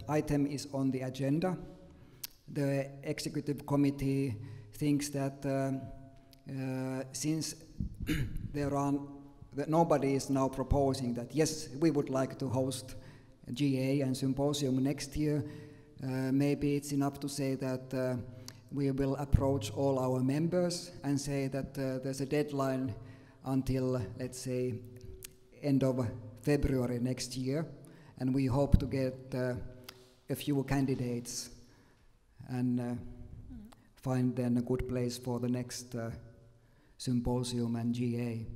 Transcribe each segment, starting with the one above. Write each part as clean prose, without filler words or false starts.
item is on the agenda. The executive committee thinks that since that nobody is now proposing that yes, we would like to host a GA and symposium next year, maybe it's enough to say that we will approach all our members and say that there's a deadline until, let's say, end of February next year, and we hope to get a few candidates and find then a good place for the next symposium and GA.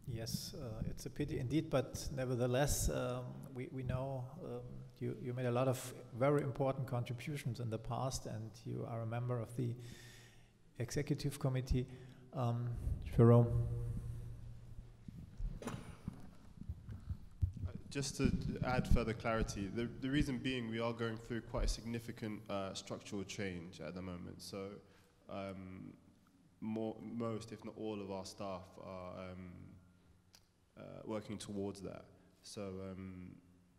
Yes, it's a pity indeed, but nevertheless, we know you made a lot of very important contributions in the past, and you are a member of the executive committee. Jerome. Just to add further clarity, the reason being we are going through quite a significant structural change at the moment. So most, if not all, of our staff are working towards that. So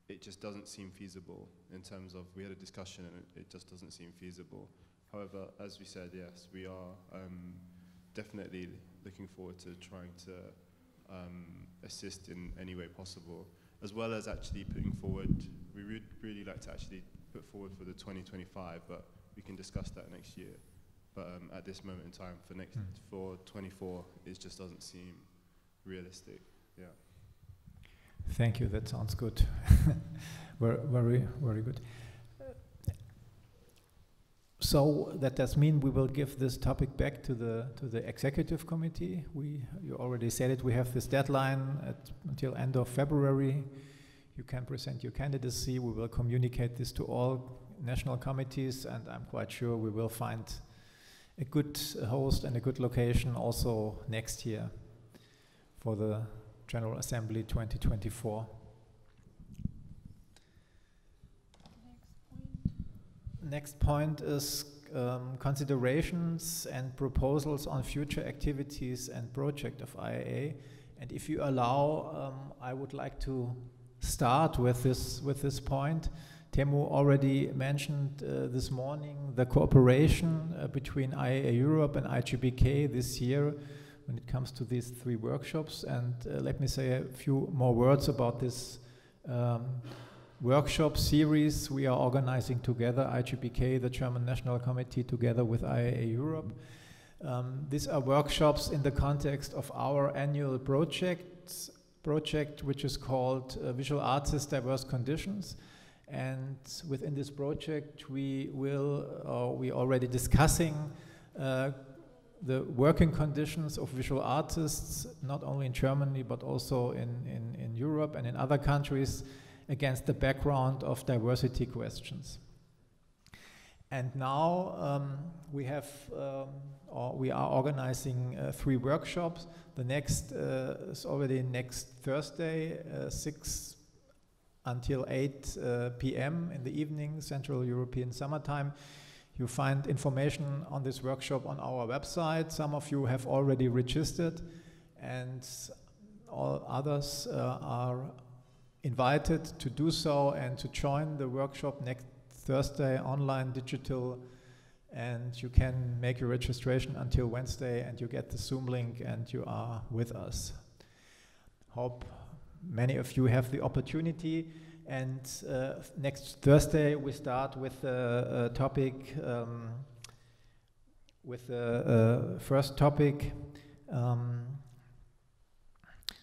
it just doesn't seem feasible in terms of, we had a discussion and it just doesn't seem feasible. However, as we said, yes, we are definitely looking forward to trying to assist in any way possible, as well as actually putting forward, we would really like to actually put forward for the 2025, but we can discuss that next year. But at this moment in time, for 24, it just doesn't seem realistic. Yeah. Thank you. That sounds good. very, very good. So that does mean we will give this topic back to the executive committee. You already said it. We have this deadline until end of February. You can present your candidacy. We will communicate this to all national committees, and I'm quite sure we will find a good host and a good location also next year for the General Assembly 2024. Next point is considerations and proposals on future activities and project of IAA. And if you allow, I would like to start with this point. Teemu already mentioned this morning the cooperation between IAA Europe and IGBK this year when it comes to these 3 workshops. And let me say a few more words about this workshop series we are organizing together, IGBK, the German National Committee, together with IAA Europe. These are workshops in the context of our annual project which is called Visual Artists Diverse Conditions. And within this project we already discussing the working conditions of visual artists, not only in Germany but also in Europe and in other countries, against the background of diversity questions. And now we are organizing 3 workshops. The next is already next Thursday, 6 until 8 p.m. in the evening, Central European Summertime. You find information on this workshop on our website. Some of you have already registered, and all others are invited to do so and to join the workshop next Thursday, online, digital, and you can make your registration until Wednesday and you get the Zoom link and you are with us. Hope many of you have the opportunity. And next Thursday we start with the topic, with the first topic,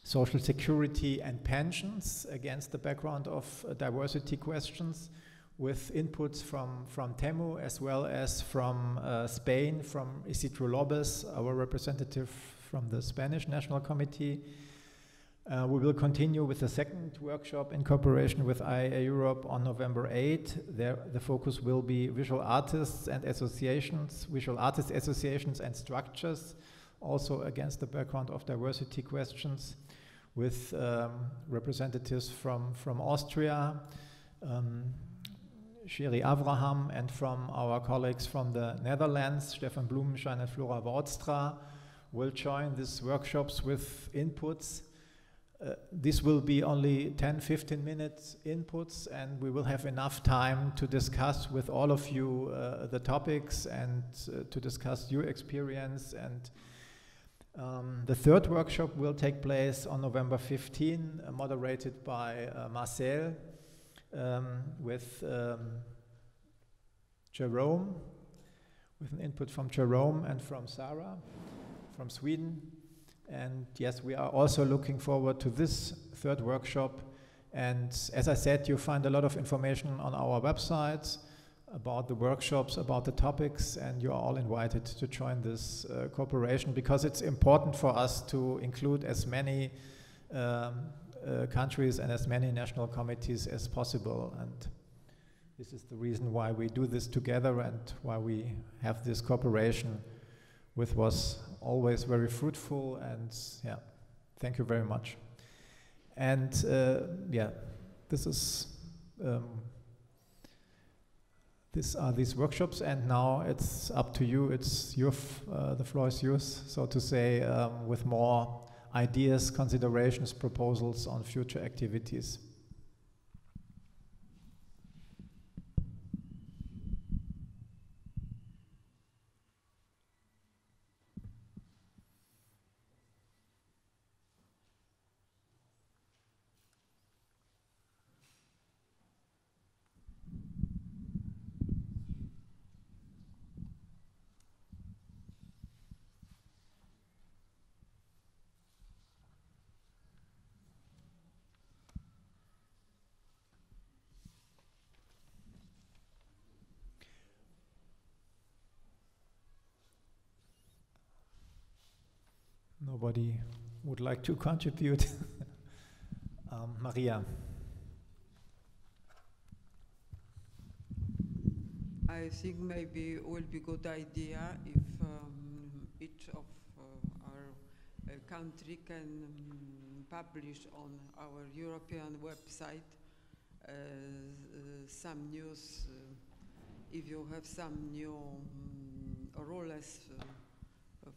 social security and pensions against the background of diversity questions, with inputs from Teemu as well as from Spain, from Isidro Lopez, our representative from the Spanish National Committee. We will continue with the second workshop in cooperation with IAA Europe on November 8. There, the focus will be visual artists and associations, visual artist associations and structures, also against the background of diversity questions, with representatives from Austria, Sherry Avraham, and from our colleagues from the Netherlands, Stefan Blumenschein and Flora Woudstra, will join these workshops with inputs. This will be only 10-15 minutes inputs, and we will have enough time to discuss with all of you the topics and to discuss your experience. And the third workshop will take place on November 15, moderated by Marcel, with Jerome, with an input from Jerome and from Sarah from Sweden. And yes, we are also looking forward to this third workshop. And as I said, you find a lot of information on our website about the workshops, about the topics, and you are all invited to join this cooperation, because it's important for us to include as many countries and as many national committees as possible. And this is the reason why we do this together and why we have this cooperation, which was always very fruitful. And yeah, thank you very much. And yeah, these are these workshops, and now it's up to you. It's your the floor is yours, so to say, with more ideas, considerations, proposals on future activities. Nobody would like to contribute. Maria. I think maybe it will be a good idea if each of our country can publish on our European website some news. If you have some new rules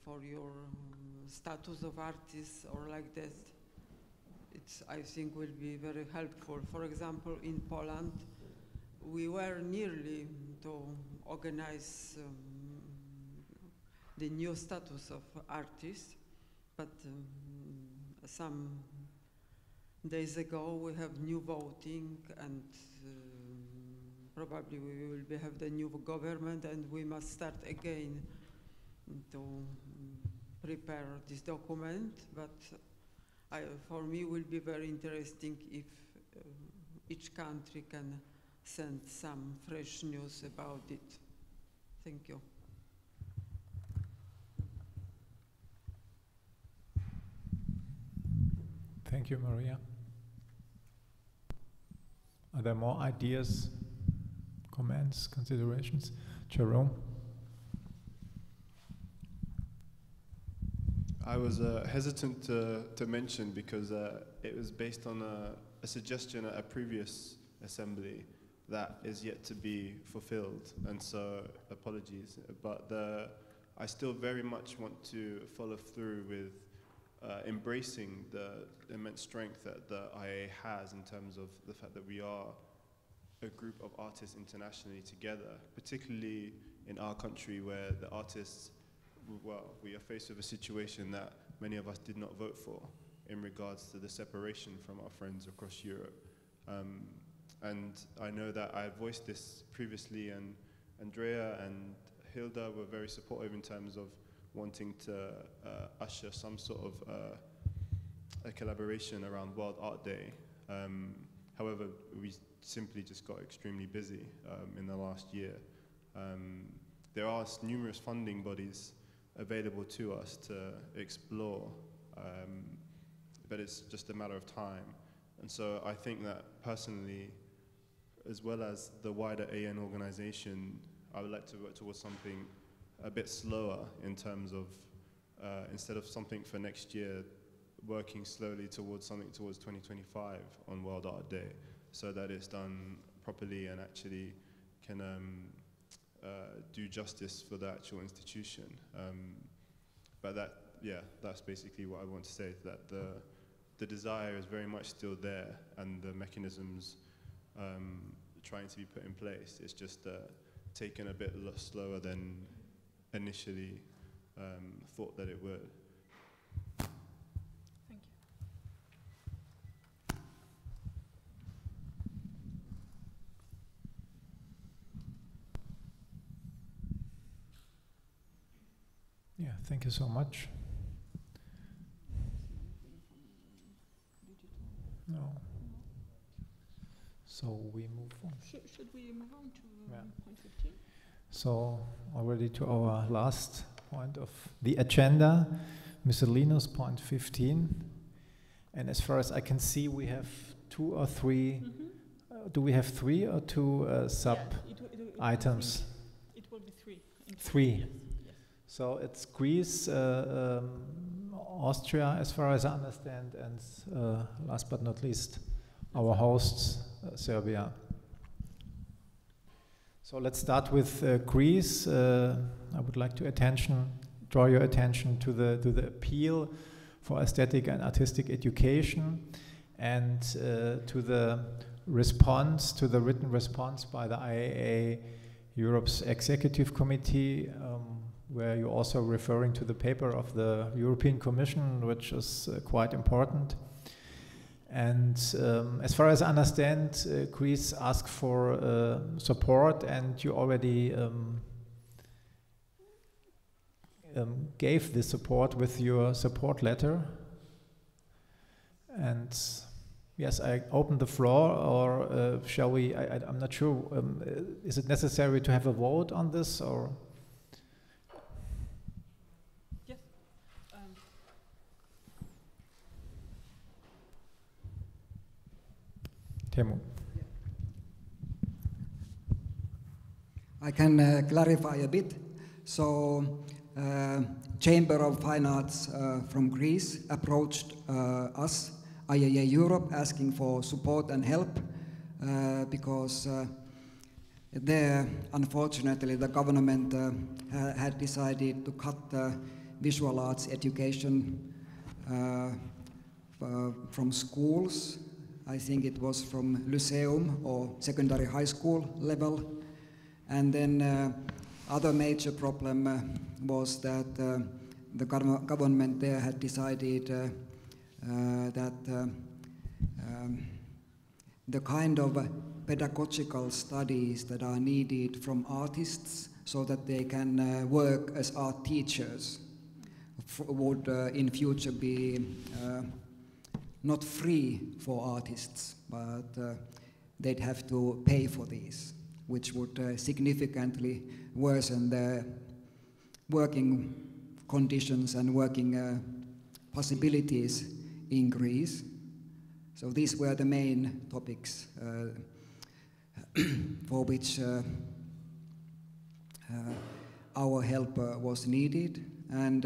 for your status of artist or like that, it's, I think, will be very helpful. For example, in Poland, we were nearly to organize the new status of artists, but some days ago we have new voting, and probably we will have the new government, and we must start again to prepare this document. But for me, it will be very interesting if each country can send some fresh news about it. Thank you. Thank you, Maria. Are there more ideas, comments, considerations? Jerome? I was hesitant to mention because it was based on a suggestion at a previous assembly that is yet to be fulfilled, and so apologies. But I still very much want to follow through with embracing the immense strength that the IAA has in terms of the fact that we are a group of artists internationally together, particularly in our country where the artists, well, we are faced with a situation that many of us did not vote for in regards to the separation from our friends across Europe. And I know that I voiced this previously, and Andrea and Hilda were very supportive in terms of wanting to usher some sort of a collaboration around World Art Day. However, we simply just got extremely busy in the last year. There are numerous funding bodies available to us to explore, but it's just a matter of time. And so I think that personally, as well as the wider AN organization, I would like to work towards something a bit slower in terms of, instead of something for next year, working slowly towards something towards 2025 on World Art Day, so that it's done properly and actually can do justice for the actual institution. But that, yeah, that's basically what I want to say, that the desire is very much still there, and the mechanisms trying to be put in place. It's just taken a bit slower than initially thought that it would. Thank you. Yeah, thank you so much. No. So we move on. Should we move on to Yeah. point 15? So already to our last point of the agenda, miscellaneous point 15. And as far as I can see, we have 2 or 3. Do we have 3 or 2 sub items? It will be 3. 3. Yes. So it's Greece, Austria, as far as I understand, and last but not least, our hosts, Serbia. So let's start with Greece. I would like to draw your attention to the appeal for aesthetic and artistic education, and to the response, to the written response by the IAA Europe's Executive Committee, where you're also referring to the paper of the European Commission, which is quite important. And as far as I understand, Greece asked for support, and you already gave this support with your support letter. And yes, I open the floor, or shall we? I'm not sure. Is it necessary to have a vote on this, or? Yes. Temu. I can clarify a bit. So, Chamber of Fine Arts from Greece approached us, IAA Europe, asking for support and help because there, unfortunately, the government had decided to cut visual arts education from schools. I think it was from lyceum or secondary high school level. And then other major problem was that the government there had decided that the kind of pedagogical studies that are needed from artists so that they can work as art teachers would in future be not free for artists, but they'd have to pay for these, which would significantly worsen the working conditions and working possibilities in Greece. So these were the main topics for which our help was needed. And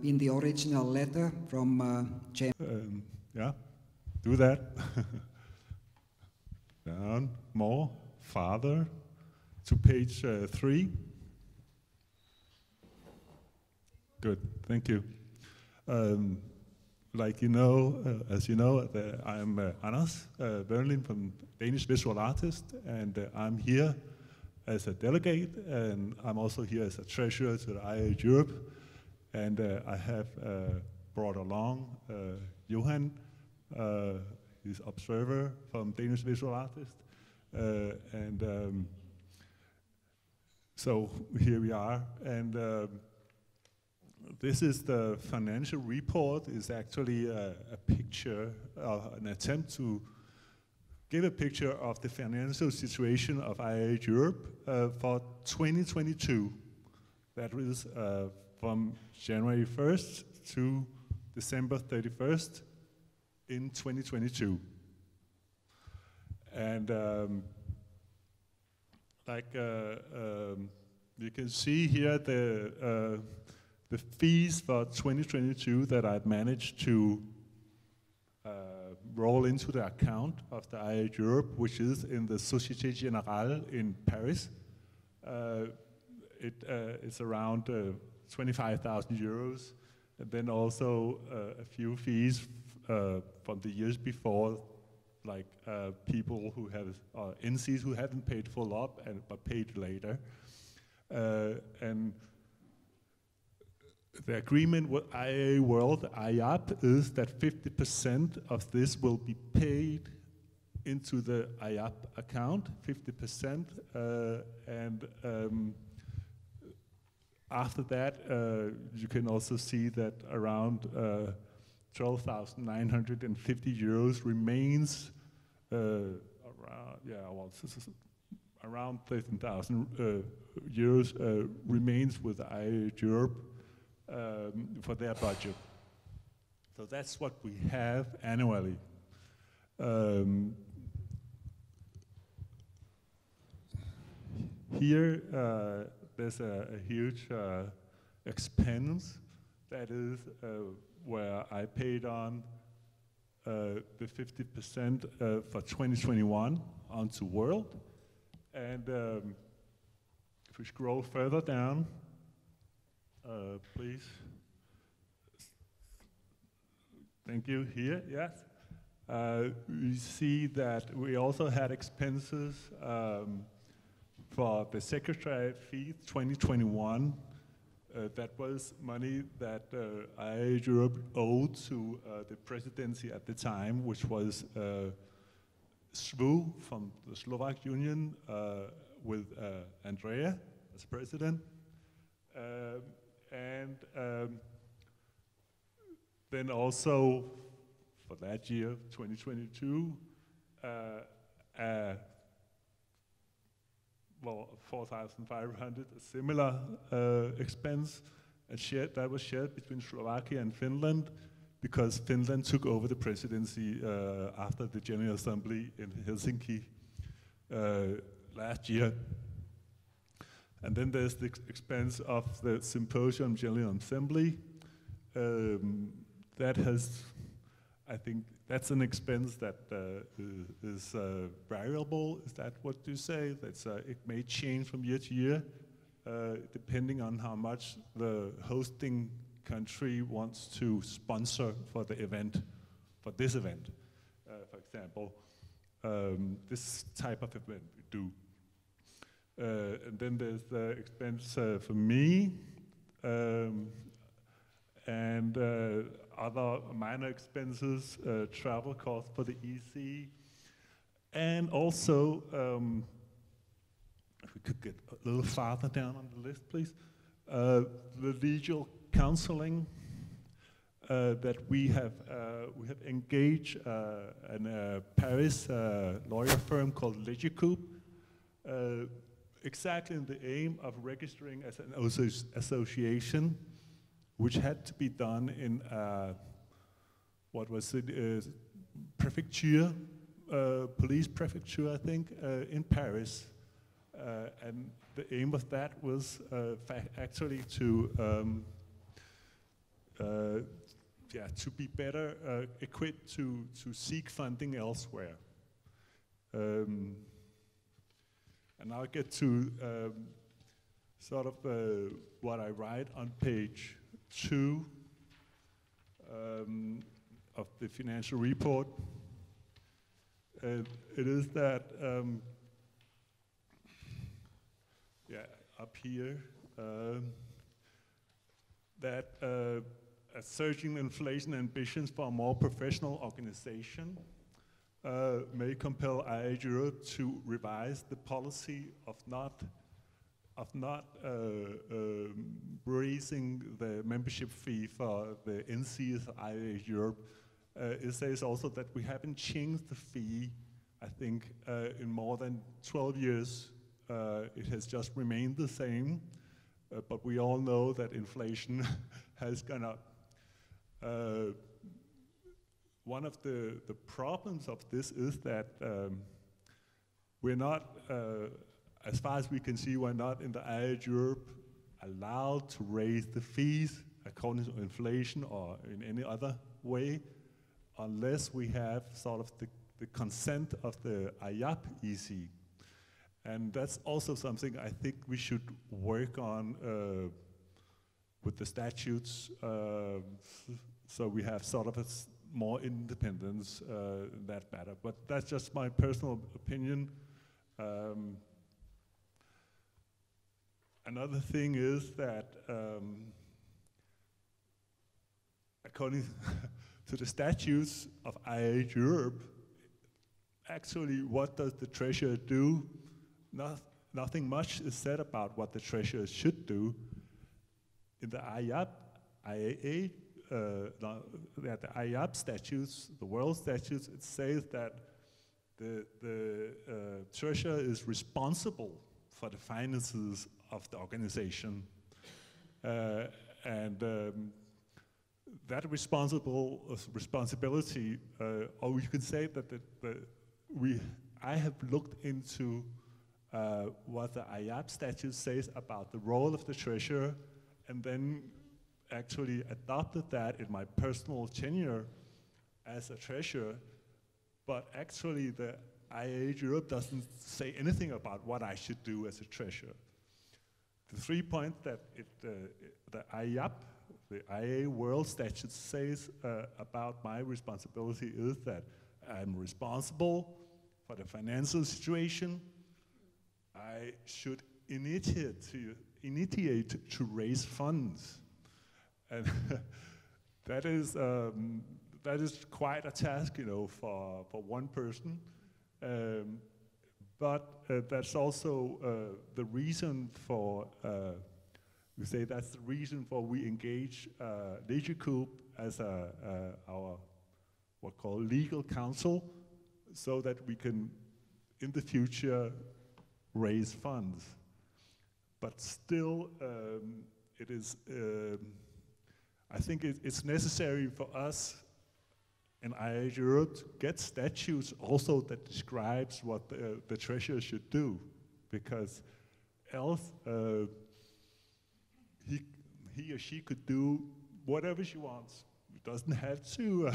in the original letter from James. Yeah, do that. Down, more, farther, to page 3. Good, thank you. Like you know, as you know, I'm Anders Berlin from Danish Visual Artist, and I'm here as a delegate, and I'm also here as a treasurer to the IAA Europe, and I have brought along Johan, he's observer from Danish Visual Artist, and so here we are, and this is the financial report. Is actually a picture, an attempt to give a picture of the financial situation of IAA Europe for 2022. That is from January 1st to December 31st in 2022. And you can see here the fees for 2022 that I've managed to roll into the account of the IAA Europe, which is in the Société Générale in Paris. It's around 25,000 euros, And then also a few fees from the years before, like people who have, NCs who haven't paid full up but paid later. And the agreement with IAA World, IAP, is that 50% of this will be paid into the IAP account, 50%, and after that, you can also see that around 12,950 euros remains around 13,000 euros remains with IAA Europe for their budget. So that's what we have annually. Here, there's a huge expense that is where I paid on the 50% for 2021 onto World. And if we scroll further down, please. Thank you. Here, yes. We see that we also had expenses for the secretariat fee 2021. That was money that IAA Europe owed to the presidency at the time, which was SVU from the Slovak Union with Andrea as president. And then also for that year, 2022, well, 4,500, a similar expense, that was shared between Slovakia and Finland, because Finland took over the presidency after the General Assembly in Helsinki last year. And then there's the expense of the Symposium General Assembly. That has, I think, that's an expense that is variable. Is that what you say? That's it may change from year to year, depending on how much the hosting country wants to sponsor for the event, for this event. For example, this type of event we do. And then there's the expense for me, and other minor expenses, travel costs for the EC, and also, if we could get a little farther down on the list, please, the legal counseling that we have engaged a Paris lawyer firm called Legicoup, exactly in the aim of registering as an association, which had to be done in, what was it, prefecture, police prefecture, I think, in Paris. And the aim of that was actually to be better equipped to seek funding elsewhere. And now I get to sort of what I write on page 2 of the financial report. It is that, up here, that a surging inflation ambitions for a more professional organization may compel IAA Europe to revise the policy of not raising the membership fee for the NCs of IAA Europe. It says also that we haven't changed the fee, I think, in more than 12 years. It has just remained the same, but we all know that inflation has gone up. One of the problems of this is that we're not, as far as we can see, we're not in the IAA Europe allowed to raise the fees according to inflation or in any other way, unless we have sort of the consent of the IAP EC. And that's also something I think we should work on with the statutes. So we have sort of more independence in that matter. But that's just my personal opinion. Another thing is that according to the statutes of IAA Europe, actually what does the treasurer do? Nothing much is said about what the treasurer should do. In the IAA, the IAP statutes, the world statutes, it says that the treasurer is responsible for the finances of the organization. That responsibility, or you can say that I have looked into what the IAP statute says about the role of the treasurer, and then actually adopted that in my personal tenure as a treasurer. But actually the IAA Europe doesn't say anything about what I should do as a treasurer. The 3 points that the IAP, the IAA World Statute says about my responsibility is that I'm responsible for the financial situation. I should initiate to raise funds. And that is quite a task, you know, for one person. But that's also the reason for, we say that's the reason for we engage Legercoup as our what called legal counsel, so that we can, in the future, raise funds. But still, it is, I think it's necessary for us in IAA Europe to get statutes also that describes what the treasurer should do, because else he or she could do whatever she wants. It doesn't have to.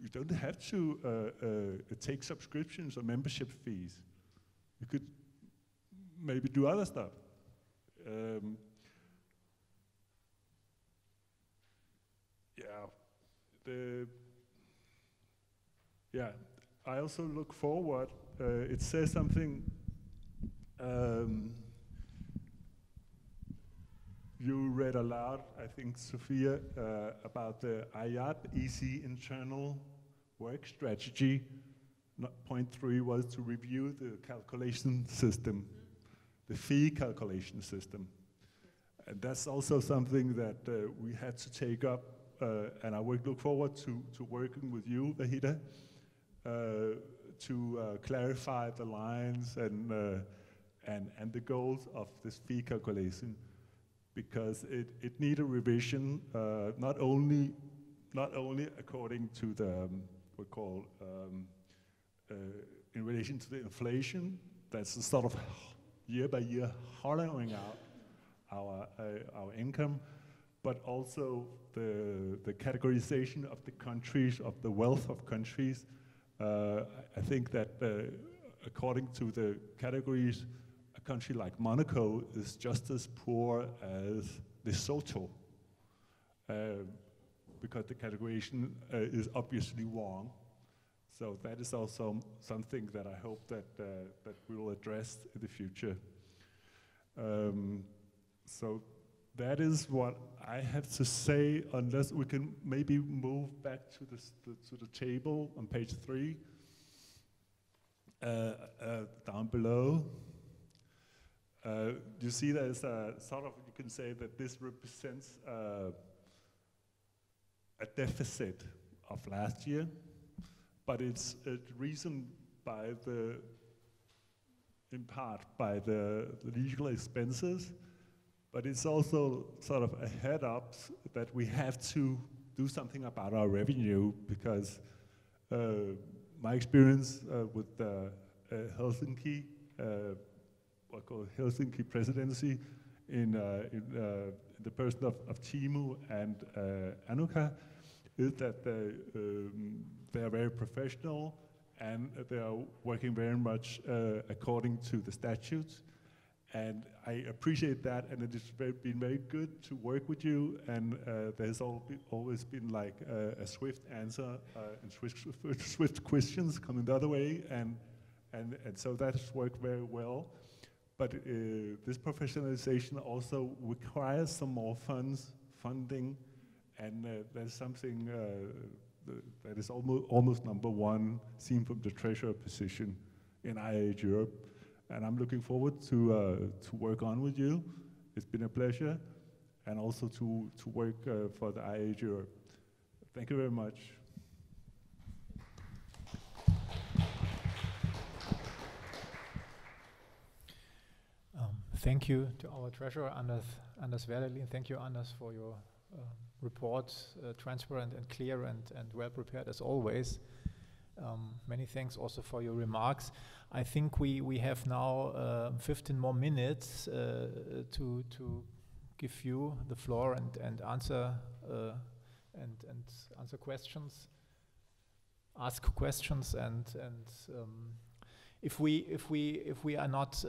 You don't have to take subscriptions or membership fees. You could maybe do other stuff. I also look forward. It says something. You read aloud, I think, Sophia, about the IAP EC internal work strategy. Point 3 was to review the calculation system, the fee calculation system. And that's also something that we had to take up, and I would look forward to working with you, Vahida, to clarify the lines and the goals of this fee calculation, because it needs a revision, not only according to the we call in relation to the inflation, that's a sort of year by year hollowing out our income, but also the categorization of the countries, of the wealth of countries. I think that according to the categories, a country like Monaco is just as poor as Lesotho, because the categorization is obviously wrong. So that is also something that I hope that we will address in the future. So that is what I have to say, unless we can maybe move back to the table on page 3, down below. You see there's a sort of, you can say that this represents a deficit of last year, but it's reasoned by in part by the legal expenses, but it's also sort of a head up that we have to do something about our revenue, because my experience with Helsinki, what called Helsinki presidency, in the person of Timu and Anuka, is that they are very professional and they are working very much according to the statutes. And I appreciate that, and it has been very good to work with you, and there's always been like a swift answer and swift questions coming the other way, and so that has worked very well. But this professionalization also requires some more funding, and there's something that is almost number one seen from the treasurer position in IAA Europe. And I'm looking forward to work on with you. It's been a pleasure, and also to work for the IAA Europe. Thank you very much. Thank you to our treasurer, Anders Werdelin. Thank you, Anders, for your report, transparent and clear and well prepared as always. Many thanks also for your remarks. I think we have now 15 more minutes to give you the floor and answer answer questions, ask questions, and if we are not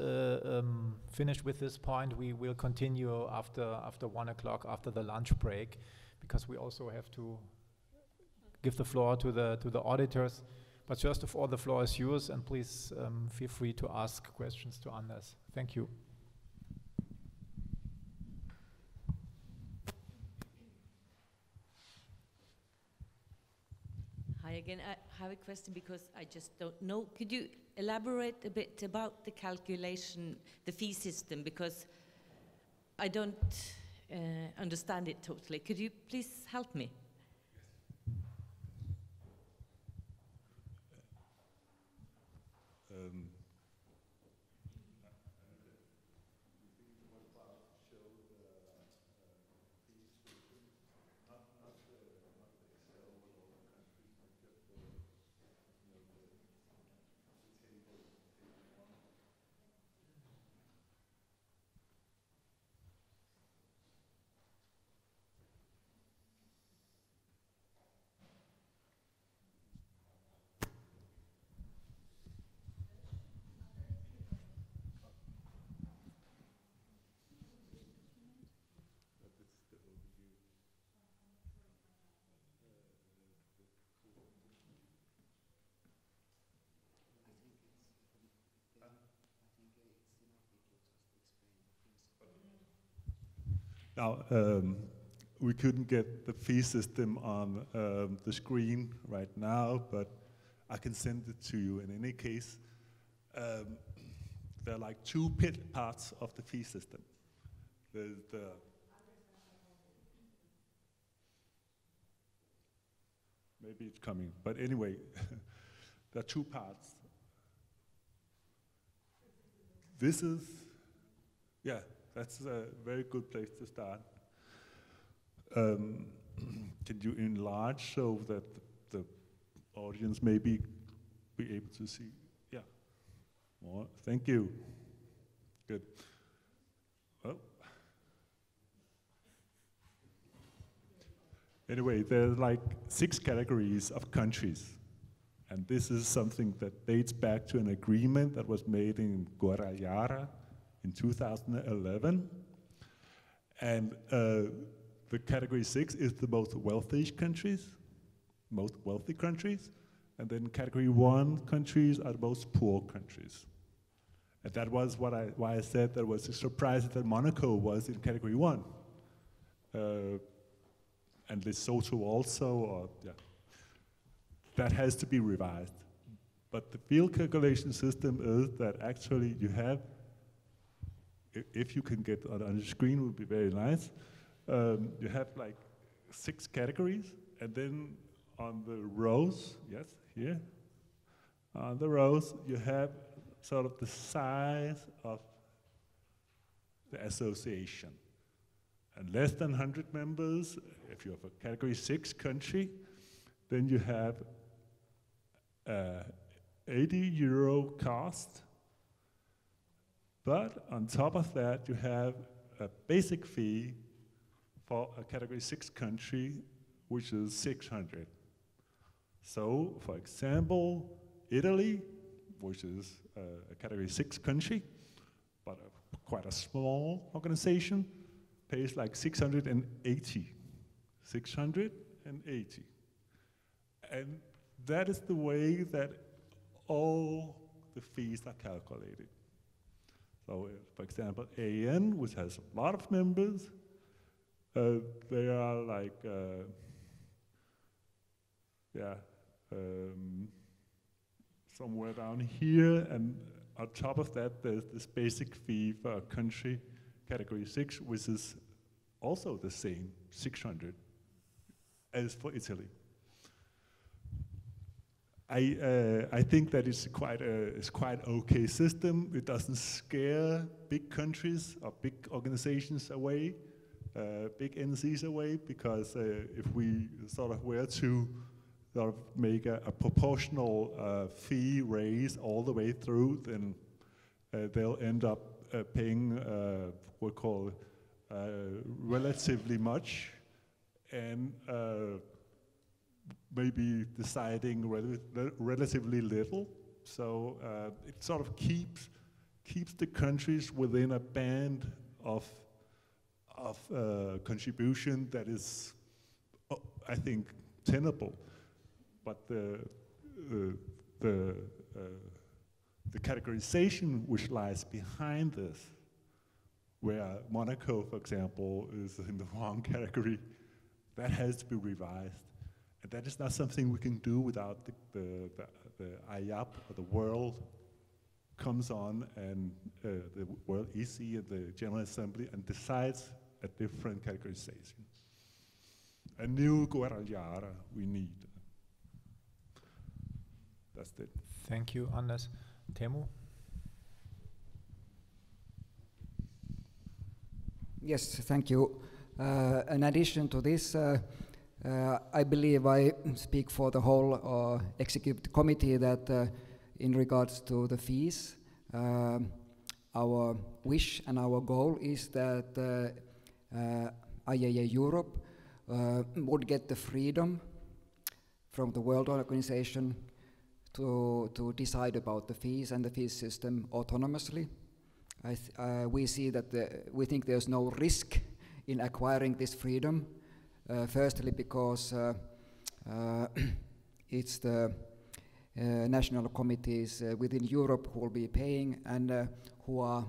finished with this point, we will continue after 1 o'clock, after the lunch break, because we also have to give the floor to the auditors. But first of all, the floor is yours, and please feel free to ask questions to Anders. Thank you. Hi again. I have a question because I just don't know. Could you elaborate a bit about the calculation, the fee system, because I don't understand it totally. Could you please help me? Now, we couldn't get the fee system on the screen right now, but I can send it to you in any case. There are like two parts of the fee system. There's the maybe it's coming, but anyway, there are two parts. This is, yeah, that's a very good place to start. Can you enlarge so that the audience maybe be able to see? Yeah, more. Thank you. Good. Well, anyway, there's like 6 categories of countries. And this is something that dates back to an agreement that was made in Guadalajara in 2011. And the category 6 is the most wealthy countries, and then category 1 countries are the most poor countries. And that was why I said there was a surprise that Monaco was in category 1. And Lesotho also, or yeah. That has to be revised. But the field calculation system is that actually you have, if you can get on the screen, would be very nice. You have like 6 categories, and then on the rows, yes, here, on the rows, you have sort of the size of the association. And less than 100 members, if you have a category 6 country, then you have €80 cost, but on top of that you have a basic fee for a category 6 country, which is 600. So, for example, Italy, which is a category 6 country, but of quite a small organization, pays like 680. 680. And that is the way that all the fees are calculated. So, for example, AN, which has a lot of members, they are like, somewhere down here, and on top of that, there's this basic fee for a country, category 6, which is also the same, 600, as for Italy. I think that it's quite okay system. It doesn't scare big countries or big organizations away, big NCs away, because if we sort of were to sort of make a proportional fee raise all the way through, then they'll end up paying what we call relatively much, and maybe deciding relatively little. So it sort of keeps the countries within a band of contribution that is, I think, tenable. But the categorization which lies behind this, where Monaco, for example, is in the wrong category, that has to be revised. And that is not something we can do without the IAP, or the world, comes on, and the World EC and the General Assembly, and decides a different categorization. A new Guadalajara we need. That's it. Thank you, Anders. Teemu? Yes, thank you. In addition to this, I believe I speak for the whole executive committee that in regards to the fees, our wish and our goal is that IAA Europe would get the freedom from the World Organization to decide about the fees and the fees system autonomously. We see that we think there's no risk in acquiring this freedom. Firstly, because it's the national committees within Europe who will be paying and who are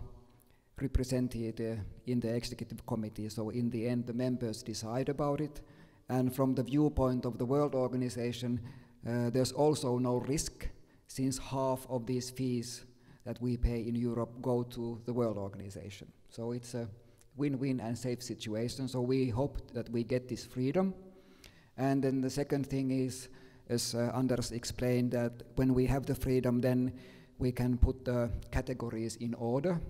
represented in the executive committee. So in the end, the members decide about it. And from the viewpoint of the World Organization, there's also no risk, since half of these fees that we pay in Europe go to the World Organization. So it's a win-win and safe situation. So we hope that we get this freedom. And then the second thing is, as Anders explained, that when we have the freedom, then we can put the categories in order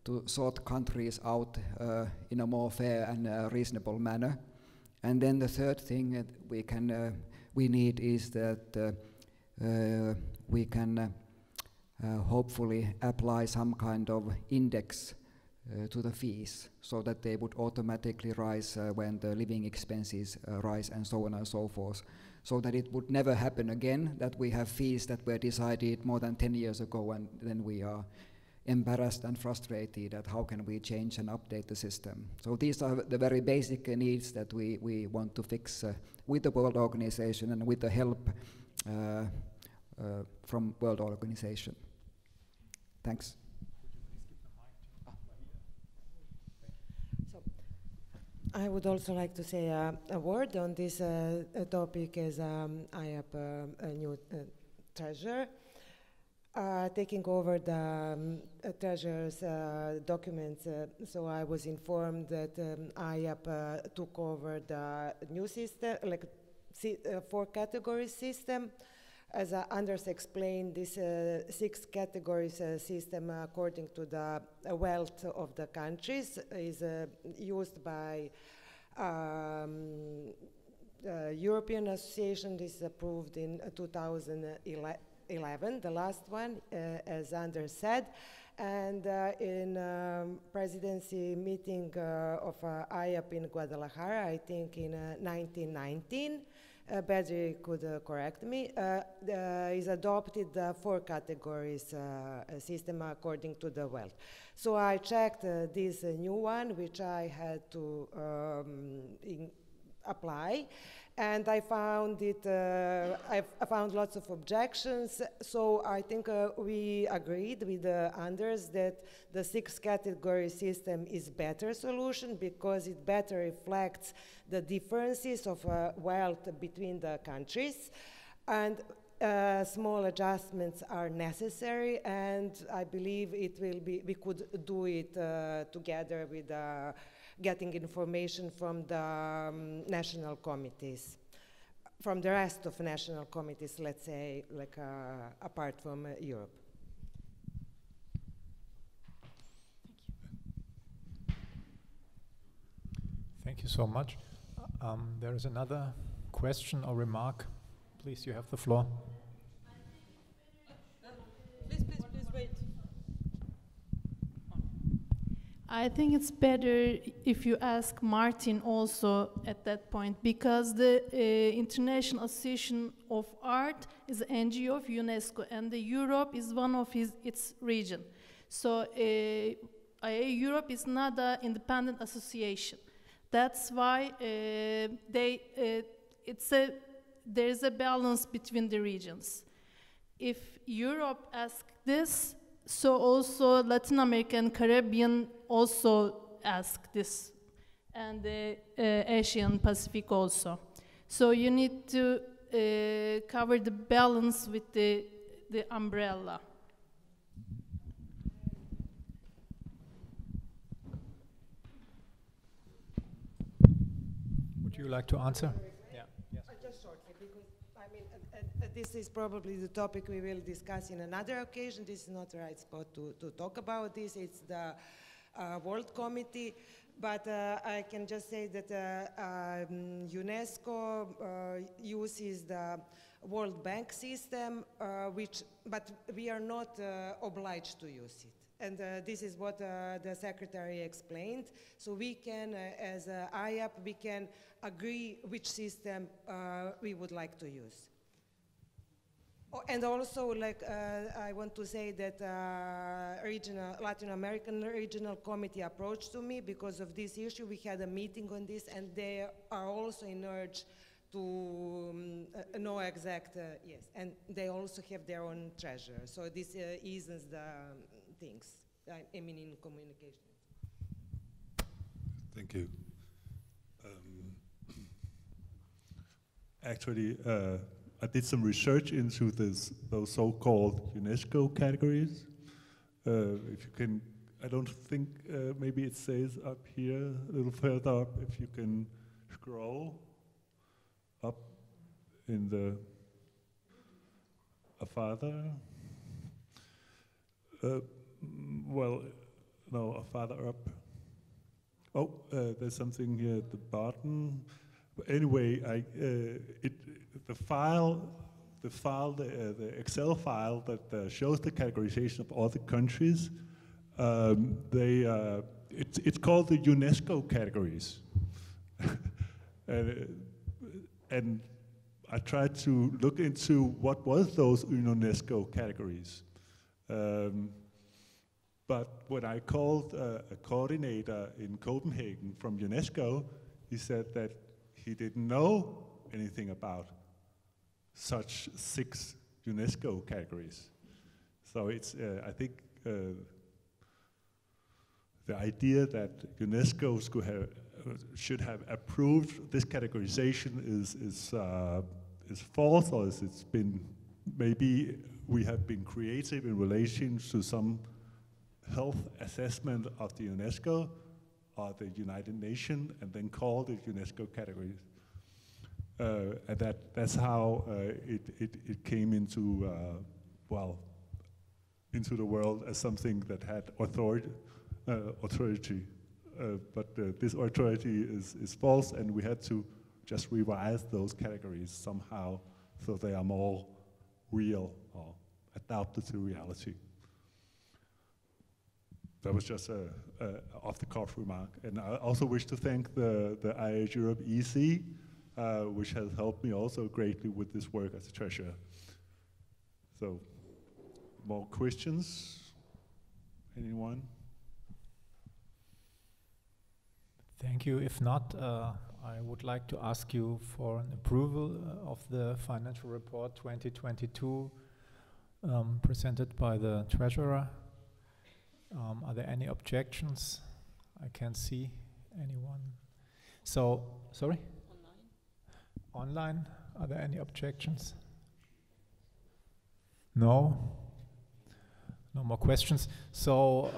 to sort countries out in a more fair and reasonable manner. And then the third thing that we need is that we can hopefully apply some kind of index to the fees, so that they would automatically rise when the living expenses rise, and so on and so forth, so that it would never happen again that we have fees that were decided more than 10 years ago, and then we are embarrassed and frustrated at how can we change and update the system. So these are the very basic needs that we want to fix with the World Organization and with the help from World Organization. Thanks. I would also like to say a word on this topic, as I have a new treasurer taking over the treasurer's documents. So I was informed that IAP took over the new system, like 4 category system. As Anders explained, this 6 categories system, according to the wealth of the countries, is used by European Association. This is approved in 2011, the last one, as Anders said. And in presidency meeting of IAP in Guadalajara, I think in 1919, Badri could correct me, is adopted the 4 categories system according to the wealth. So I checked this new one, which I had to apply, and I found it. I found lots of objections. So I think we agreed with Anders that the 6 category system is better solution because it better reflects the differences of wealth between the countries, and small adjustments are necessary. And I believe it will be. We could do it together with. Getting information from the national committees, from the rest of national committees, let's say, like apart from Europe. Thank you so much. There is another question or remark. Please, you have the floor. Please wait. I think it's better if you ask Martin also at that point, because the International Association of Art is an NGO of UNESCO, and the Europe is one of its region. So IAA Europe is not an independent association. That's why there's a balance between the regions. If Europe asks this, so also Latin America and Caribbean also ask this, and the Asian Pacific also. So you need to cover the balance with the umbrella. Would you like to answer? Just shortly, because I mean, this is probably the topic we will discuss in another occasion. This is not the right spot to talk about this. It's the World Committee, but I can just say that UNESCO uses the World Bank system, but we are not obliged to use it. And this is what the Secretary explained. So we can, as IAP, we can agree which system we would like to use. Oh, and also, like, I want to say that Latin American Regional Committee approached to me because of this issue. We had a meeting on this, and they are also in urge to know exact, yes, and they also have their own treasurer. So this eases the things, I mean, in communication. Thank you. Actually, I did some research into those so-called UNESCO categories. If you can, I don't think, maybe it says up here, a little further up, if you can scroll up in the farther. Well, no, farther up. Oh, there's something here at the bottom. But anyway, the Excel file that shows the categorization of all the countries, it's called the UNESCO categories. And I tried to look into what was those UNESCO categories. But when I called a coordinator in Copenhagen from UNESCO, he said that he didn't know anything about such 6 UNESCO categories. So it's, I think, the idea that UNESCO should have approved this categorization is false, or it's been, maybe we have been creative in relation to some health assessment of the UNESCO or the United Nations, and then called it UNESCO categories. And that's how it came into, well, into the world as something that had authority. But this authority is false, and we had to just revise those categories somehow so they are more real or adapted to reality. That was just a off-the-cuff remark. And I also wish to thank the IAA Europe EC which has helped me also greatly with this work as a treasurer. So, more questions? Anyone? Thank you. If not, I would like to ask you for an approval of the financial report 2022 presented by the treasurer. Are there any objections? I can't see anyone. So, sorry? Online? Are there any objections? No? No more questions. So,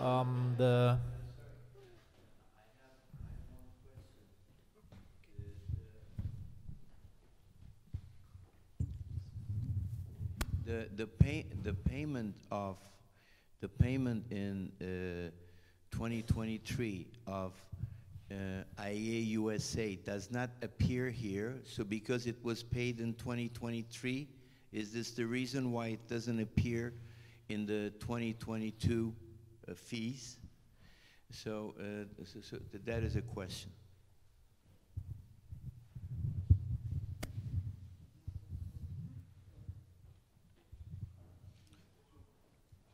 the payment in 2023 of IAA USA does not appear here. So because it was paid in 2023, is this the reason why it doesn't appear in the 2022 fees? So, so that is a question.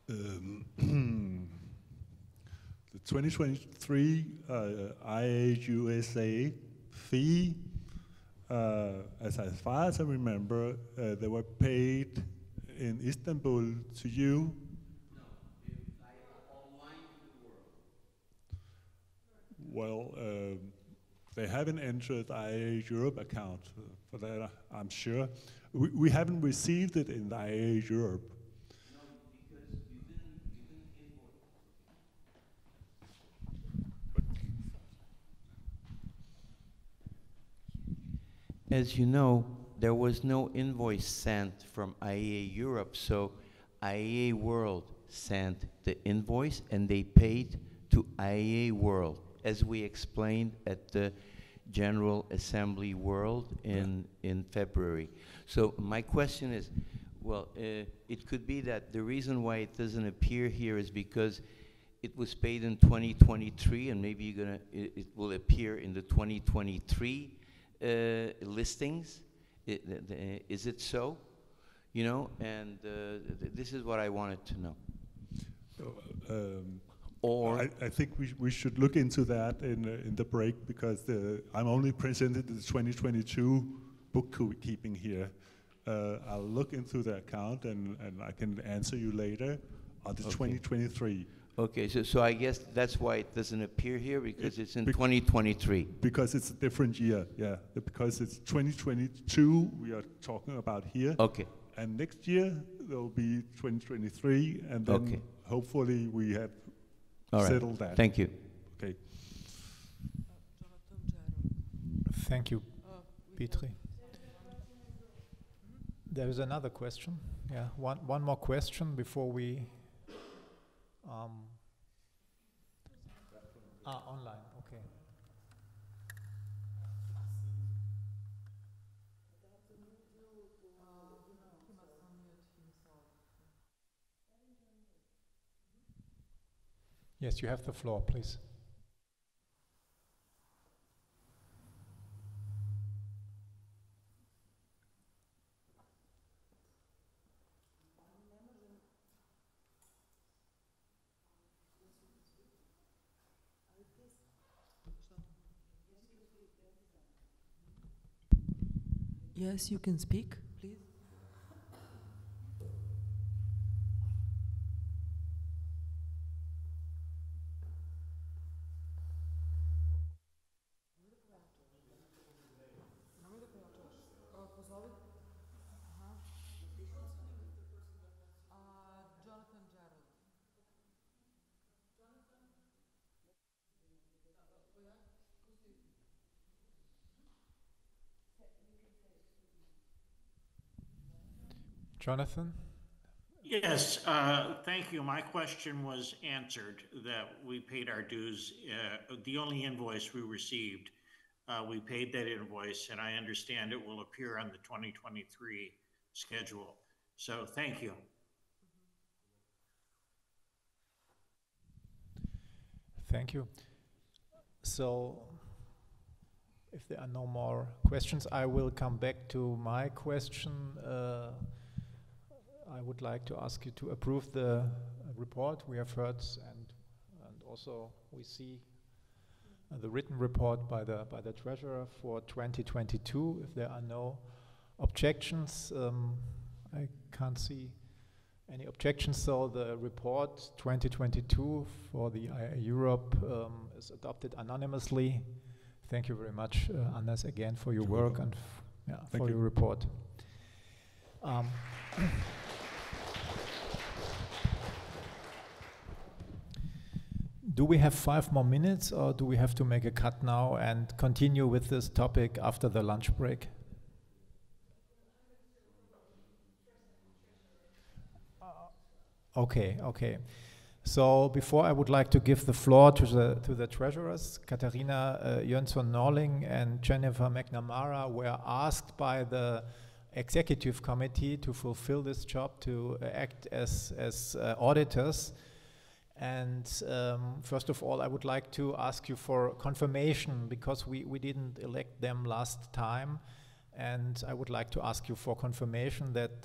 The 2023 IAA USA fee, as far as I remember, they were paid in Istanbul to you. No, online to the world. Well, they haven't entered IAA Europe account for that, I'm sure. We haven't received it in the IAA Europe. As you know, there was no invoice sent from IAA Europe, so IAA World sent the invoice and they paid to IAA World, as we explained at the General Assembly World in February. So my question is, well, it could be that the reason why it doesn't appear here is because it was paid in 2023 and maybe it will appear in the 2023 listings. Is it so? You know, and this is what I wanted to know. Or I think we should look into that in the break, because I'm only presented the 2022 bookkeeping here. I'll look into the account and I can answer you later on the 2023. Okay, so I guess that's why it doesn't appear here, because it's in 2023. Because it's a different year, yeah. Because it's 2022 we are talking about here. Okay. And next year there will be 2023, and then hopefully we have settled that. Thank you. Okay. Thank you, Petri. There is another question. Yeah, one more question before we. Online, okay. Yes, you have the floor, please. Yes, you can speak, please. Jonathan? Yes, thank you. My question was answered, that we paid our dues. The only invoice we received, we paid that invoice, and I understand it will appear on the 2023 schedule. So thank you. Thank you. So If there are no more questions, I will come back to my question. I would like to ask you to approve the report we have heard, and also we see the written report by the treasurer for 2022. If there are no objections, I can't see any objections, so the report 2022 for the IAA Europe is adopted anonymously. Thank you very much, Anders, again for your work and for your report. Do we have 5 more minutes, or do we have to make a cut now and continue with this topic after the lunch break? Okay. So before I would like to give the floor to the treasurers, Katharina Jönsson-Norling and Jennifer McNamara were asked by the executive committee to fulfill this job, to act as auditors. And first of all, I would like to ask you for confirmation, because we didn't elect them last time. And I would like to ask you for confirmation that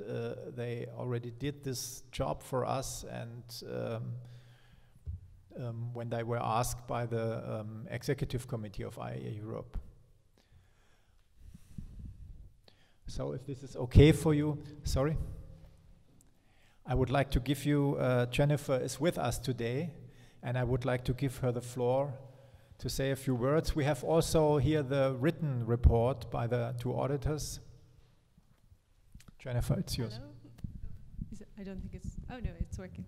they already did this job for us, and when they were asked by the executive committee of IAA Europe. So if this is okay for you, sorry? I would like to give you, Jennifer is with us today, and I would like to give her the floor to say a few words. We have also here the written report by the 2 auditors. Jennifer, it's yours. Hello? I don't think it's, oh no, it's working.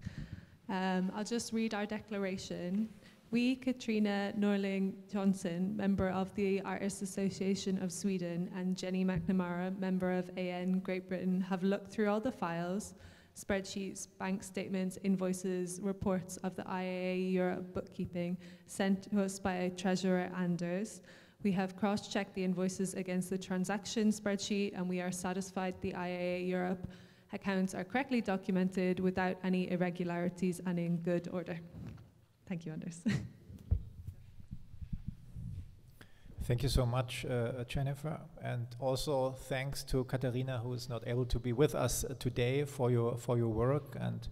I'll just read our declaration. We, Katrina Norling Johnson, member of the Artists Association of Sweden, and Jenny McNamara, member of AN Great Britain, have looked through all the files, spreadsheets, bank statements, invoices, reports of the IAA Europe bookkeeping sent to us by Treasurer Anders. We have cross-checked the invoices against the transaction spreadsheet, and we are satisfied the IAA Europe accounts are correctly documented without any irregularities and in good order. Thank you, Anders. Thank you so much, Jennifer, and also thanks to Katharina, who is not able to be with us today, for your work and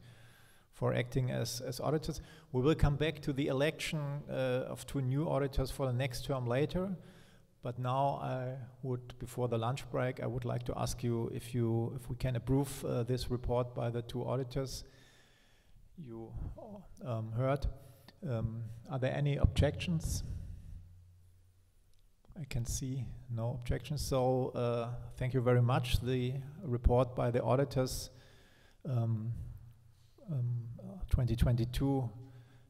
for acting as auditors. We will come back to the election of 2 new auditors for the next term later, but now I would, before the lunch break, I would like to ask you if we can approve this report by the 2 auditors you heard. Are there any objections? I can see no objections, so thank you very much. The report by the auditors 2022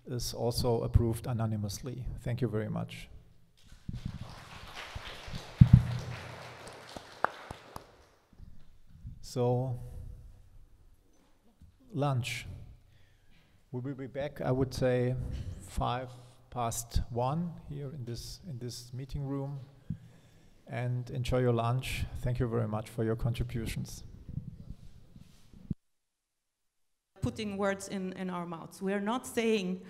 is also approved anonymously. Thank you very much. So, lunch. We will be back, I would say, 1:05 here in this meeting room, and enjoy your lunch. Thank you very much for your contributions. Putting words in our mouths. We are not saying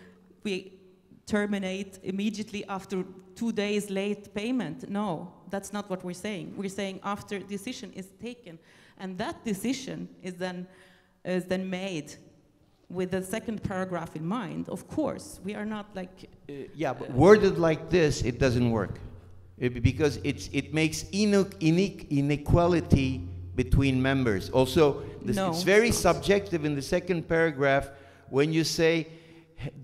we terminate immediately after 2 days late payment. No, that's not what we're saying. We're saying after decision is taken, and that decision is then made with the second paragraph in mind. Of course, we are not like... yeah, but worded like this, it doesn't work. Because it makes inequality between members. Also, it's very subjective in the second paragraph when you say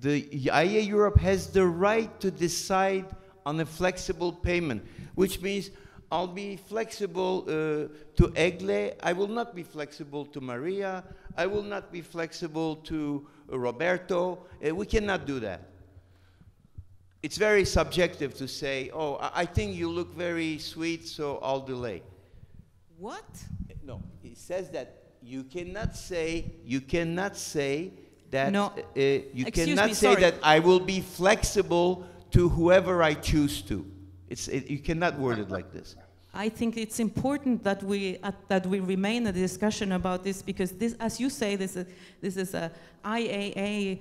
the IAA Europe has the right to decide on a flexible payment, which means I'll be flexible to Egle, I will not be flexible to Maria, I will not be flexible to Roberto. We cannot do that. It's very subjective to say, oh, I think you look very sweet, so I'll delay. What? No, it says that you cannot say that, no. you cannot say that I will be flexible to whoever I choose to. You cannot word it like this. I think it's important that we remain a discussion about this, because this, as you say, this is a IAA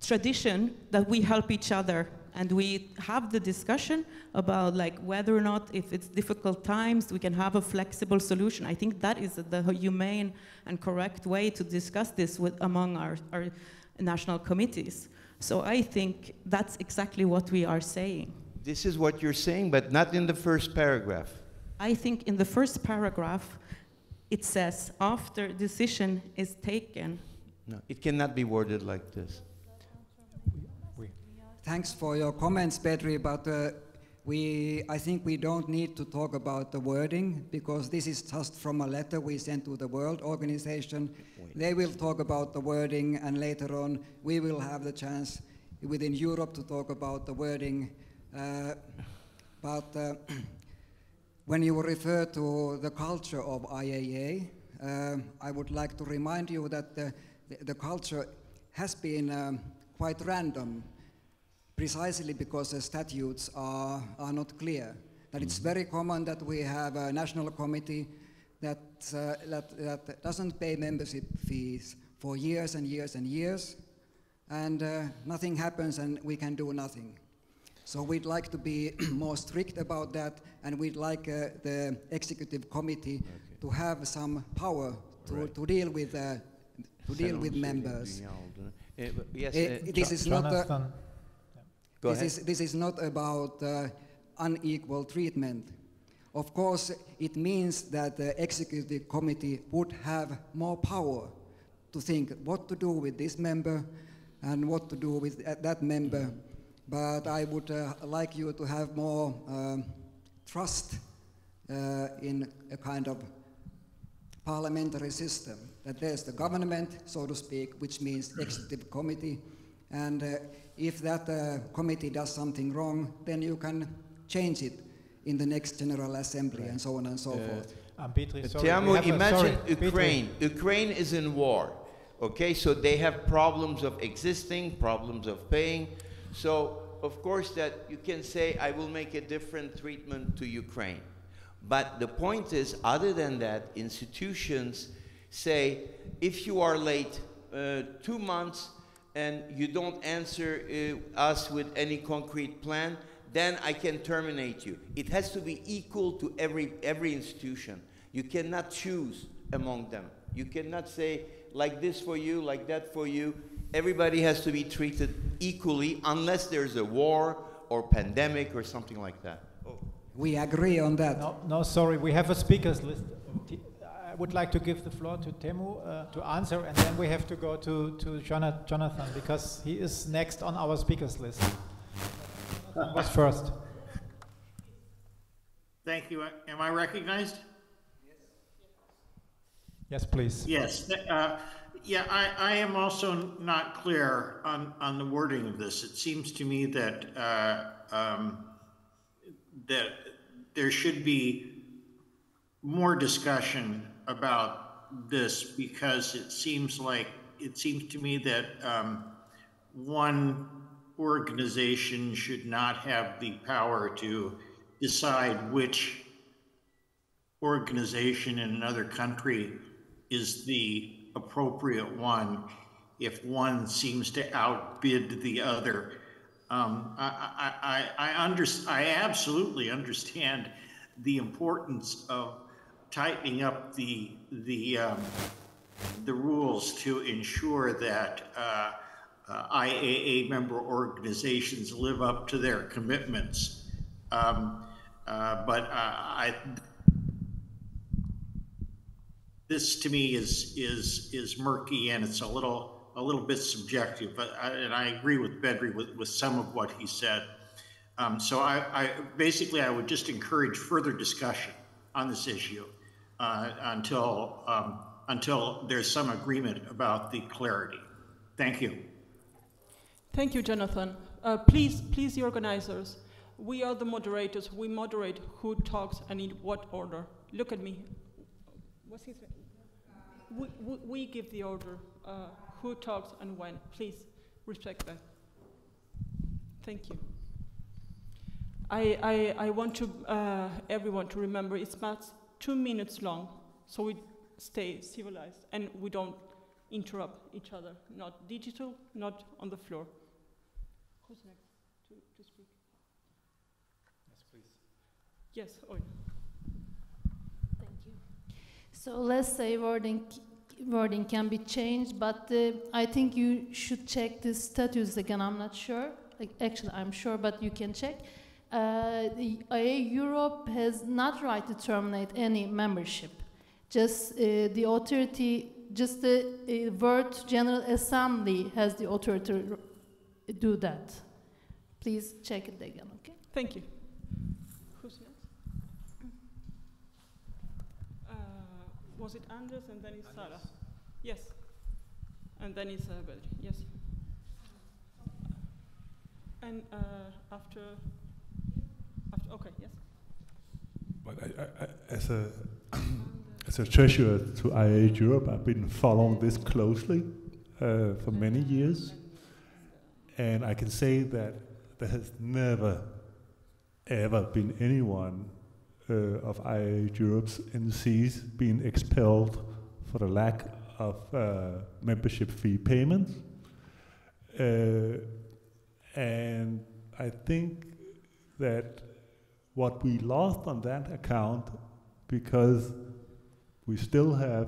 tradition that we help each other and we have the discussion about like whether or not, if it's difficult times, we can have a flexible solution. I think that is the humane and correct way to discuss this among our national committees. So I think that's exactly what we are saying. This is what you're saying, but not in the first paragraph. I think in the first paragraph, it says, after decision is taken. No, it cannot be worded like this. Thanks for your comments, Petri, but I think we don't need to talk about the wording, because this is just from a letter we sent to the World Organization. They will talk about the wording, and later on we will have the chance within Europe to talk about the wording. But when you refer to the culture of IAA, I would like to remind you that the culture has been quite random, precisely because the statutes are not clear. That it's very common that we have a national committee that doesn't pay membership fees for years and years and years, and nothing happens and we can do nothing. So we'd like to be more strict about that, and we'd like the executive committee to have some power to deal with members. Yes, This is Jonathan. not this is not about unequal treatment. Of course, it means that the executive committee would have more power to think what to do with this member and what to do with that member. But I would like you to have more trust in a kind of parliamentary system, that there's the government, so to speak, which means executive committee, and if that committee does something wrong, then you can change it in the next General Assembly, and so on and so forth. Petri, sorry, Tiamo, imagine Ukraine. Petri. Ukraine is in war, okay? So they have problems of existing, problems of paying. So, of course, that you can say, I will make a different treatment to Ukraine. But the point is, other than that, institutions say, if you are late 2 months and you don't answer us with any concrete plan, then I can terminate you. It has to be equal to every institution. You cannot choose among them. You cannot say, like this for you, like that for you. Everybody has to be treated equally unless there's a war or pandemic or something like that. Oh. We agree on that. No, sorry, we have a speakers list. I would like to give the floor to Teemu to answer, and then we have to go to Jonathan, because he is next on our speakers list. Was first. Thank you. Am I recognized? Yes, please. Yes. Yeah, I am also not clear on the wording of this. It seems to me that that there should be more discussion about this, because it seems to me that one organization should not have the power to decide which organization in another country is the appropriate one if one seems to outbid the other. I absolutely understand the importance of tightening up the rules to ensure that IAA member organizations live up to their commitments. This to me is murky, and it's a little bit subjective. And I agree with Bedri with some of what he said. So I basically would just encourage further discussion on this issue until there's some agreement about the clarity. Thank you. Thank you, Jonathan. Please, the organizers. We are the moderators. We moderate who talks and in what order. Look at me. What's his name? We give the order, who talks and when. Please respect that. Thank you. I want to everyone to remember it's about 2 minutes long, so we stay civilized and we don't interrupt each other. Not digital, not on the floor. Who's next? to speak? Yes, please. Yes, Oy. Thank you. So let's say wording can be changed, but I think you should check the statutes again. I'm not sure. Like, actually, I'm sure, but you can check. The IAA Europe has not right to terminate any membership. Just the authority, just the World General Assembly has the authority to do that. Please check it again, okay? Thank you. Who's next? Was it Anders and then it's Sarah? Yes. And then it's Belgrade, yes. And after, okay, yes. But as a treasurer to IAA Europe, I've been following this closely for many years. And I can say that there has never, ever been anyone of IAA Europe's NCs being expelled for the lack of membership fee payments. And I think that what we lost on that account, because we still have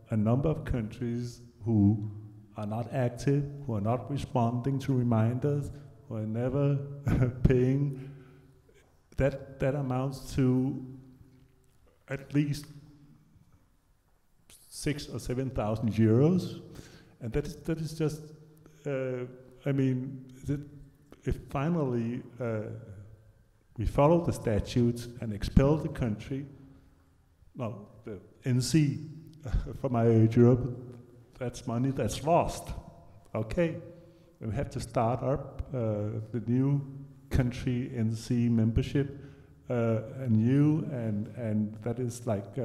a number of countries who are not active, who are not responding to reminders, who are never paying, that amounts to at least 6,000 or 7,000 euros, and that is just. I mean, if finally we follow the statutes and expel the country, no, the NC from IAA Europe, that's money that's lost. Okay, we have to start up the new country NC membership anew, and that is like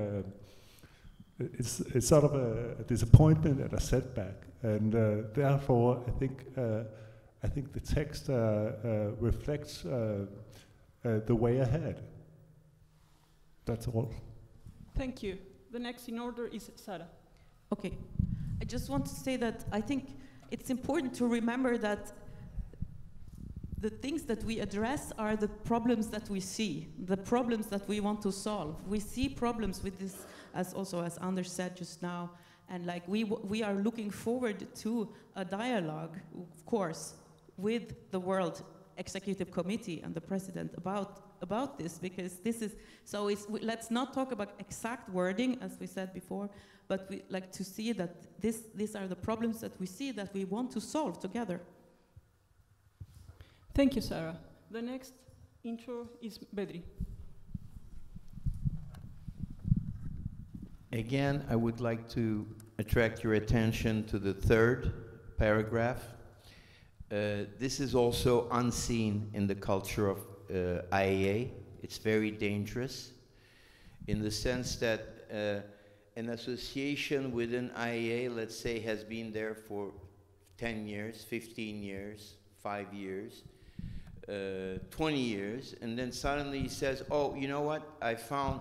it's sort of a disappointment and a setback, and therefore I think the text reflects the way ahead. That's all. Thank you. The next in order is Sarah. Okay. I just want to say that I think it's important to remember that the things that we address are the problems that we see, the problems that we want to solve. We see problems with this, as Anders said just now, and like we are looking forward to a dialogue, of course, with the World Executive Committee and the President about this, because this is, so let's not talk about exact wording, as we said before, but we like to see that these are the problems that we see that we want to solve together. Thank you, Sarah. The next intro is Bedri. Again, I would like to attract your attention to the third paragraph. This is also unseen in the culture of IAA. It's very dangerous in the sense that an association within IAA, let's say, has been there for 10 years, 15 years, 5 years, 20 years, and then suddenly he says, oh, you know what, I found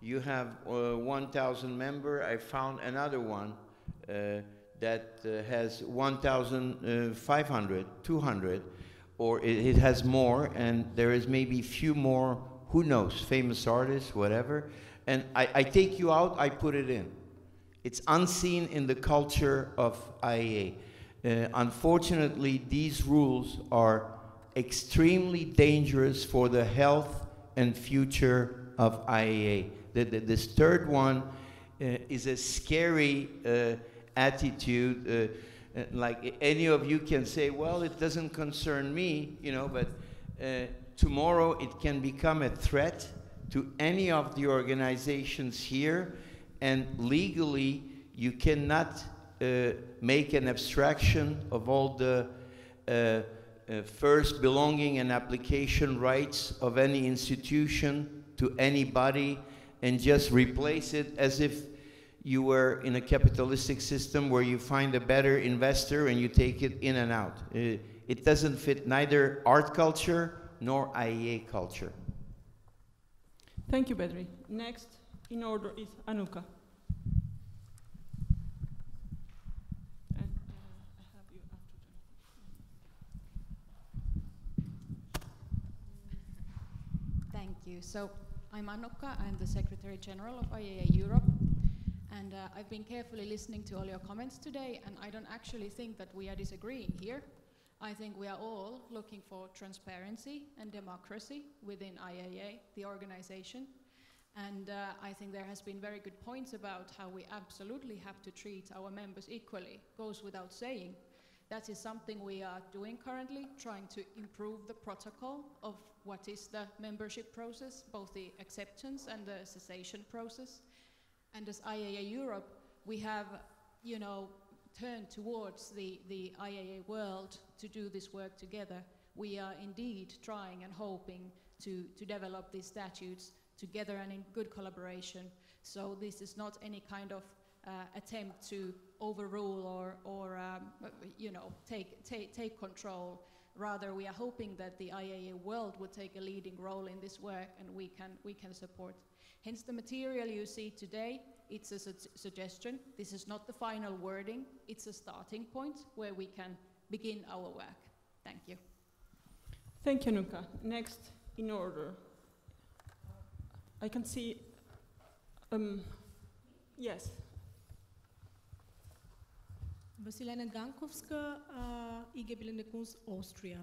you have 1,000 members, I found another one that has 1,500, 200, or it has more, and there is maybe few more, who knows, famous artists, whatever, and I take you out, I put it in. It's unseen in the culture of IAA. Unfortunately, these rules are extremely dangerous for the health and future of IAA. This third one is a scary attitude. Like any of you can say, well, it doesn't concern me, you know, but tomorrow it can become a threat to any of the organizations here, and legally you cannot make an abstraction of all the first belonging and application rights of any institution to anybody and just replace it as if you were in a capitalistic system where you find a better investor and you take it in and out. It doesn't fit neither art culture nor IAA culture. Thank you, Bedri. Next in order is Anuka. Thank you. So I'm Annukka, I'm the Secretary General of IAA Europe, and I've been carefully listening to all your comments today, and I don't actually think that we are disagreeing here. I think we are all looking for transparency and democracy within IAA, the organization. And I think there has been very good points about how we absolutely have to treat our members equally. Goes without saying. That is something we are doing currently, trying to improve the protocol of what is the membership process, both the acceptance and the cessation process. And as IAA Europe, we have, you know, turned towards the IAA world to do this work together. We are indeed trying and hoping to develop these statutes together and in good collaboration. So this is not any kind of attempt to overrule or you know, take control. Rather, we are hoping that the IAA world would take a leading role in this work, and we can support. Hence, the material you see today, it's a suggestion. This is not the final wording. It's a starting point where we can begin our work. Thank you. Thank you, Nuka. Next in order. I can see, yes. Vasilina Gankovska, IG Bilenekons, Austria.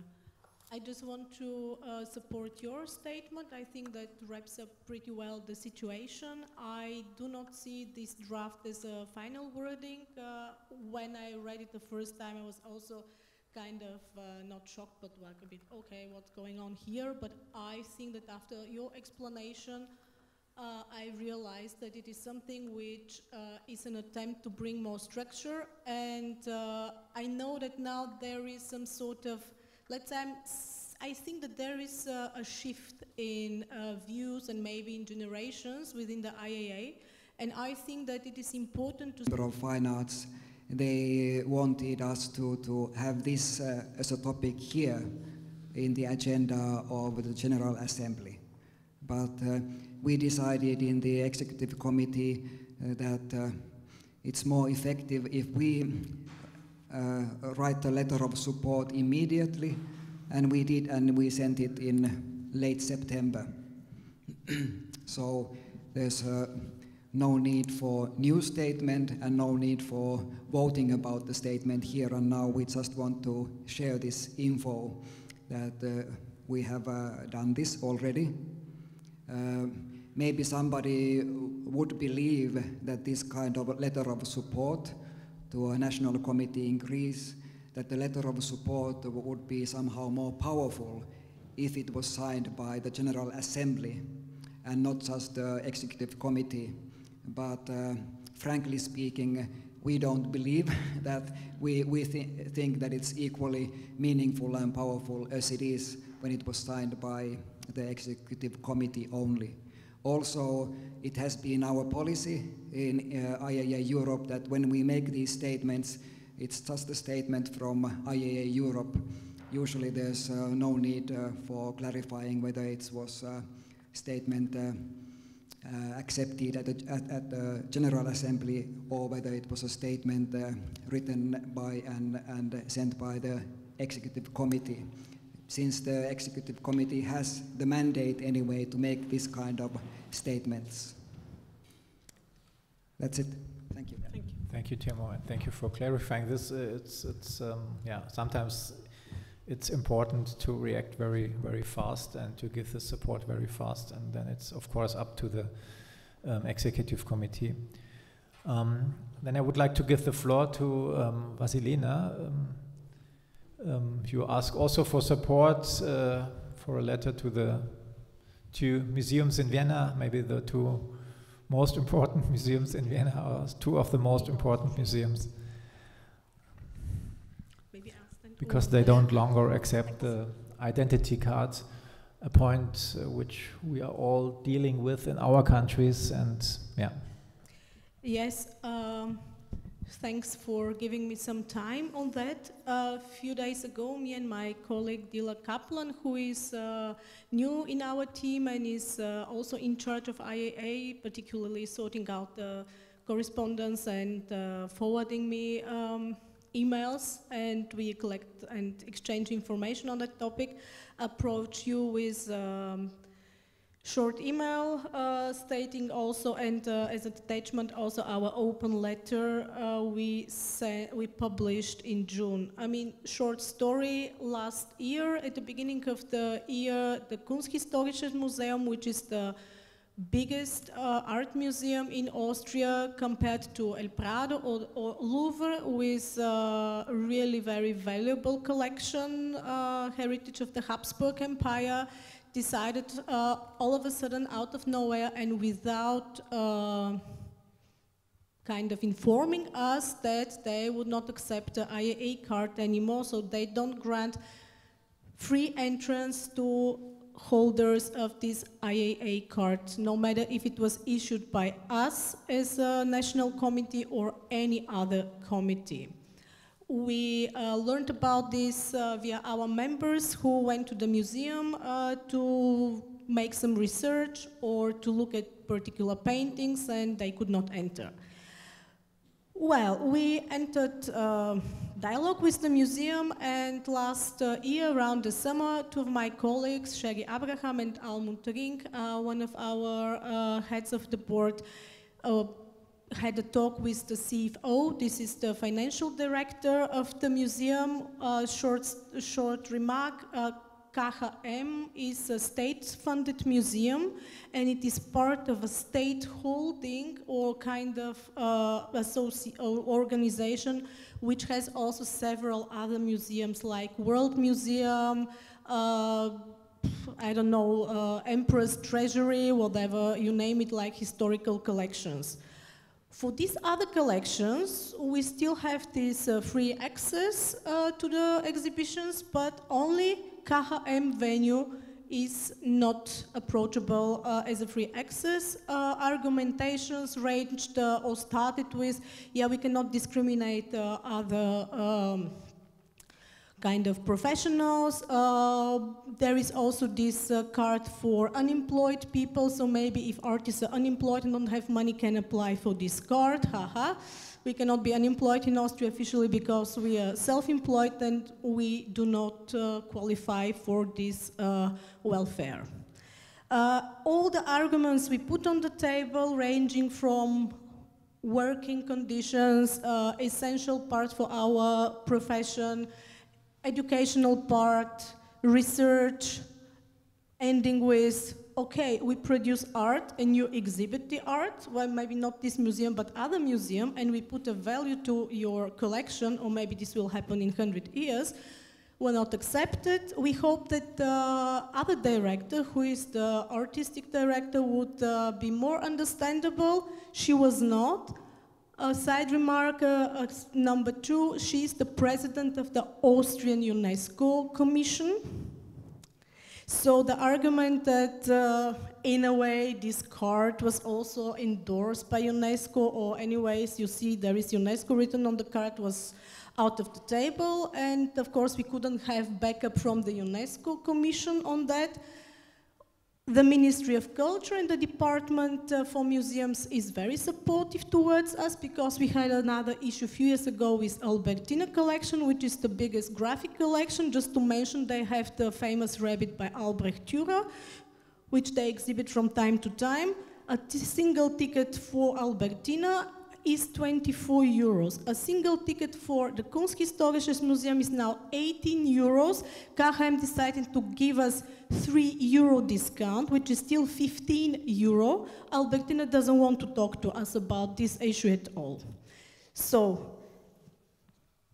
I just want to support your statement. I think that wraps up pretty well the situation. I do not see this draft as a final wording. When I read it the first time, I was also kind of not shocked, but like a bit, okay, what's going on here? But I think that after your explanation, I realized that it is something which is an attempt to bring more structure, and I know that now there is some sort of, let's say, I think that there is a shift in views and maybe in generations within the IAA, and I think that it is important to... Of Fine Arts, they wanted us to have this as a topic here in the agenda of the General Assembly. But we decided in the Executive Committee that it's more effective if we write a letter of support immediately, and we did, and we sent it in late September. So there's no need for new statement and no need for voting about the statement here and now. We just want to share this info that we have done this already. Maybe somebody would believe that this kind of letter of support to a national committee in Greece, that the letter of support would be somehow more powerful if it was signed by the General Assembly and not just the Executive Committee. But frankly speaking, we don't believe that. We think that it's equally meaningful and powerful as it is when it was signed by the Executive Committee only. Also, it has been our policy in IAA Europe that when we make these statements, it's just a statement from IAA Europe. Usually there's no need for clarifying whether it was a statement accepted at the General Assembly or whether it was a statement written by and sent by the Executive Committee. Since the Executive Committee has the mandate anyway to make this kind of statements. That's it. Thank you. Thank you. Thank you, Timo, and thank you for clarifying this. Yeah, sometimes it's important to react very, very fast and to give the support very fast, and then it's of course up to the Executive Committee. Then I would like to give the floor to Vasilina. You ask also for support for a letter to the two museums in Vienna, maybe the two most important museums in Vienna, or two of the most important museums, because they don't longer accept the identity cards, a point which we are all dealing with in our countries, and yeah. Yes. Thanks for giving me some time on that. A few days ago, me and my colleague Dila Kaplan, who is new in our team and is also in charge of IAA, particularly sorting out the correspondence and forwarding me emails, and we collect and exchange information on that topic, approach you with short email stating also, and as a detachment also our open letter we published in June. I mean, short story, last year, at the beginning of the year, the Kunsthistorisches Museum, which is the biggest art museum in Austria compared to El Prado or Louvre, with a really very valuable collection, heritage of the Habsburg Empire, decided all of a sudden, out of nowhere and without kind of informing us, that they would not accept the IAA card anymore, so they don't grant free entrance to holders of this IAA card, no matter if it was issued by us as a national committee or any other committee. We learned about this via our members who went to the museum to make some research or to look at particular paintings, and they could not enter. Well, we entered dialogue with the museum, and last year around the summer, two of my colleagues, Sherry Abraham and Almund Ring, one of our heads of the board, had a talk with the CFO. This is the financial director of the museum. Short remark, KHM is a state-funded museum, and it is part of a state holding or kind of organization which has also several other museums like World Museum, I don't know, Emperor's Treasury, whatever you name it, like historical collections. For these other collections, we still have this free access to the exhibitions, but only KHM venue is not approachable as a free access. Argumentations ranged or started with, yeah, we cannot discriminate other kind of professionals. There is also this card for unemployed people, so maybe if artists are unemployed and don't have money, can apply for this card, haha. We cannot be unemployed in Austria officially because we are self-employed and we do not qualify for this welfare. All the arguments we put on the table, ranging from working conditions, essential part for our profession, educational part, research, ending with, okay, we produce art and you exhibit the art, well, maybe not this museum but other museum, and we put a value to your collection, or maybe this will happen in 100 years, were not accepted. We hope that the other director, who is the artistic director, would be more understandable. She was not. A side remark, number 2, she is the president of the Austrian UNESCO Commission. So the argument that in a way this card was also endorsed by UNESCO, or anyways you see there is UNESCO written on the card, was out of the table, and of course we couldn't have backup from the UNESCO Commission on that. The Ministry of Culture and the Department for Museums is very supportive towards us, because we had another issue a few years ago with Albertina collection, which is the biggest graphic collection. Just to mention, they have the famous rabbit by Albrecht Dürer, which they exhibit from time to time. A single ticket for Albertina is 24 euros. A single ticket for the Kunsthistorisches Museum is now 18 euros. KHM decided to give us €3 discount, which is still 15 euro. Albertina doesn't want to talk to us about this issue at all. So,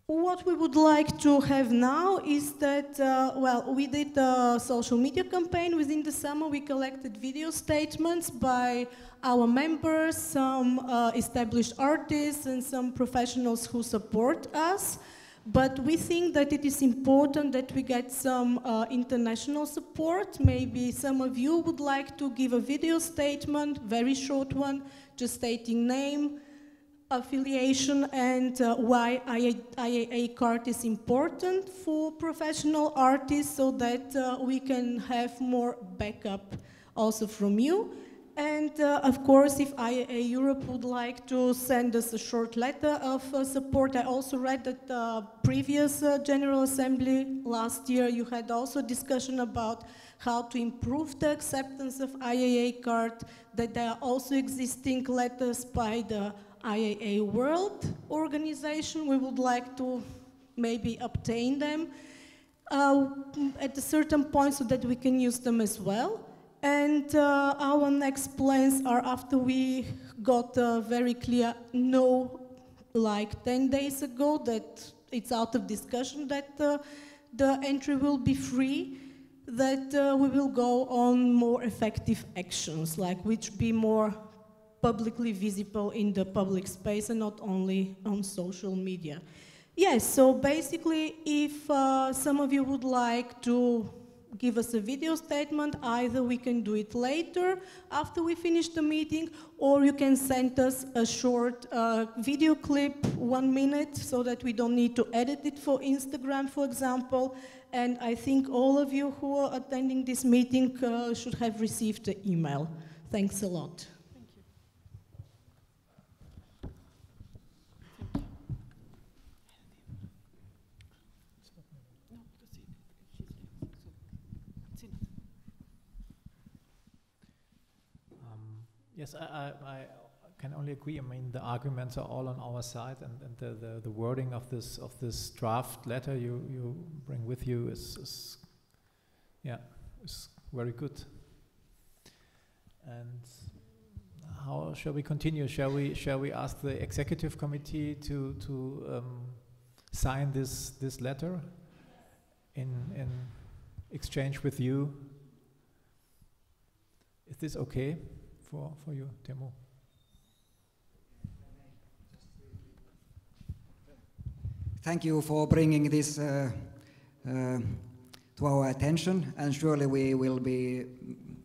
what we would like to have now is that, well, we did a social media campaign within the summer. We collected video statements by our members, some established artists and some professionals who support us. But we think that it is important that we get some international support. Maybe some of you would like to give a video statement, very short one, just stating name, affiliation, and why IAA card is important for professional artists, so that we can have more backup also from you. And of course, if IAA Europe would like to send us a short letter of support. I also read that the previous General Assembly last year, you had also discussion about how to improve the acceptance of IAA card, that there are also existing letters by the IAA World organization. We would like to maybe obtain them at a certain point so that we can use them as well. And our next plans are, after we got a very clear no, like 10 days ago, that it's out of discussion that the entry will be free, that we will go on more effective actions, like which be more publicly visible in the public space and not only on social media. Yes, so basically, if some of you would like to give us a video statement, either we can do it later after we finish the meeting, or you can send us a short video clip, 1 minute, so that we don't need to edit it for Instagram, for example. And I think all of you who are attending this meeting should have received the email. Thanks a lot. Yes, I can only agree. I mean, the arguments are all on our side, and the wording of this draft letter you bring with you is very good. And how shall we continue? Shall we ask the executive committee to sign this letter in exchange with you? Is this okay for you, Teemu? Thank you for bringing this to our attention, and surely we will be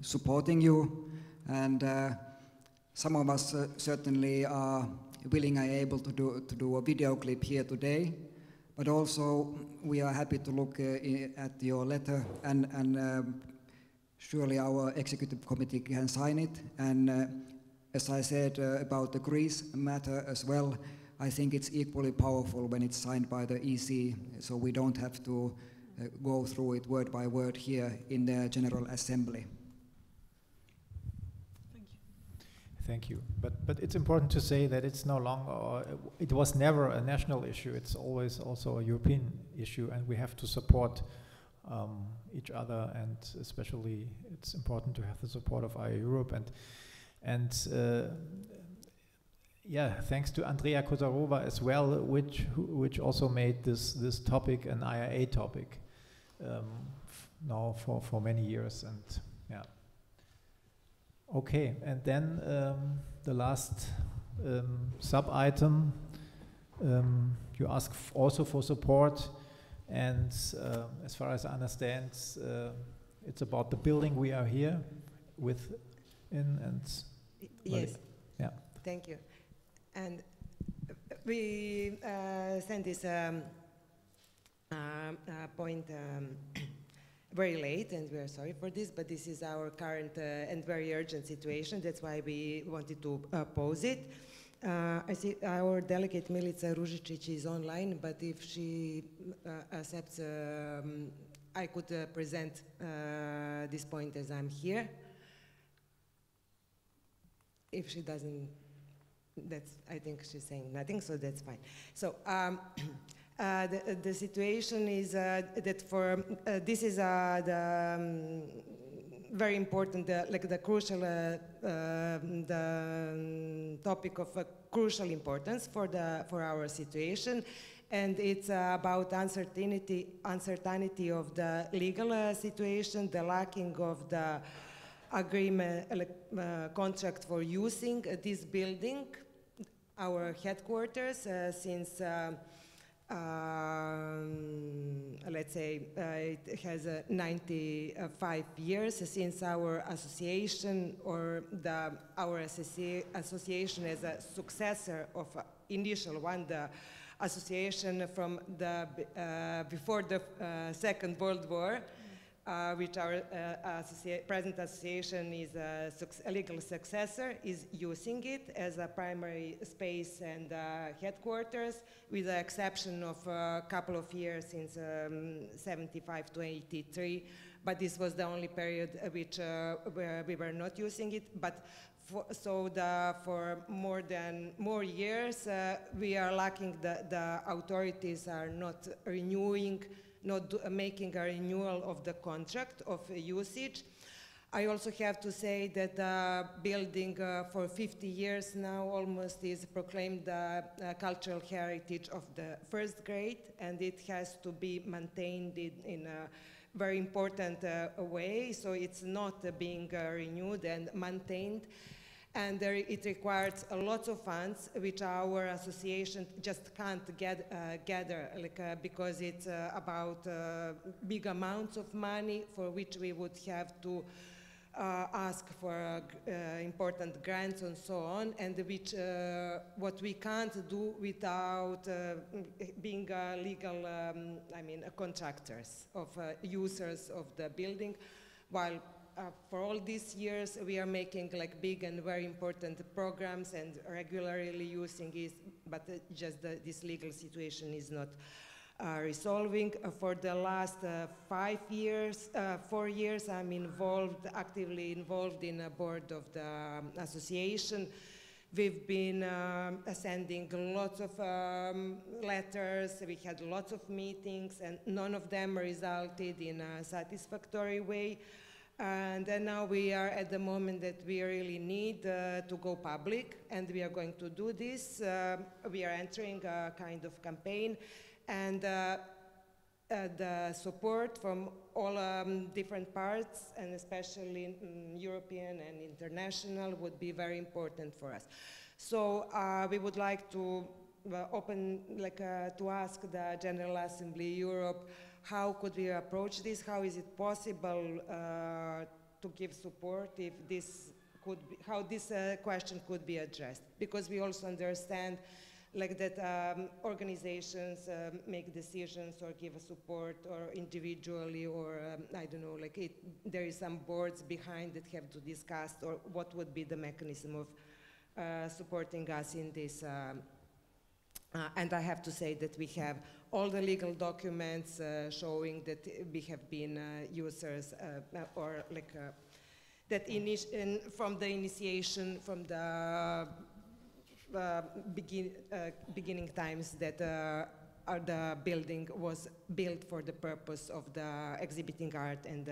supporting you. And some of us certainly are willing and able to do a video clip here today, but also we are happy to look at your letter, and surely our executive committee can sign it. And as I said about the Greece matter as well, I think it's equally powerful when it's signed by the EC, so we don't have to go through it word by word here in the General Assembly. Thank you. But it's important to say that it's no longer, it was never a national issue. It's always also a European issue, and we have to support each other, and especially it's important to have the support of IAA Europe. And yeah, thanks to Andrea Kozarova as well, which also made this topic an IAA topic now for many years. And yeah. Okay, and then the last sub-item, you ask also for support, and as far as I understand, it's about the building we are here in, and yes, yeah. Thank you. And we sent this point very late, and we are sorry for this, but this is our current and very urgent situation. That's why we wanted to pose it. I see our delegate Milica Ružičić is online, but if she accepts, I could present this point as I'm here. If she doesn't, I think she's saying nothing, so that's fine. So the situation is that for this is the very important, like the crucial, the topic of crucial importance for our situation, and it's about uncertainty of the legal situation, the lacking of the agreement, contract for using this building, our headquarters, since let's say it has 95 years since our association, or our association as a successor of initial one, the association from the before the Second World War. which our present association is a legal successor, is using it as a primary space and headquarters, with the exception of a couple of years since 75 to 83. But this was the only period where we were not using it. But for more years, we are lacking the authorities are not renewing, not making a renewal of the contract of usage. I also have to say that the building for 50 years now almost is proclaimed the cultural heritage of the first grade, and it has to be maintained in a very important way, so it's not being renewed and maintained. And it requires a lot of funds, which our association just can't gather, because it's about big amounts of money for which we would have to ask for important grants and so on, and which what we can't do without being legal, contractors of users of the building, while for all these years we are making big and very important programs and regularly using it, but just this legal situation is not resolving. For the last 4 years, I'm actively involved in a board of the association. We've been sending lots of letters, we had lots of meetings, and none of them resulted in a satisfactory way. And then now we are at the moment that we really need to go public, and we are going to do this. We are entering a kind of campaign, and the support from all different parts, and especially European and international, would be very important for us. So we would like to to ask the General Assembly Europe, how could we approach this? How is it possible to give support if this could be, how this question could be addressed? Because we also understand that organizations make decisions or give a support, or individually, or I don't know, there is some boards behind that have to discuss, or what would be the mechanism of supporting us in this. And I have to say that we have all the legal documents showing that we have been users, or that from the initiation, from the beginning times, that the building was built for the purpose of the exhibiting art and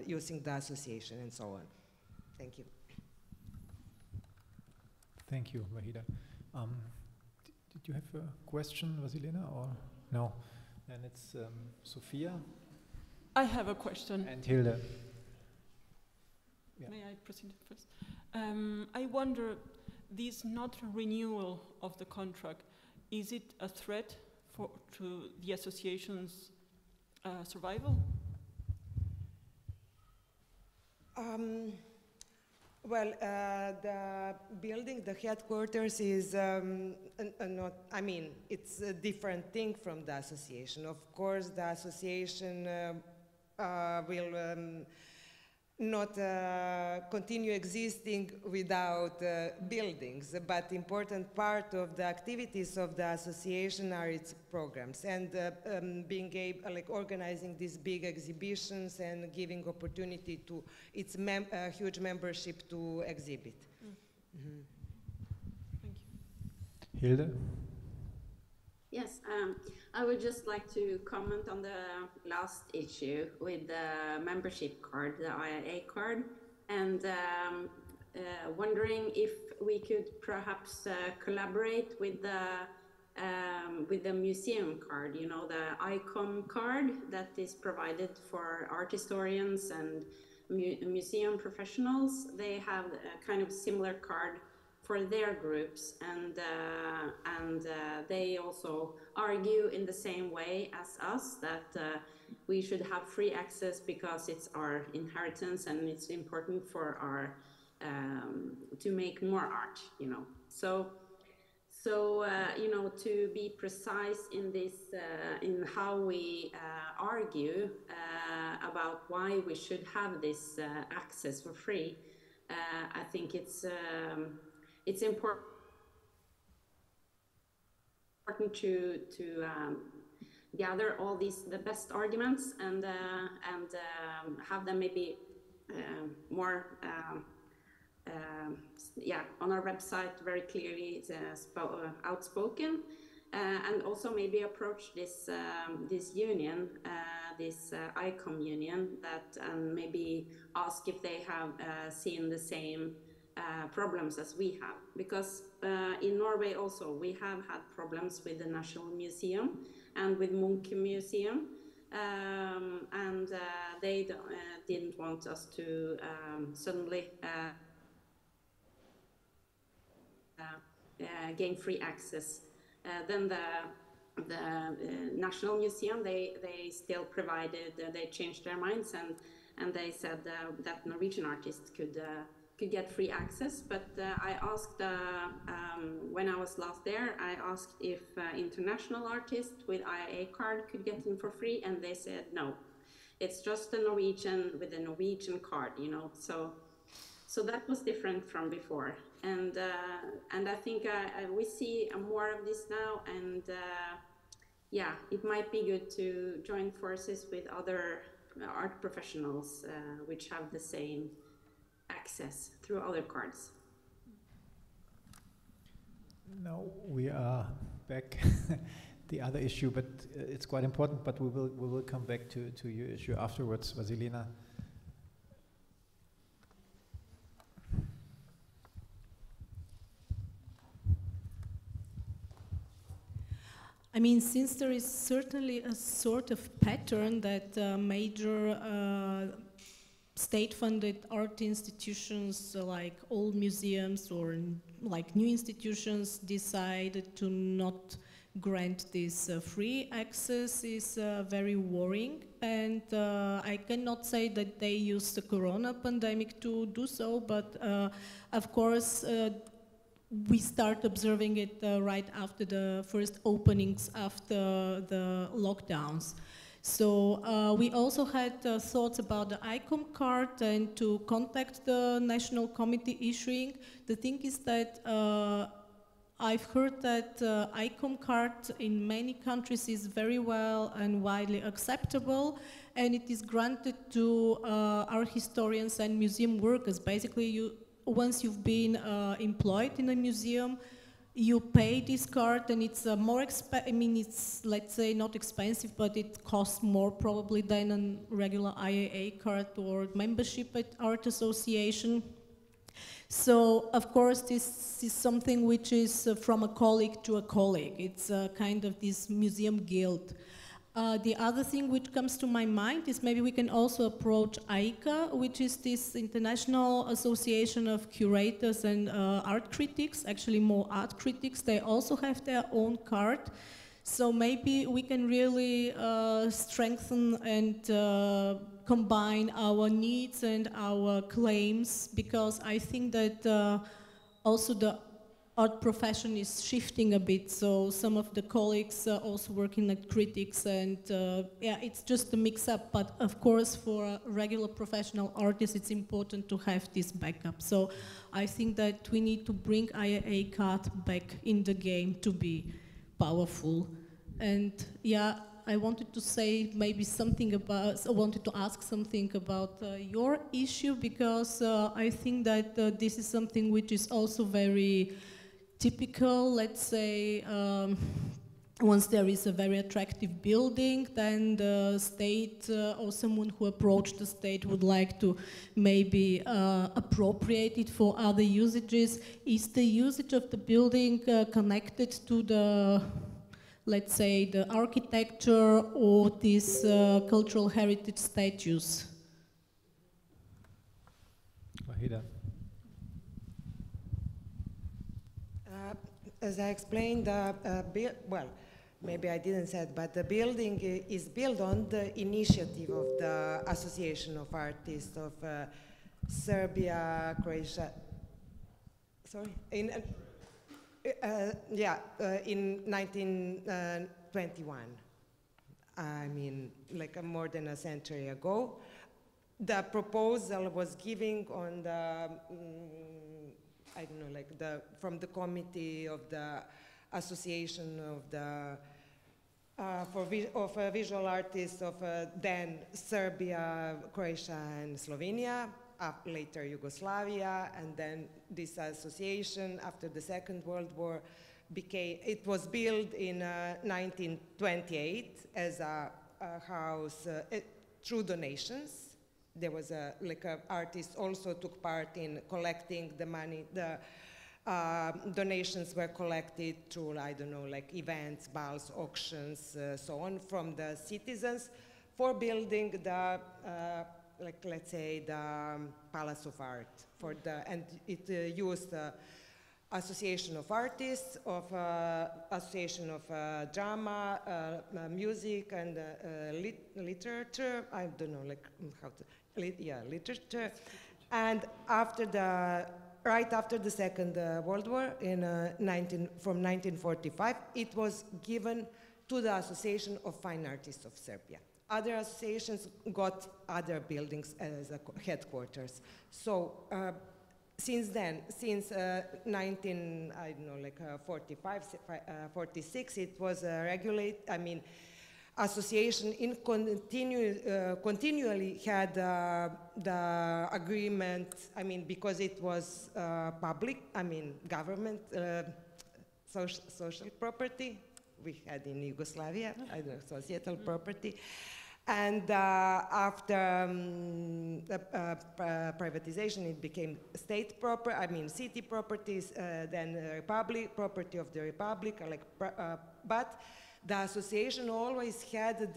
using the association and so on. Thank you. Thank you, Vahida. Did you have a question, Vasilina, or no? Then it's Sophia. I have a question. And Hilde. Yeah. May I proceed first? I wonder, this not renewal of the contract, is it a threat to the association's survival? Well, the building, the headquarters is not, it's a different thing from the association. Of course, the association will not continue existing without buildings, but important part of the activities of the association are its programs, and being able, organizing these big exhibitions and giving opportunity to its huge membership to exhibit. Mm-hmm. Thank you. Hilde? Yes, I would just like to comment on the last issue with the membership card, the IAA card, and wondering if we could perhaps collaborate with the museum card, you know, the ICOM card that is provided for art historians and museum professionals. They have a kind of similar card for their groups, and they also argue in the same way as us that we should have free access because it's our inheritance and it's important for our to make more art, you know. So So, you know, to be precise in this, in how we argue about why we should have this access for free, I think it's important to gather all the best arguments and have them maybe more on our website very clearly outspoken, and also maybe approach this this union, this ICOM union, that and maybe ask if they have seen the same problems as we have, because in Norway also we have had problems with the National Museum and with Munch Museum, and they didn't want us to suddenly gain free access. Then the National Museum, they still provided, they changed their minds, and they said that Norwegian artists could get free access. But I asked, when I was last there, I asked if international artists with IAA card could get in for free, and they said no. It's just a Norwegian with a Norwegian card, you know. So that was different from before, and I think we see more of this now, and yeah, it might be good to join forces with other art professionals which have the same access through other cards. Now we are back the other issue, but it's quite important. But we will come back to your issue afterwards, Vasilina. I mean, since there is certainly a sort of pattern that major state-funded art institutions, like old museums or like new institutions, decided to not grant this free access, is very worrying. And I cannot say that they used the corona pandemic to do so, but of course we start observing it right after the first openings after the lockdowns. So we also had thoughts about the ICOM card and to contact the national committee issuing. The thing is that I've heard that ICOM card in many countries is very well and widely acceptable, and it is granted to art historians and museum workers. Basically, once you've been employed in a museum, you pay this card, and it's more I mean, it's, let's say, not expensive, but it costs more probably than a regular IAA card or membership at art association. So, of course, this is something which is from a colleague to a colleague. It's kind of this museum guild. The other thing which comes to my mind is maybe we can also approach ICA, which is this International Association of Curators and Art Critics, actually more art critics. They also have their own card. So maybe we can really strengthen and combine our needs and our claims, because I think that also the art profession is shifting a bit, so some of the colleagues are also working at critics, and yeah, it's just a mix-up, but of course for a regular professional artist it's important to have this backup. So I think that we need to bring IAA card back in the game to be powerful. And yeah, I wanted to say maybe something about, I wanted to ask something about your issue, because I think that this is something which is also very typical. Let's say once there is a very attractive building, then the state or someone who approached the state would like to maybe appropriate it for other usages. Is the usage of the building connected to the, let's say, the architecture or this cultural heritage status? Wahida. As I explained, well, maybe I didn't say it, but the building is built on the initiative of the Association of Artists of Serbia, Croatia. Sorry? In 1921. I mean, like more than a century ago. The proposal was given on the, I don't know, like from the committee of the Association of the visual artists of then Serbia, Croatia, and Slovenia, later Yugoslavia, and then this association after the Second World War it was built in 1928 as a house through donations. There was artists also took part in collecting the money. The donations were collected through, I don't know, like events, balls, auctions, so on, from the citizens for building the, let's say, the Palace of Art. And it used the Association of Artists, Association of Drama, Music, and Literature. I don't know, like how to, literature. And right after the Second World War, from 1945, it was given to the Association of Fine Artists of Serbia. Other associations got other buildings as headquarters. So since then, since 45, 46, it was association continually had the agreement, because it was public, government, social property, we had in Yugoslavia, societal property. And after privatization, it became state property, city properties, then republic, property of the republic, but the association always had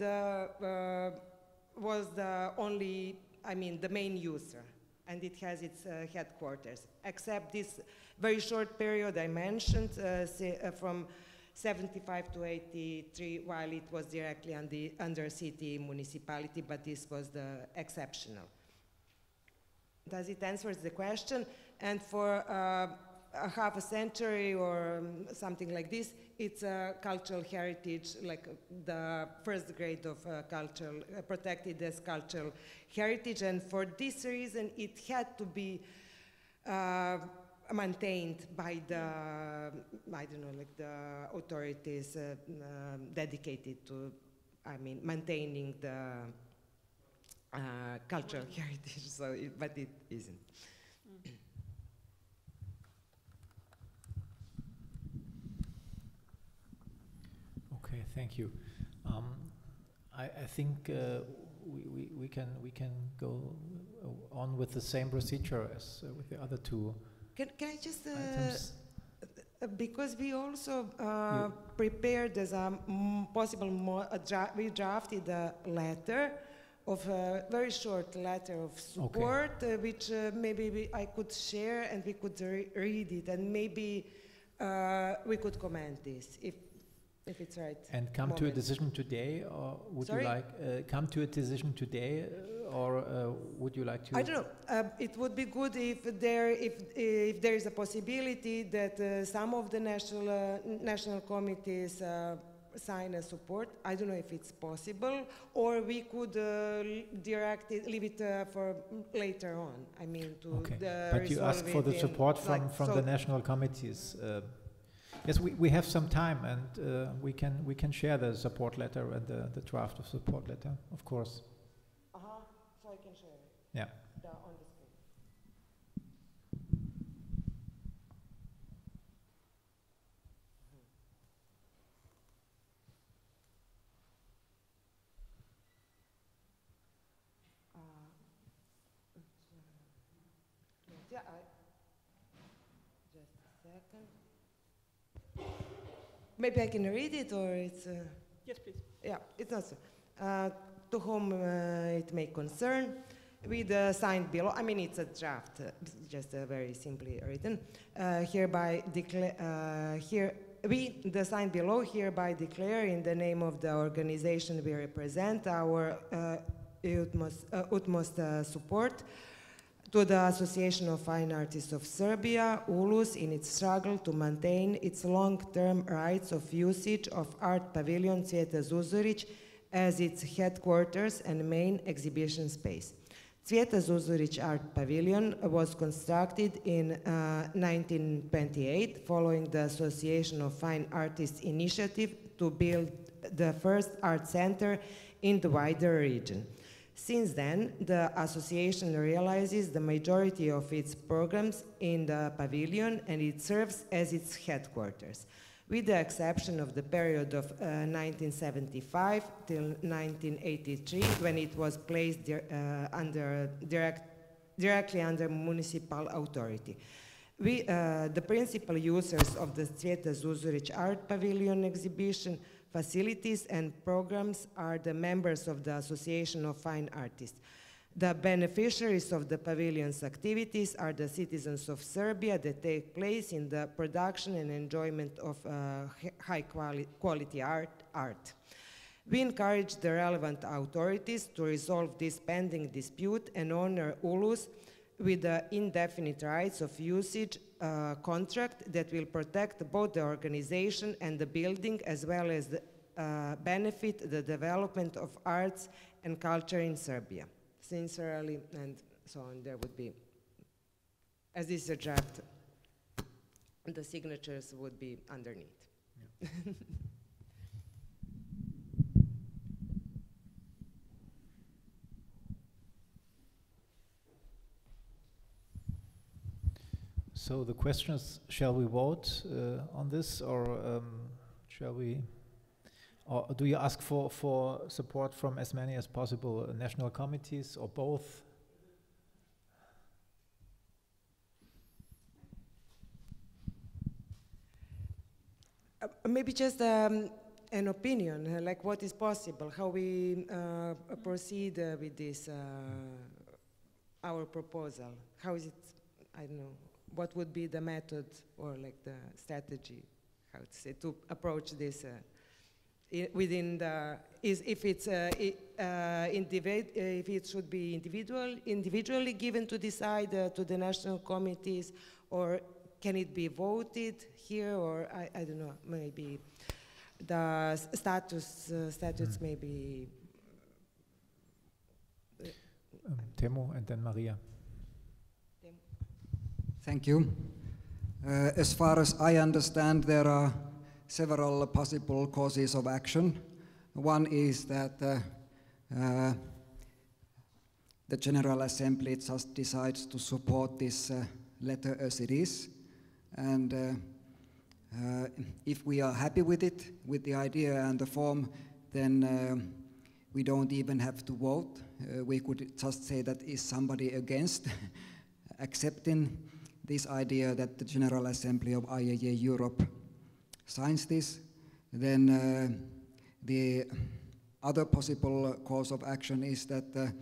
was the only, the main user, and it has its headquarters, except this very short period I mentioned, from 75 to 83, while it was directly under city municipality, but this was the exceptional. Does it answer the question? And for a half a century or something like this, it's a cultural heritage, like the first grade of cultural, protected as cultural heritage, and for this reason it had to be maintained by the, the authorities dedicated to, maintaining the cultural heritage, so but it isn't. Okay, thank you. I think we can go on with the same procedure as with the other two. Can I just, because we also prepared as a possible, we drafted a letter of a very short letter of support, which maybe I could share and we could read it, and maybe we could comment this if it's right. And come to a decision today, or would you like come to a decision today, or would you like to? I don't know. It would be good if there is a possibility that some of the national committees sign a support. I don't know if it's possible, or we could leave it for later on. But you asked for the support from the national committees. Yes, we have some time, and we can share the support letter and the draft of support letter, of course. So I can share it. Yeah. On the screen. Just a second. Maybe I can read it, or it's... Yes, please. Yeah, it's not so. To whom it may concern, with signed below, it's a draft, just very simply written. Hereby declare, the signed below hereby declare in the name of the organization we represent our utmost support to the Association of Fine Artists of Serbia, ULUS, in its struggle to maintain its long-term rights of usage of Art Pavilion Cvijeta Zuzorić as its headquarters and main exhibition space. Cvijeta Zuzorić Art Pavilion was constructed in 1928 following the Association of Fine Artists initiative to build the first art center in the wider region. Since then, the association realizes the majority of its programs in the pavilion, and it serves as its headquarters, with the exception of the period of 1975 till 1983, when it was placed directly under municipal authority. The principal users of the Cvijeta Zuzorić Art Pavilion exhibition facilities and programs are the members of the Association of Fine Artists. The beneficiaries of the pavilion's activities are the citizens of Serbia that take place in the production and enjoyment of high quality art. We encourage the relevant authorities to resolve this pending dispute and honor ULUS with the indefinite rights of usage contract that will protect both the organization and the building, as well as benefit the development of arts and culture in Serbia. Sincerely, and so on, there would be, as this is a draft, the signatures would be underneath. Yeah. So the question is, shall we vote on this, or shall we, or do you ask for support from as many as possible national committees, or both? Maybe just an opinion, like what is possible, how we proceed with this, our proposal. How is it, I don't know, what would be the method or like the strategy, how to say, to approach this within the, if it should be individually given to decide to the national committees, or can it be voted here, or I don't know, maybe the statutes maybe. Temo and then Maria. Thank you. As far as I understand, there are several possible causes of action. One is that the General Assembly just decides to support this letter as it is. And if we are happy with it, with the idea and the form, then we don't even have to vote. We could just say that is somebody against accepting this idea that the General Assembly of IAA Europe signs this. Then the other possible course of action is that the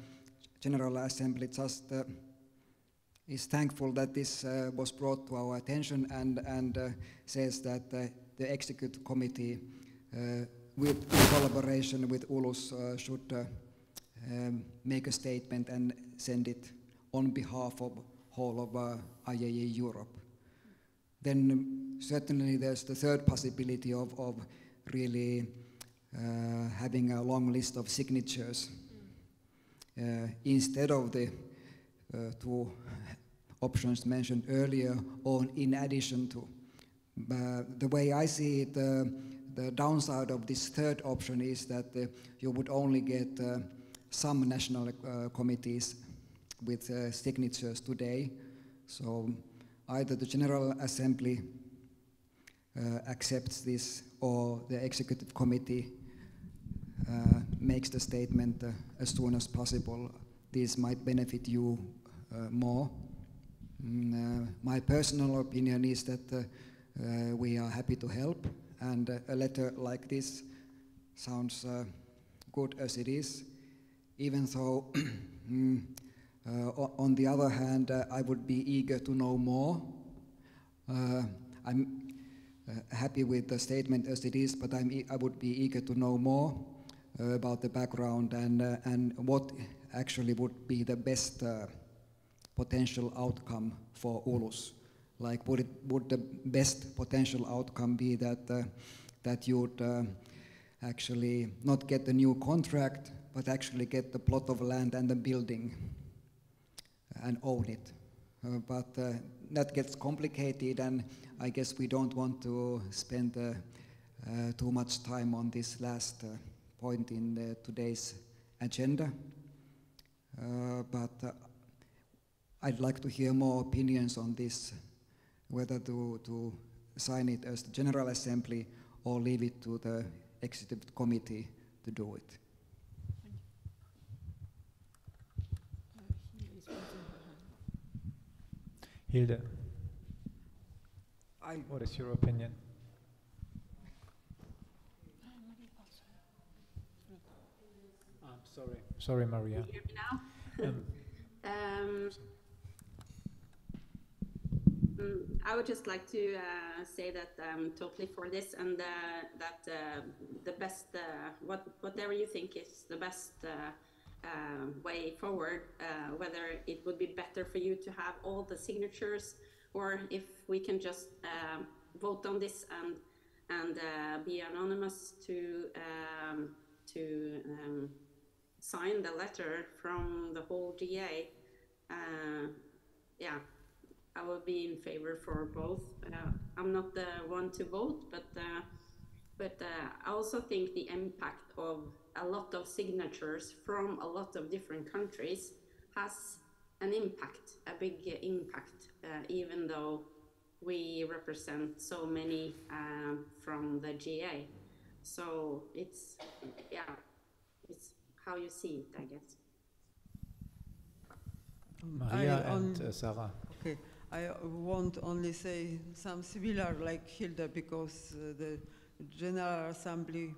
General Assembly just is thankful that this was brought to our attention and says that the Executive Committee with collaboration with ULUS should make a statement and send it on behalf of whole of IAA Europe. Then certainly there's the third possibility of really having a long list of signatures instead of the two options mentioned earlier, or in addition to. The way I see it, the downside of this third option is that you would only get some national committees with signatures today. So either the General Assembly accepts this, or the Executive Committee makes the statement as soon as possible. This might benefit you more. My personal opinion is that we are happy to help, and a letter like this sounds good as it is, even though on the other hand, I would be eager to know more. I'm happy with the statement as it is, but I would be eager to know more about the background and what actually would be the best potential outcome for ULUS? Like, would the best potential outcome be that you would actually not get a new contract, but actually get the plot of land and the building and own it? But that gets complicated, and I guess we don't want to spend too much time on this last point in today's agenda. But I'd like to hear more opinions on this, whether to sign it as the General Assembly or leave it to the Executive Committee to do it. Hilde, what is your opinion? Sorry, Maria. Can you hear me now? I would just like to say that I'm totally for this, and that the best, whatever you think is the best way forward, whether it would be better for you to have all the signatures, or if we can just vote on this and be anonymous to sign the letter from the whole GA. Yeah, I would be in favor for both. I'm not the one to vote, but I also think the impact of a lot of signatures from a lot of different countries has an impact, a big impact, even though we represent so many from the GA. So it's how you see it, I guess. Maria and Sarah. Okay, I won't only say some similar like Hilda, because the General Assembly,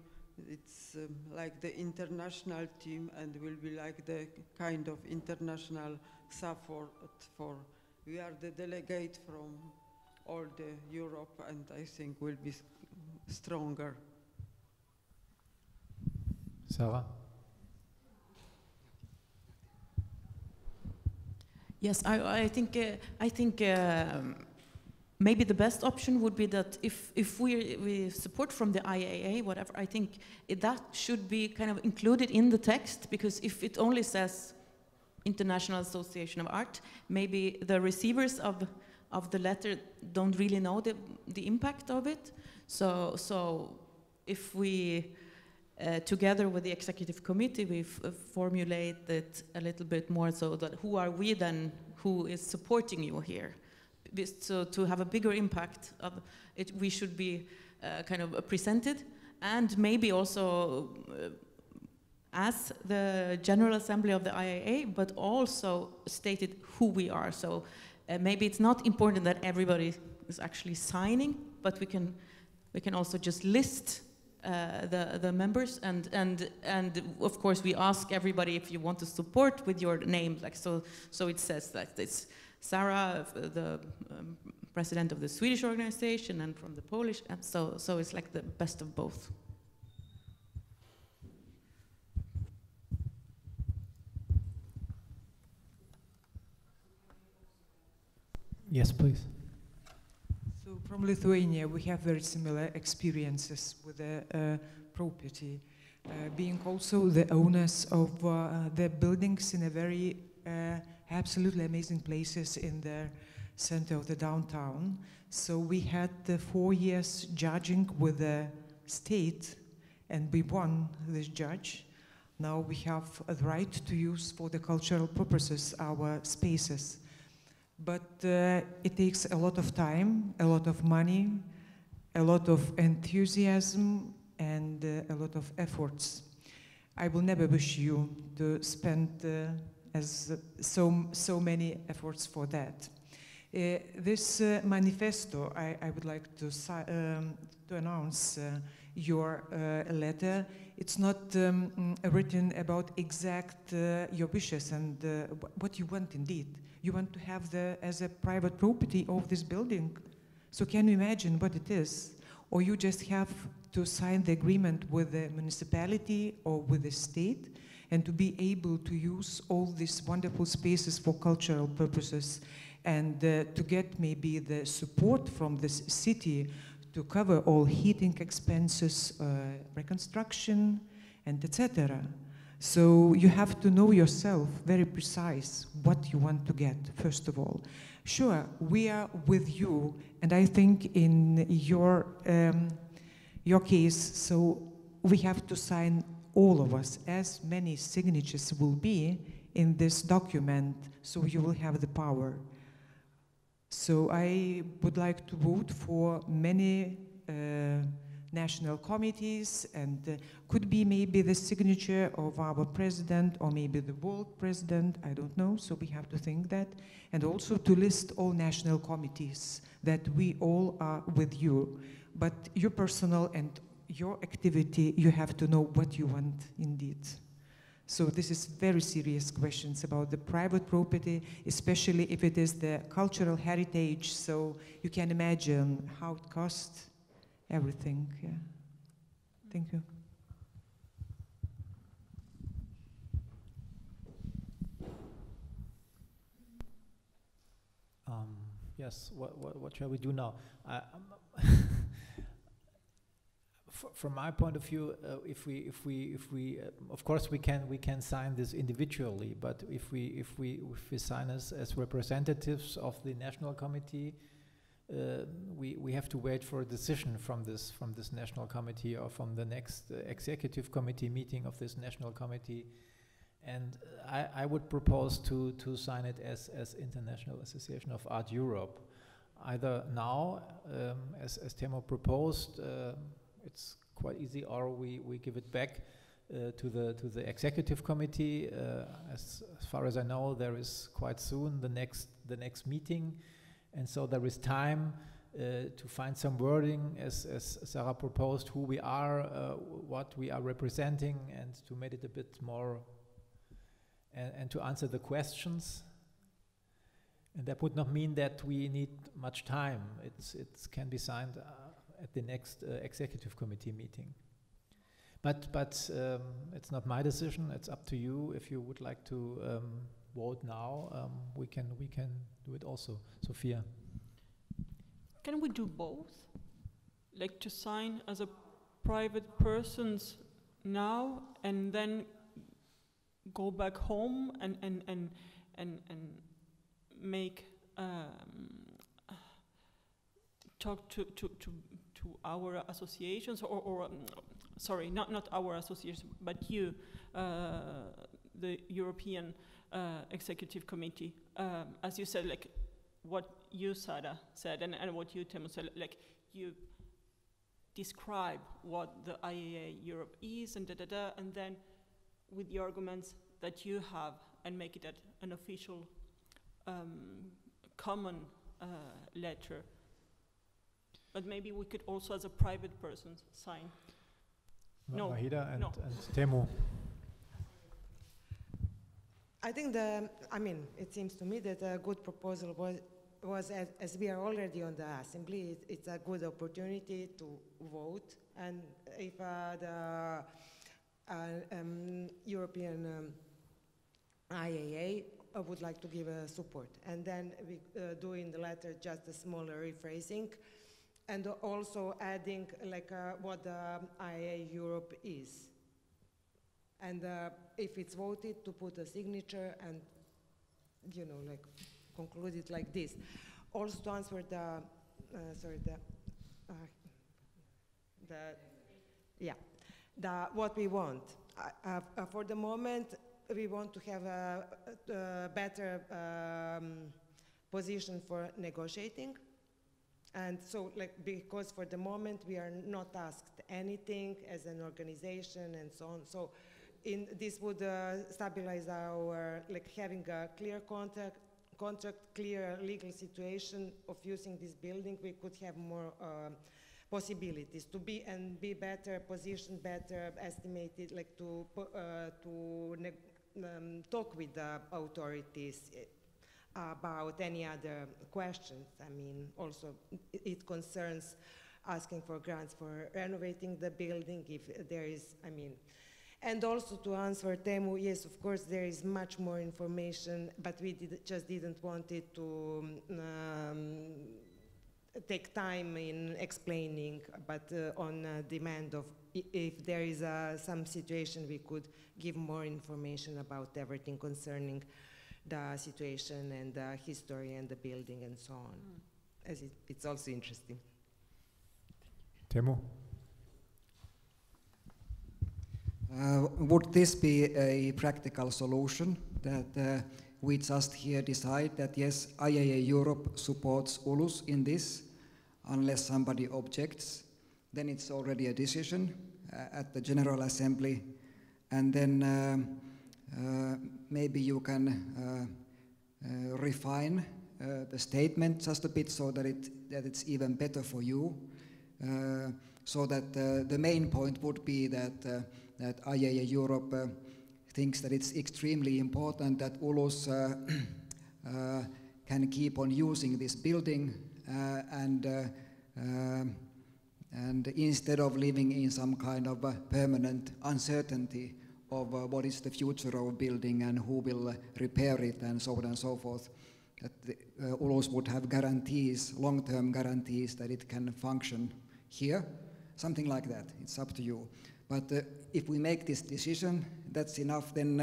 it's like the international team and will be like the kind of international support for, we are the delegate from all the Europe, and I think will be stronger. Sarah? Yes, I think maybe the best option would be that if we support from the IAA, whatever, I think that should be kind of included in the text, because if it only says International Association of Art, maybe the receivers of the letter don't really know the impact of it. So if we together with the executive committee, we formulate it a little bit more, so that who are we then, who is supporting you here? So to have a bigger impact of it, we should be kind of presented, and maybe also as the General Assembly of the IAA, but also stated who we are. So maybe it's not important that everybody is actually signing, but we can also just list the members, and of course we ask everybody if you want to support with your name, like so it says that it's Sarah, the president of the Swedish organization, and from the Polish, and so it's like the best of both. Yes, please. So from Lithuania, we have very similar experiences with the property, being also the owners of the buildings in a very absolutely amazing places in the center of the downtown. So we had 4 years judging with the state, and we won this judge. Now we have a right to use for the cultural purposes our spaces. But it takes a lot of time, a lot of money, a lot of enthusiasm, and a lot of efforts. I will never wish you to spend so many efforts for that. This manifesto, I would like to announce your letter. It's not written about exact your wishes and what you want indeed. You want to have as a private property of this building. So can you imagine what it is? Or you just have to sign the agreement with the municipality or with the state, and to be able to use all these wonderful spaces for cultural purposes, and to get maybe the support from this city to cover all heating expenses, reconstruction, and etc. So you have to know yourself very precise what you want to get, first of all. Sure, we are with you, and I think in your case, so we have to sign, all of us, as many signatures will be in this document, so you will have the power. So I would like to vote for many national committees, and could be maybe the signature of our president, or maybe the world president, I don't know, so we have to think that. And also to list all national committees, that we all are with you. But your personal and your activity, you have to know what you want indeed. So this is very serious questions about the private property, especially if it is the cultural heritage, so you can imagine how it costs everything. Yeah. Thank you. Yes, what shall we do now? From my point of view, if we of course we can sign this individually, but if we sign as representatives of the national committee, we have to wait for a decision from this national committee, or from the next executive committee meeting of this national committee. And I would propose to sign it as International Association of Art Europe, either now, as Temo proposed. It's quite easy, or we give it back to the executive committee. As far as I know, there is quite soon the next meeting, and so there is time to find some wording, as Sarah proposed, who we are, what we are representing, and to make it a bit more, and to answer the questions. And that would not mean that we need much time. It can be signed at the next executive committee meeting. But it's not my decision. It's up to you. If you would like to vote now, we can do it also. Sophia. Can we do both? Like to sign as a private persons now, and then go back home and make talk to our associations, or sorry, not our associations, but you, the European Executive Committee, as you said, like what you, Sarah, said, and what you, Temo, said, like you describe what the IAA Europe is, and and then with the arguments that you have, and make it an official common letter. But maybe we could also, as a private person, sign. No. Mahida and Temo. I think it seems to me that a good proposal was as we are already on the assembly, it's a good opportunity to vote, and if the European IAA would like to give support, and then we do in the letter just a smaller rephrasing, and also adding like what the IAA Europe is, and if it's voted, to put a signature and like conclude it like this. Also to answer what we want. For the moment, we want to have a better position for negotiating. And so, because for the moment we are not asked anything as an organization and so on. So, this would stabilize our, having a clear contract, clear legal situation of using this building. We could have more possibilities to be better positioned, better estimated, to talk with the authorities about any other questions. I mean, also it concerns asking for grants for renovating the building if there is, I mean. And also to answer Teemu, yes, of course, there is much more information, but we just didn't want it to take time in explaining, but on demand of if there is some situation, we could give more information about everything concerning the situation and the history and the building and so on, as it's also interesting. Teemu? Would this be a practical solution that we just here decide that yes, IAA Europe supports ULUS in this, unless somebody objects, then it's already a decision at the General Assembly, and then maybe you can refine the statement just a bit so that it's even better for you, so that the main point would be that IAA Europe thinks that it's extremely important that ULUS can keep on using this building and instead of living in some kind of permanent uncertainty of what is the future of a building and who will repair it and so on and so forth, that ULUS would have guarantees, long-term guarantees that it can function here, something like that. It's up to you. But if we make this decision, that's enough. Then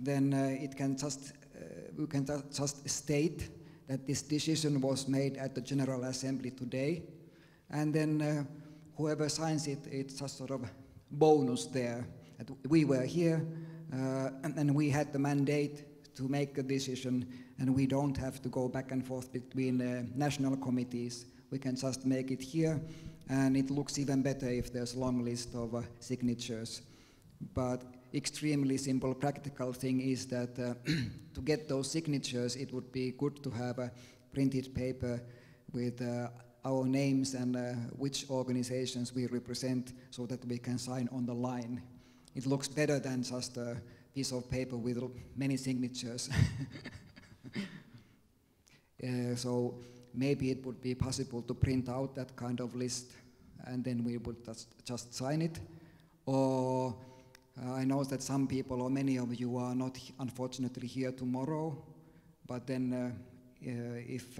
it can just we can just state that this decision was made at the General Assembly today, and then whoever signs it, it's just sort of bonus there. That we were here, and we had the mandate to make a decision, and we don't have to go back and forth between national committees. We can just make it here. And it looks even better if there's a long list of signatures. But extremely simple practical thing is that to get those signatures, it would be good to have a printed paper with our names and which organizations we represent so that we can sign on the line. It looks better than just a piece of paper with many signatures. So maybe it would be possible to print out that kind of list and then we would just sign it. Or I know that some people or many of you are not unfortunately here tomorrow, but then if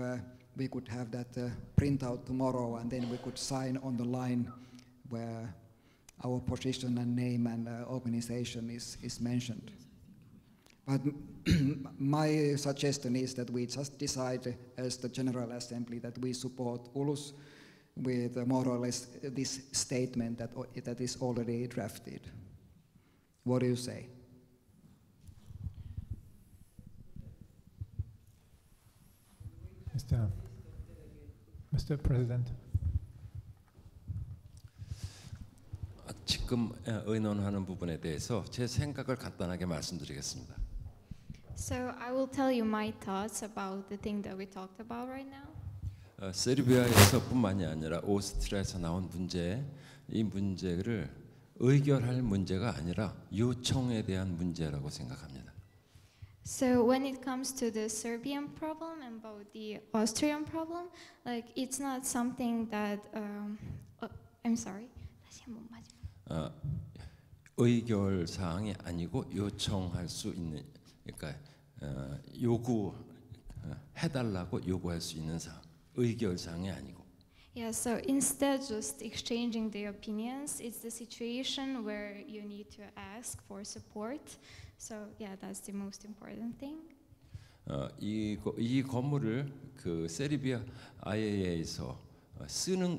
we could have that printout tomorrow and then we could sign on the line where our position and name and organization is mentioned. But my suggestion is that we just decide as the General Assembly that we support ULUS with more or less this statement that is already drafted. What do you say? Mr. President. 지금 의논하는 부분에 대해서 제 생각을 간단하게 말씀드리겠습니다. So I will tell you my thoughts about the thing that we talked about right now. 세르비아에서뿐만이 아니라 오스트리아에서 나온 문제, 이 문제를 의결할 문제가 아니라 요청에 대한 문제라고 생각합니다. So when it comes to the Serbian problem and about the Austrian problem, like it's not something that I'm sorry. 다시 한번 마지막. 의결 사항이 아니고 요청할 수 있는, 그러니까 요구 해달라고 요구할 수 있는 사항, 의결 사항이 아니고. Yeah, so instead just exchanging the opinions, it's the situation where you need to ask for support. So yeah, that's the most important thing. 이 건물을 그 세르비아 IAA에서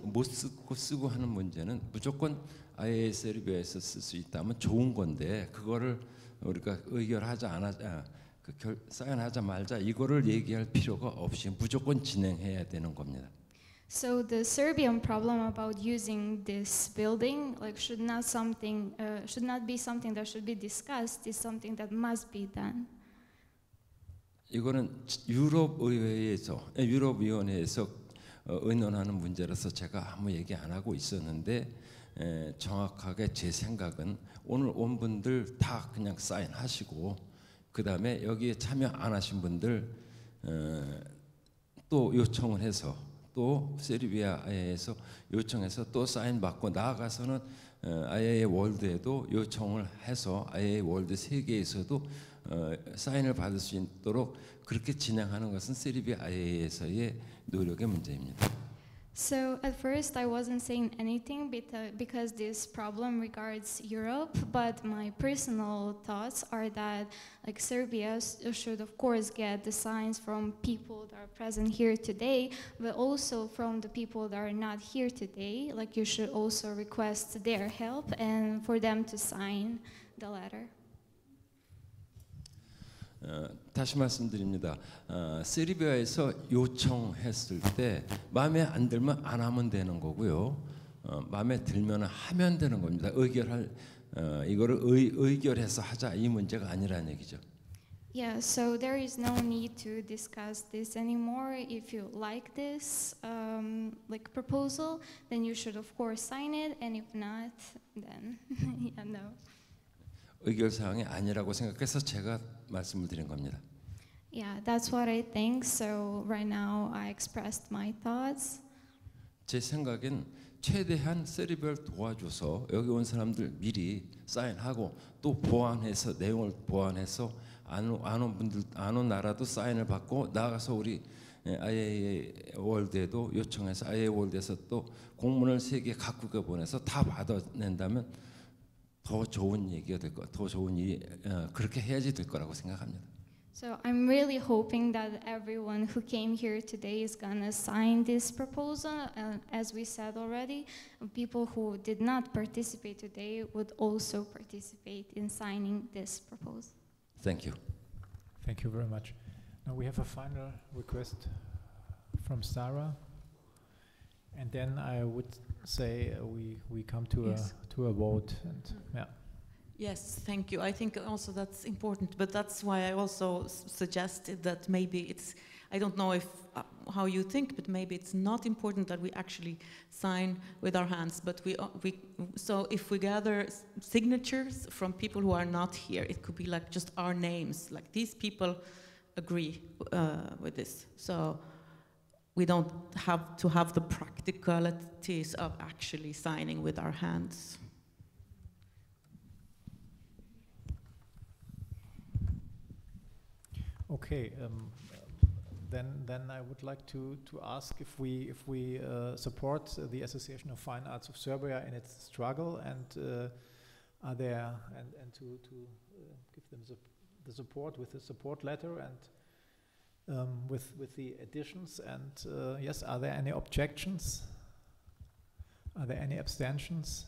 못 쓰고 하는 문제는 무조건 IAA 세르비아에서 쓸 수 있다면 좋은 건데 그거를 우리가 의결하자 사인하자 말자 이거를 얘기할 필요가 없이 무조건 진행해야 되는 겁니다. So the Serbian problem about using this building should not be something that should be discussed. It's something that must be done. 이거는 유럽위원회에서 의논하는 문제라서 제가 아무 얘기 안 하고 있었는데 정확하게 제 생각은 오늘 온 분들 다 그냥 사인하시고 그 다음에 여기에 참여 안 하신 분들 또 요청을 해서 또 세르비아 IA에서 요청해서 또 사인 받고 나아가서는 IAA 월드에도 요청을 해서 IAA 월드 세계에서도 사인을 받을 수 있도록 그렇게 진행하는 것은 세르비아 IAA에서의 노력의 문제입니다. So at first I wasn't saying anything because this problem regards Europe, but my personal thoughts are that like Serbia should of course get the signs from people that are present here today, but also from the people that are not here today. Like you should also request their help and for them to sign the letter. 다시 말씀드립니다. 세르비아에서 요청했을 때 마음에 안 들면 안 하면 되는 거고요. 마음에 들면 하면 되는 겁니다. 이거를 의결해서 하자 이 문제가 아니라는 얘기죠. Yeah, so there is no need to discuss this anymore. If you like this like proposal, then you should of course sign it, and if not, then yeah, no. 의결 사항이 아니라고 생각해서 제가 말씀을 드린 겁니다. Yeah, that's what I think. So right now I expressed my thoughts. 제 생각엔 최대한 세르비아를 도와줘서 여기 온 사람들 미리 사인하고 또 보완해서 내용을 보완해서 안 온 나라도 사인을 받고 나가서 우리 IAA 월드에도 요청해서 IAA 월드에서 또 공문을 3개 각국에 보내서 다 받아낸다면 더 좋은 얘기가 될 거, 더 좋은 일이 그렇게 해야지 될 거라고 생각합니다. So I'm really hoping that everyone who came here today is gonna sign this proposal. As we said already, people who did not participate today would also participate in signing this proposal. Thank you. Thank you very much. Now we have a final request from Sarah, and then I would say we come to a vote. And yeah. Yes, thank you. I think also that's important, but that's why I also suggested that maybe it's, I don't know if how you think, but maybe it's not important that we actually sign with our hands, but so if we gather signatures from people who are not here, it could be like just our names, like these people agree with this. So we don't have to have the practicalities of actually signing with our hands. Okay, then I would like to ask if we support the Association of Fine Arts of Serbia in its struggle, and are there and to give them the support with the support letter and with the additions, and yes, are there any objections? Are there any abstentions?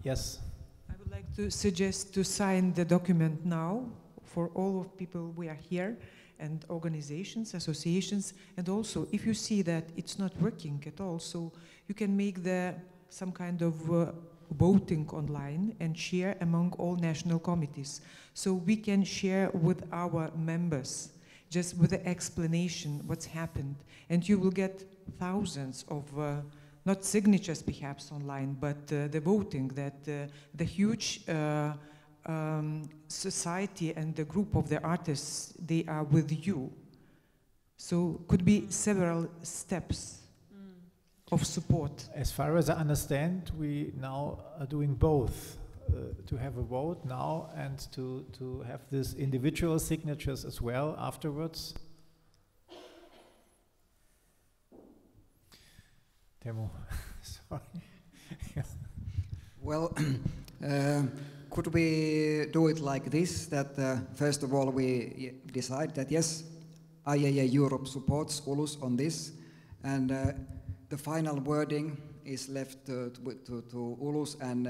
Yes. I would like to suggest to sign the document now for all of people we are here, and organizations, associations, and also if you see that it's not working at all, so you can make some kind of voting online and share among all national committees. So we can share with our members, just with the explanation what's happened, and you will get thousands of not signatures perhaps online, but the voting that the huge society and the group of the artists, they are with you. So could be several steps of support. As far as I understand, we now are doing both, to have a vote now and to have these individual signatures as well afterwards. Temo, sorry. Well, could we do it like this, that first of all we decide that yes, IAA Europe supports ULUS on this, and the final wording is left to ULUS and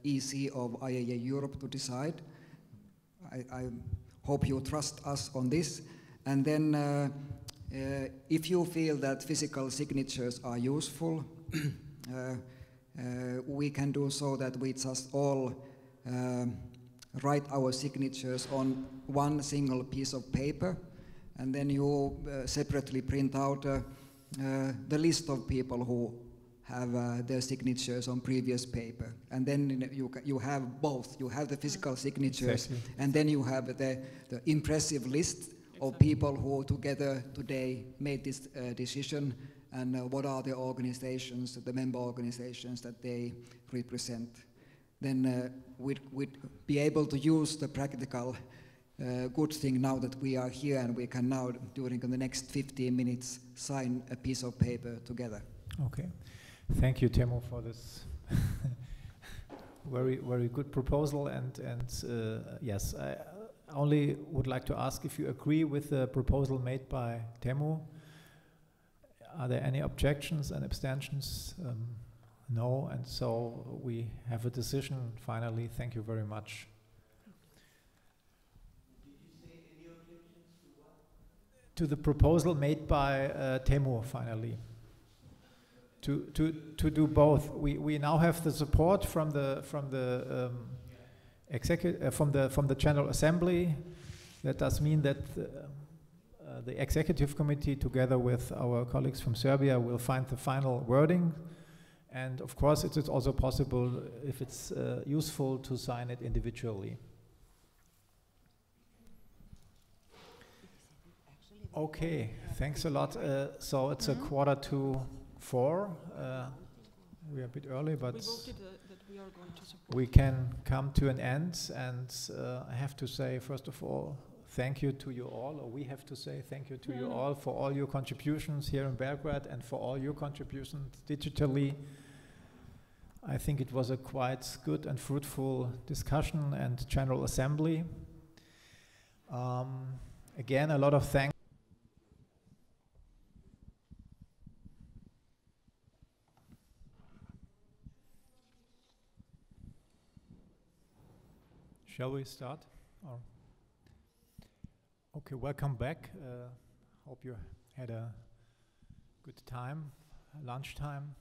EC of IAA Europe to decide. I hope you trust us on this, and then if you feel that physical signatures are useful, we can do so that we just all write our signatures on one single piece of paper, and then you separately print out the list of people who have their signatures on previous paper, and then you have both. You have the physical signatures, exactly. And then you have the impressive list of people who together today made this decision, and what are the organizations, the member organizations that they represent. Then we'd be able to use the practical good thing now that we are here, and we can now, during the next 15 minutes, sign a piece of paper together. Okay. Thank you, Teemu, for this very good proposal. And yes, I only would like to ask if you agree with the proposal made by Teemu. Are there any objections and abstentions? No, and so we have a decision finally. Thank you very much. Did you say any objections to what? To the proposal made by Teemu finally. To do both. We now have the support from the from the General Assembly. That does mean that the Executive Committee, together with our colleagues from Serbia, will find the final wording. And of course, it is also possible, if it's useful, to sign it individually. Okay, thanks a lot. So it's a 3:45. We are a bit early, but we voted that we are going to support. We can come to an end. And I have to say, first of all, thank you to you all, or we have to say thank you to you all for all your contributions here in Belgrade and for all your contributions digitally. I think it was a quite good and fruitful discussion and General Assembly. Again, a lot of thanks. Shall we start? Or okay, welcome back. Hope you had a good time, lunchtime.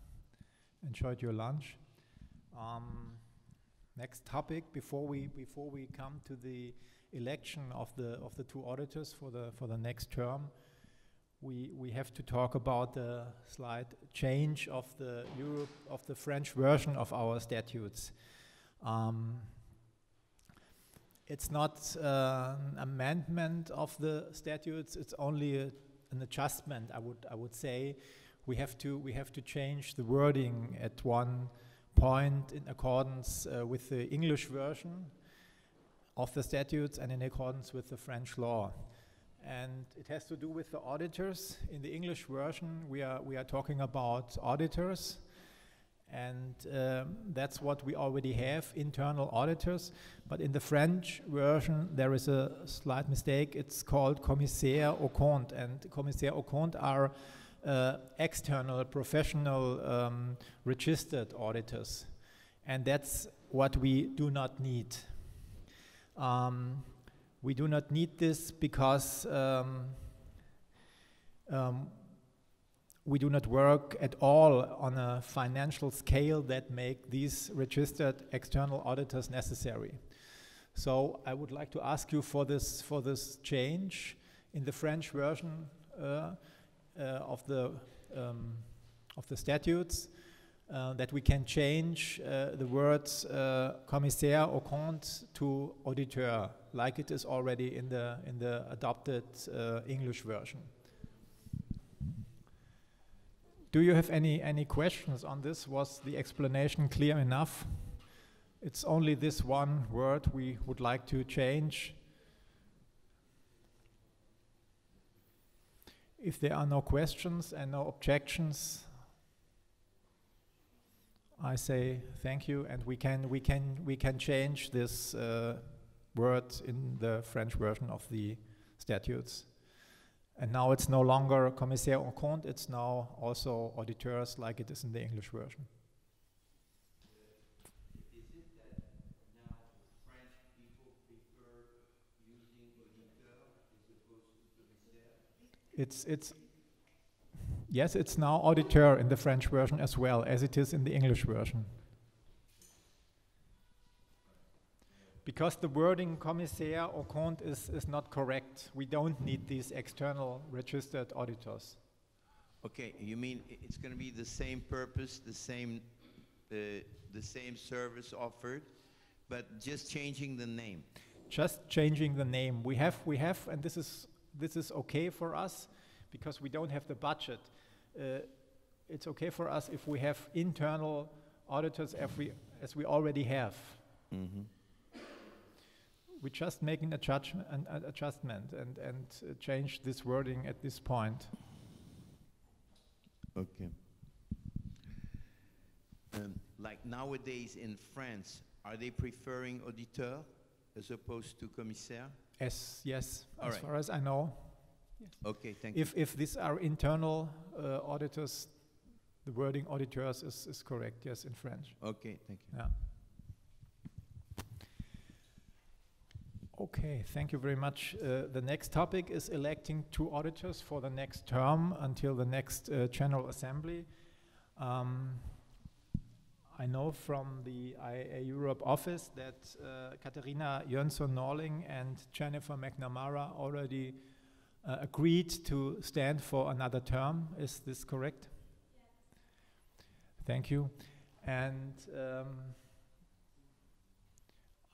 Enjoyed your lunch. Next topic before we come to the election of the two auditors for the next term, we have to talk about the slight change of the French version of our statutes. It's not an amendment of the statutes. It's only an adjustment. I would say we have to change the wording at one point in accordance with the English version of the statutes and in accordance with the French law. And it has to do with the auditors. In the English version, we are talking about auditors. And that's what we already have, internal auditors. But in the French version, there is a slight mistake. It's called commissaires aux comptes. And commissaires aux comptes are external, professional, registered auditors. And that's what we do not need. We do not need this because we do not work at all on a financial scale that make these registered external auditors necessary. So I would like to ask you for this change in the French version of the statutes, that we can change the words commissaire aux comptes to auditeur, like it is already in the adopted English version. Do you have any questions on this? Was the explanation clear enough? It's only this one word we would like to change. If there are no questions and no objections, I say thank you, and we can change this word in the French version of the statutes. And now it's no longer commissaire aux comptes, it's now also auditeurs, like it is in the English version. Is it that now French people prefer using auditeur as opposed to commissaire? Yes, it's now auditeur in the French version as well as it is in the English version. Because the wording commissaire aux comptes is not correct. We don't need these external registered auditors. Okay, you mean it's going to be the same purpose, the same service offered, but just changing the name? Just changing the name. We have, and this is this is okay for us because we don't have the budget. It's okay for us if we have internal auditors as we already have. Mm-hmm. We're just making an adjustment and change this wording at this point. Okay. Like nowadays in France, are they preferring auditeur as opposed to commissaire? Yes, All as right. far as I know. Yes. Okay, thank you. If these are internal auditors, the wording auditeurs is correct, yes, in French. Okay, thank you. Yeah. Okay, thank you very much. The next topic is electing 2 auditors for the next term until the next General Assembly. I know from the IAA Europe office that Katharina Jönsson-Norling and Jennifer McNamara already agreed to stand for another term. Is this correct? Yes. Thank you. And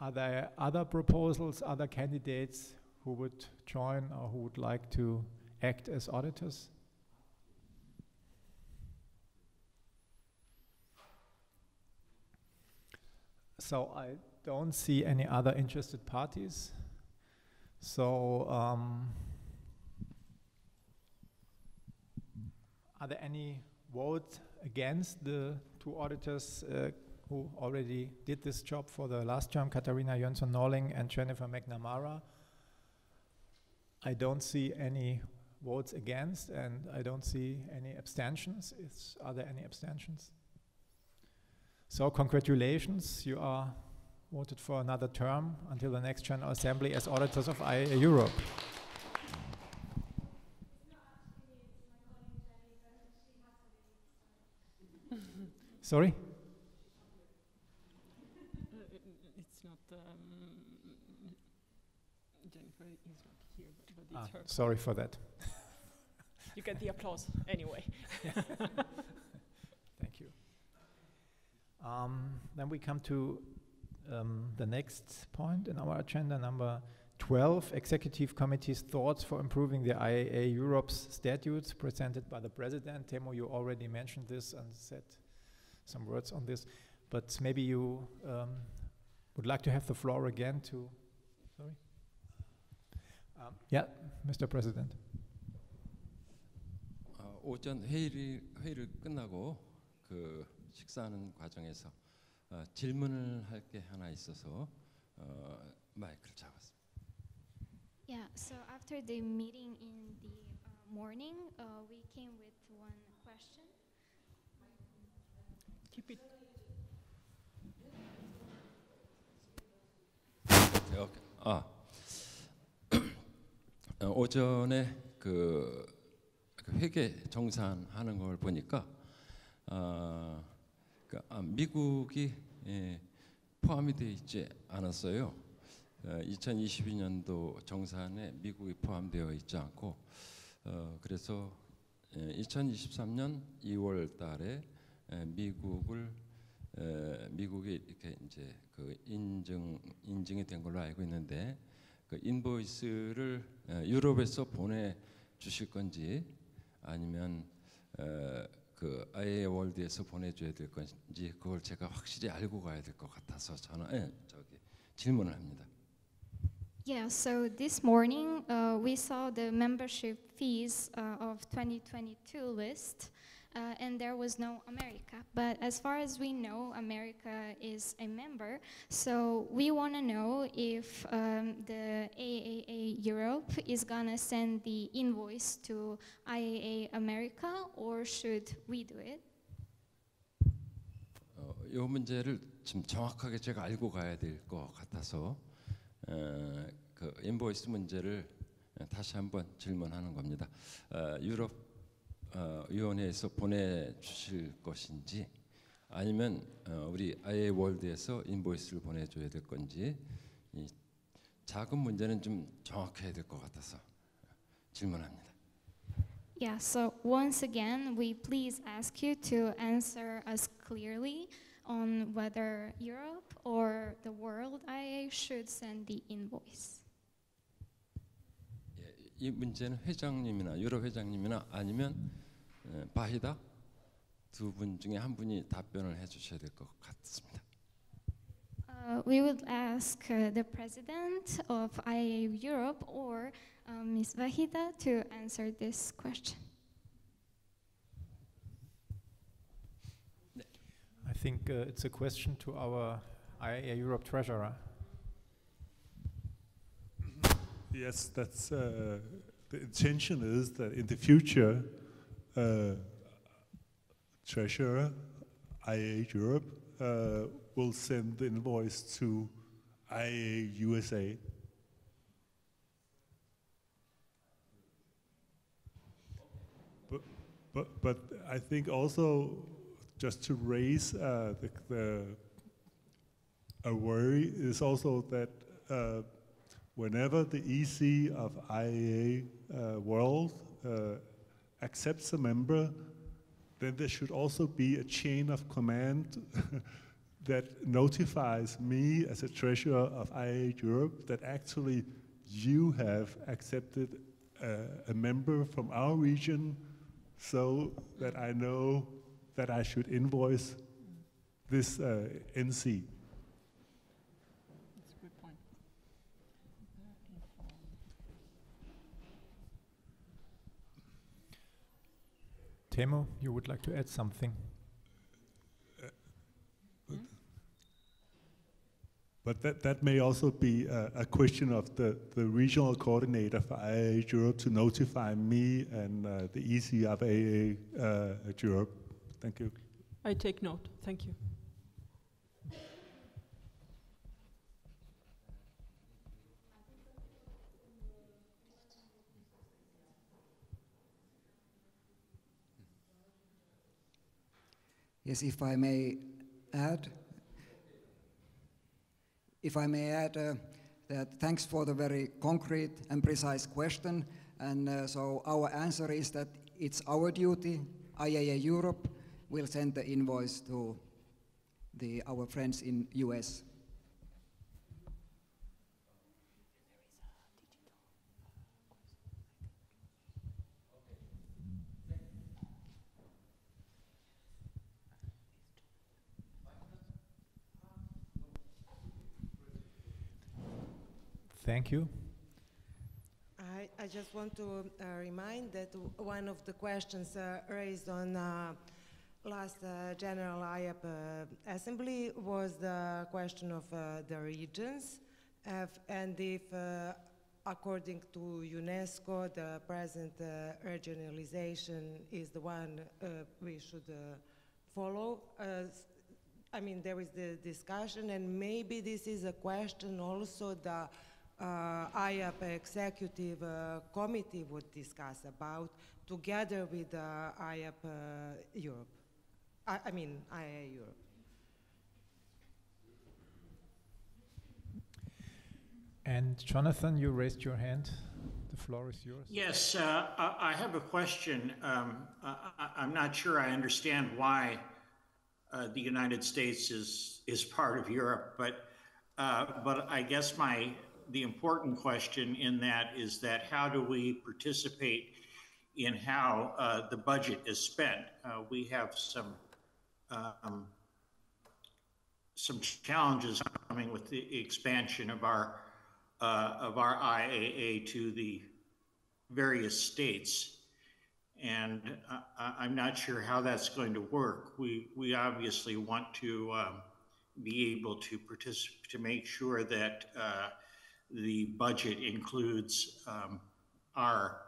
are there other proposals, other candidates who would join or who would like to act as auditors? So I don't see any other interested parties. So are there any votes against the 2 auditors who already did this job for the last term, Katharina Jönsson-Norling and Jennifer McNamara? I don't see any votes against, and I don't see any abstentions. Are there any abstentions? So congratulations, you are voted for another term until the next General Assembly as auditors of IAA Europe. Sorry? It's not, Jennifer is not here, but it's her. Sorry for that. You get the applause anyway. Thank you. Then we come to the next point in our agenda, number 12, Executive Committee's thoughts for improving the IAA Europe's statutes, presented by the President. Temo, you already mentioned this and said some words on this, but maybe you would like to have the floor again to, sorry? Yeah, Mr. President. 오전 회의를 끝나고 그 식사하는 과정에서 질문을 할 게 하나 있어서 마이크를 잡았습니다. Yeah, so after the meeting in the morning, we came with one question. Keep it. 오전에 그 회계 정산하는 걸 보니까 미국이 포함이 되어 있지 않았어요. 2022년도 정산에 미국이 포함되어 있지 않고 그래서 2023년 2월 달에 미국이 이렇게 이제 그 인증이 된 걸로 알고 있는데 그 인보이스를 유럽에서 보내 주실 건지 아니면 그 IAA 월드에서 보내줘야 될 건지 그걸 제가 확실히 알고 가야 될 것 같아서 저는 질문을 합니다. Yeah, so this morning we saw the membership fees of 2022 list, and there was no America. But as far as we know, America is a member, so we want to know if the IAA Europe is going to send the invoice to IAA America, or should we do it? 이 문제를 좀 정확하게 제가 알고 가야 될 것 같아서 그 인보이스 문제를 다시 한번 질문하는 겁니다. 유럽 위원회에서 보내주실 것인지 아니면 우리 IAA 월드에서 인보이스를 보내줘야 될 건지 이 자금 문제는 좀 정확해야 될 것 같아서 질문합니다. Yeah, so once again, we please ask you to answer us clearly on whether Europe or the world IAA should send the invoice. 이 문제는 회장님이나 유럽 회장님이나 아니면 바히다 두 분 중에 한 분이 답변을 해주셔야 될 것 같습니다. We would ask the president of IAA Europe or Ms. Vahida to answer this question. I think it's a question to our IAA Europe treasurer. Yes, that's the intention is that in the future, treasurer IAA Europe will send the invoice to IAA USA. But I think also just to raise a worry is also that whenever the EC of IAA World accepts a member, then there should also be a chain of command that notifies me as a treasurer of IAA Europe that actually you have accepted a member from our region, so that I know that I should invoice this NC. That's a good point. Temo, you would like to add something? But that may also be a question of the regional coordinator for IAA Europe to notify me and the EC of IAA Europe. Thank you. I take note. Thank you. Yes, if I may add, that thanks for the very concrete and precise question. And so our answer is that it's our duty. IAA Europe will send the invoice to our friends in US. Thank you. I just want to remind that one of the questions raised on last General IAP Assembly was the question of the regions, and if according to UNESCO the present regionalization is the one we should follow. I mean, there is the discussion, and maybe this is a question also the IAP Executive Committee would discuss about, together with IAP Europe. I mean, IAA Europe. And Jonathan, you raised your hand. The floor is yours. Yes, I have a question. I'm not sure I understand why the United States is part of Europe, but I guess the important question in that is that how do we participate in how the budget is spent? We have some challenges coming with the expansion of our IAA to the various states, and I'm not sure how that's going to work. We obviously want to be able to participate, to make sure that the budget includes our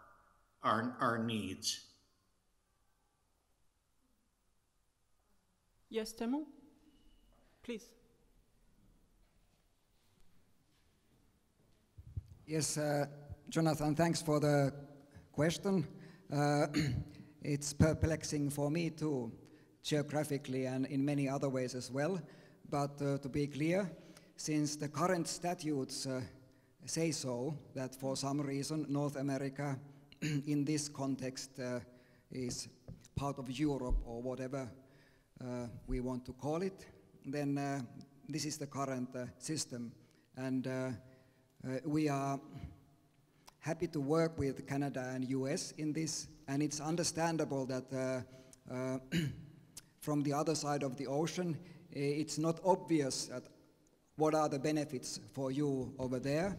needs. Yes, Temo, please. Yes, Jonathan, thanks for the question. It's perplexing for me too, geographically and in many other ways as well. But to be clear, since the current statutes say so, that for some reason North America in this context is part of Europe or whatever we want to call it, then this is the current system. And we are happy to work with Canada and US in this, and it's understandable that from the other side of the ocean, it's not obvious that what are the benefits for you over there.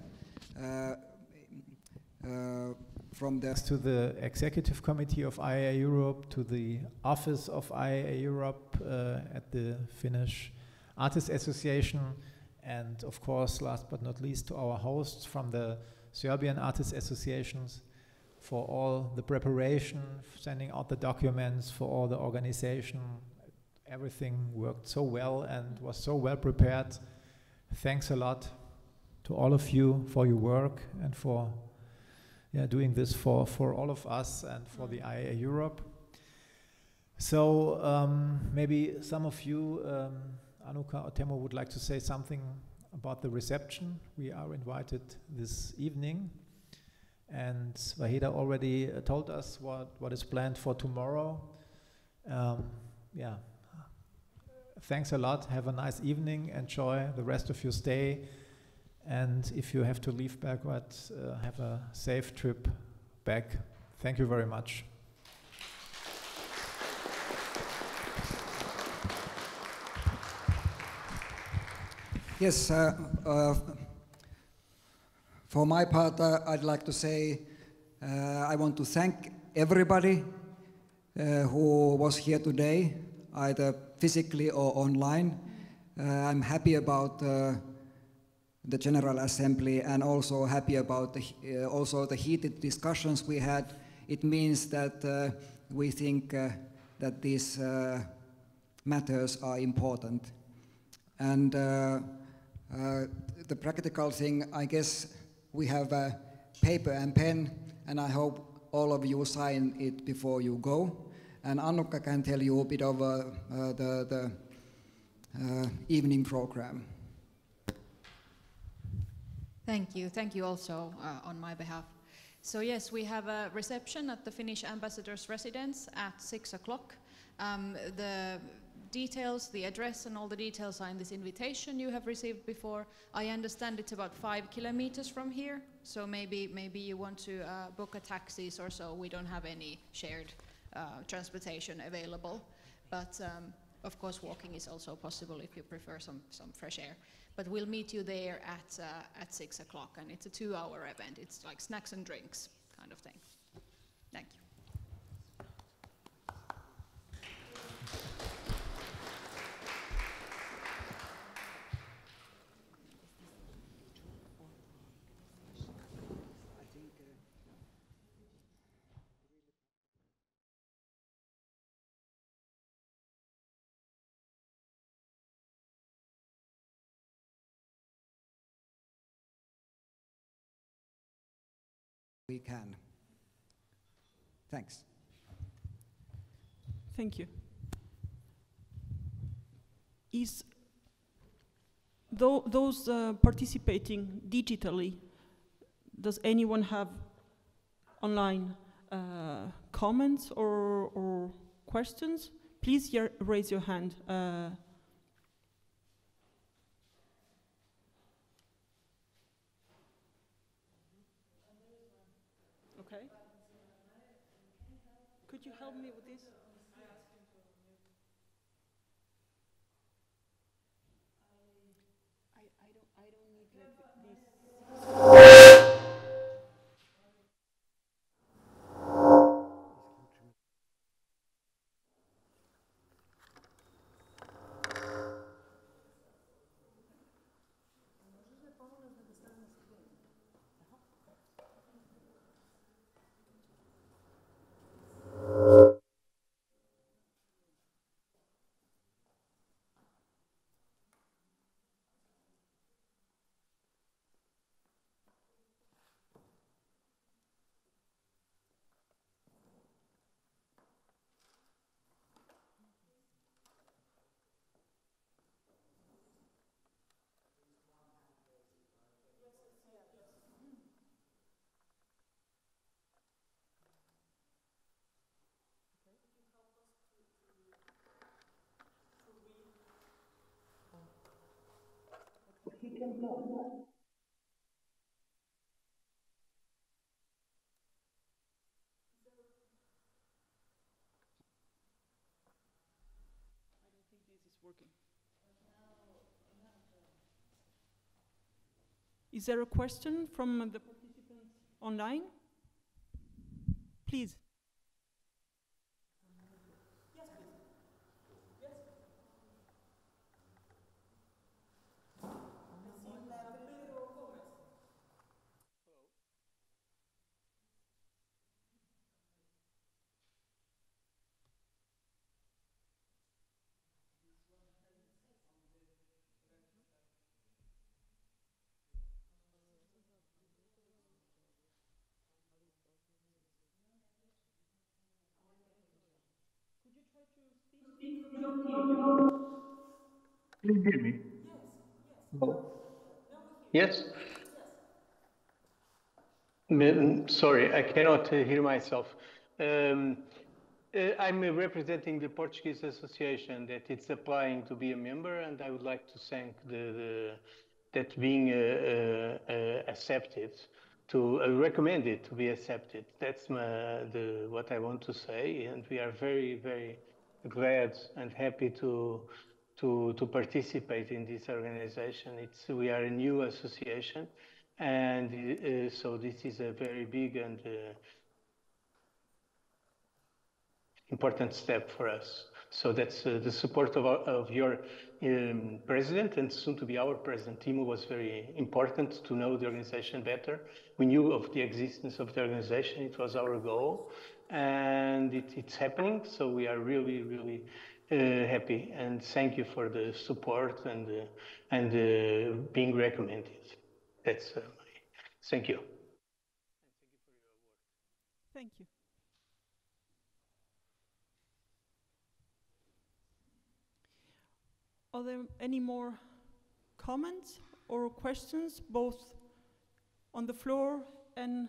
From to the Executive Committee of IAA Europe, to the Office of IAA Europe at the Finnish Artists Association, and of course, last but not least, to our hosts from the Serbian Artists Associations for all the preparation, sending out the documents, for all the organization. Everything worked so well and was so well prepared. Thanks a lot to all of you for your work and for doing this for all of us and for the IAA Europe. So maybe some of you, Anuka or Temo, would like to say something about the reception. We are invited this evening, and Vahida already told us what is planned for tomorrow. Thanks a lot. Have a nice evening. Enjoy the rest of your stay. And if you have to leave Belgrade, have a safe trip back. Thank you very much. Yes, for my part, I'd like to say I want to thank everybody who was here today, either physically or online. I'm happy about the General Assembly, and also happy about the heated discussions we had. It means that we think that these matters are important. And the practical thing, I guess we have a paper and pen, and I hope all of you sign it before you go. And Annukka can tell you a bit of the evening program. Thank you also on my behalf. So yes, we have a reception at the Finnish ambassador's residence at 6 o'clock. The details, the address and all the details are in this invitation you have received before. I understand it's about 5 kilometers from here, so maybe you want to book a taxis or so. We don't have any shared transportation available, but of course walking is also possible if you prefer some fresh air. But we'll meet you there at 6 o'clock, and it's a 2-hour event. It's like snacks and drinks kind of thing. Thank you. We can. Thanks. Thank you. Is those participating digitally, does anyone have online comments or questions? Please raise your hand. Okay. Could you help me with this? I don't need like this. Is there a question from the participants online? Please. Can you hear me? Oh. Yes? Sorry, I cannot hear myself. I'm representing the Portuguese association that it's applying to be a member, and I would like to thank that being accepted, to recommend it to be accepted. That's what I want to say, and we are very, very glad and happy to participate in this organization. We are a new association, and so this is a very big and important step for us. So that's the support of your president and soon to be our president, Timo, was very important to know the organization better. We knew of the existence of the organization. It was our goal, and it's happening. So we are really, really happy, and thank you for the support and being recommended. That's thank you. Thank you. Are there any more comments or questions, both on the floor and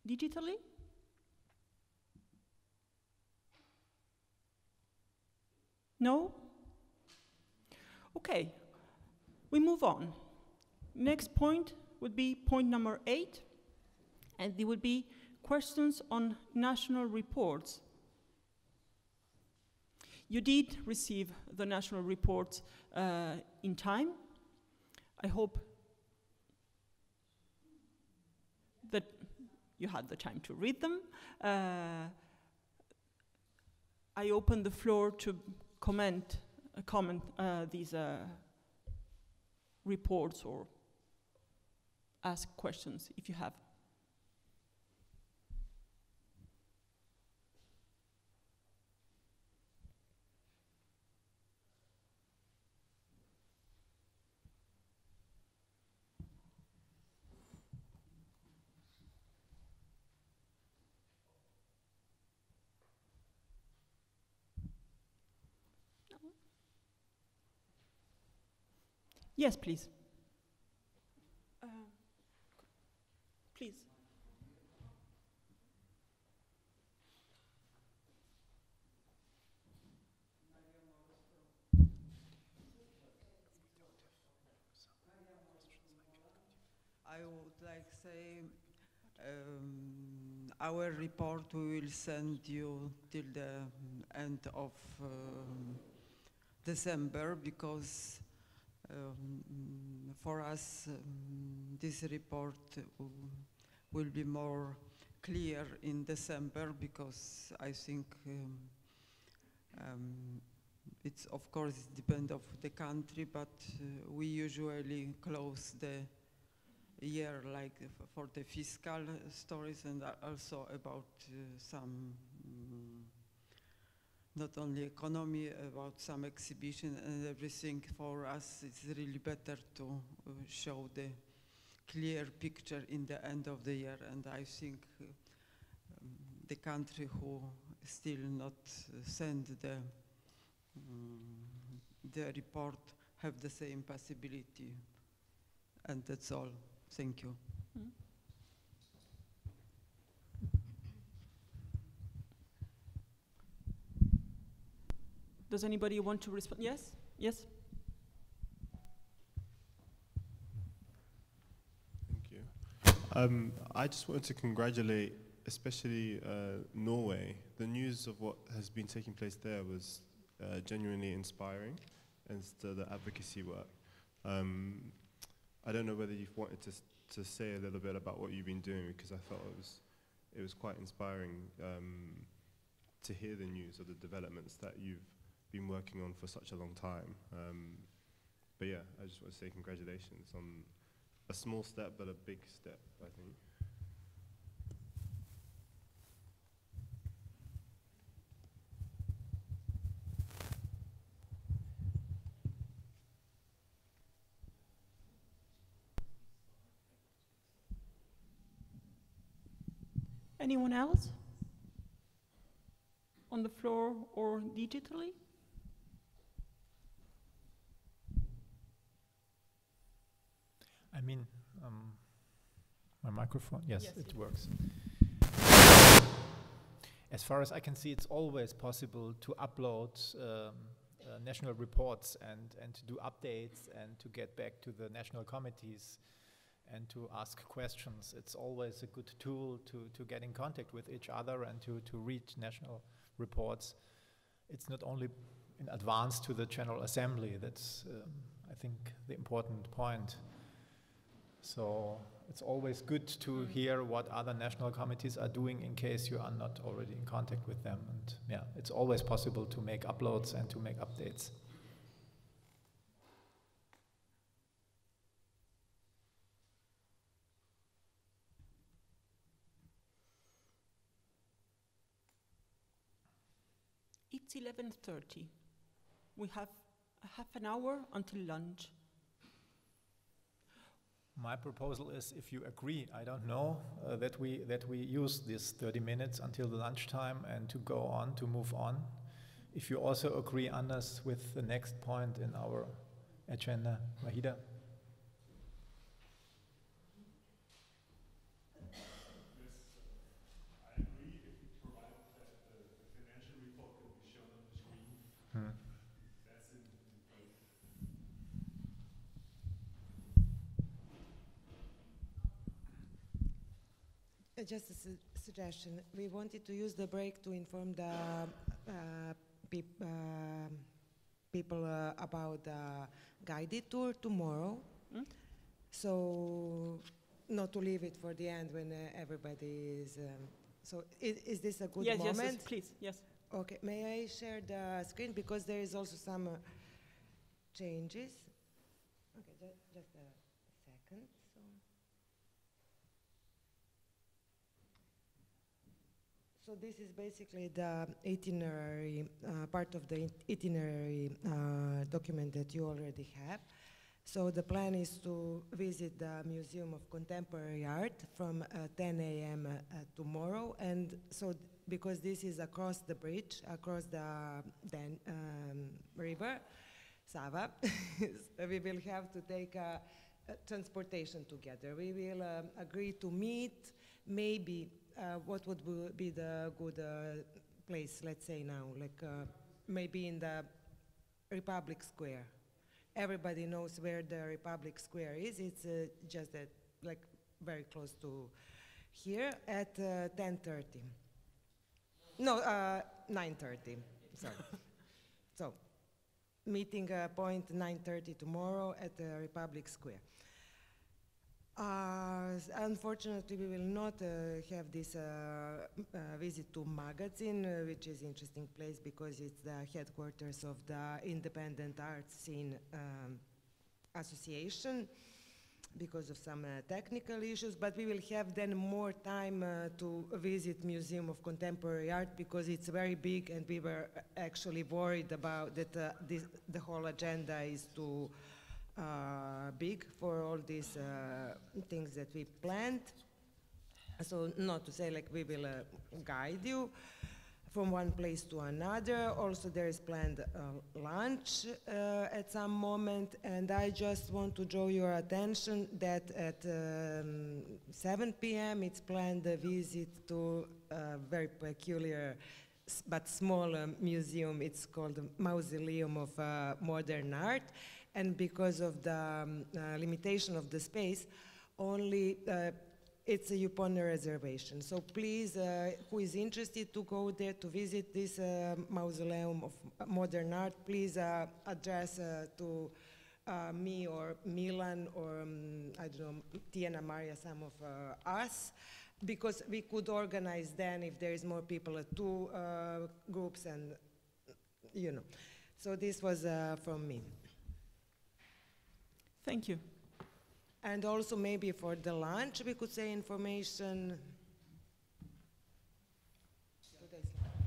digitally? No? Okay, we move on. Next point would be point number 8, and there would be questions on national reports. You did receive the national reports in time. I hope that you had the time to read them. I open the floor to comment these reports or ask questions if you have. Yes, please. Please. I would like to say our report we will send you till the end of December, because for us this report will be more clear in December, because I think it's of course depend of the country, but we usually close the year like for the fiscal stories, and also about some not only economy, about some exhibition and everything. For us it's really better to show the clear picture in the end of the year, and I think the country who still not send the report have the same possibility, and that's all. Thank you. Does anybody want to respond? Yes? Yes? Thank you. I just wanted to congratulate especially Norway. The news of what has been taking place there was genuinely inspiring, and the advocacy work. I don't know whether you've wanted to say a little bit about what you've been doing, because I thought it was quite inspiring to hear the news of the developments that you've been working on for such a long time. But yeah, I just want to say congratulations on a small step, but a big step, I think. Anyone else? On the floor or digitally? I mean, my microphone, yes, it works. As far as I can see, it's always possible to upload national reports and to do updates and to get back to the national committees and to ask questions. It's always a good tool to get in contact with each other and to read national reports. It's not only in advance to the General Assembly. That's, I think, the important point. So it's always good to hear what other national committees are doing in case you are not already in contact with them. And yeah, it's always possible to make uploads and to make updates. It's 11:30. We have half an hour until lunch. My proposal is, if you agree, I don't know, that we use this 30 minutes until the lunchtime and to go on, to move on. If you also agree, Anders, with the next point in our agenda, Mahida. Just a suggestion. We wanted to use the break to inform the people about the guided tour tomorrow. So not to leave it for the end when everybody is... so is this a good moment? Yes, please, yes. Okay, may I share the screen? Because there is also some changes. Okay, just a second. So this is basically the itinerary, part of the itinerary document that you already have. So the plan is to visit the Museum of Contemporary Art from 10 a.m. Tomorrow. And so because this is across the bridge, across the river, Sava, we will have to take a transportation together. We will agree to meet, maybe what would be the good place, let's say now, like maybe in the Republic Square. Everybody knows where the Republic Square is. It's just that, like, very close to here at 10:30. No, 9:30, sorry. So, meeting point 9:30 tomorrow at the Republic Square. Unfortunately, we will not have this visit to Magazine, which is an interesting place because it's the headquarters of the Independent Art Scene Association because of some technical issues, but we will have then more time to visit Museum of Contemporary Art because it's very big and we were actually worried about that the whole agenda is too big for all these things that we planned. So not to say like we will guide you from one place to another. Also there is planned lunch at some moment, and I just want to draw your attention that at 7 p.m. it's planned a visit to a very peculiar but small museum. It's called the Mausoleum of Modern Art. And because of the limitation of the space, only it's upon a reservation. So please, who is interested to go there to visit this Mausoleum of Modern Art, please address to me or Milan or I don't know, Tiana, Maria, some of us, because we could organize then if there is more people at two groups and, you know. So this was from me. Thank you. And also maybe for the lunch, we could say information.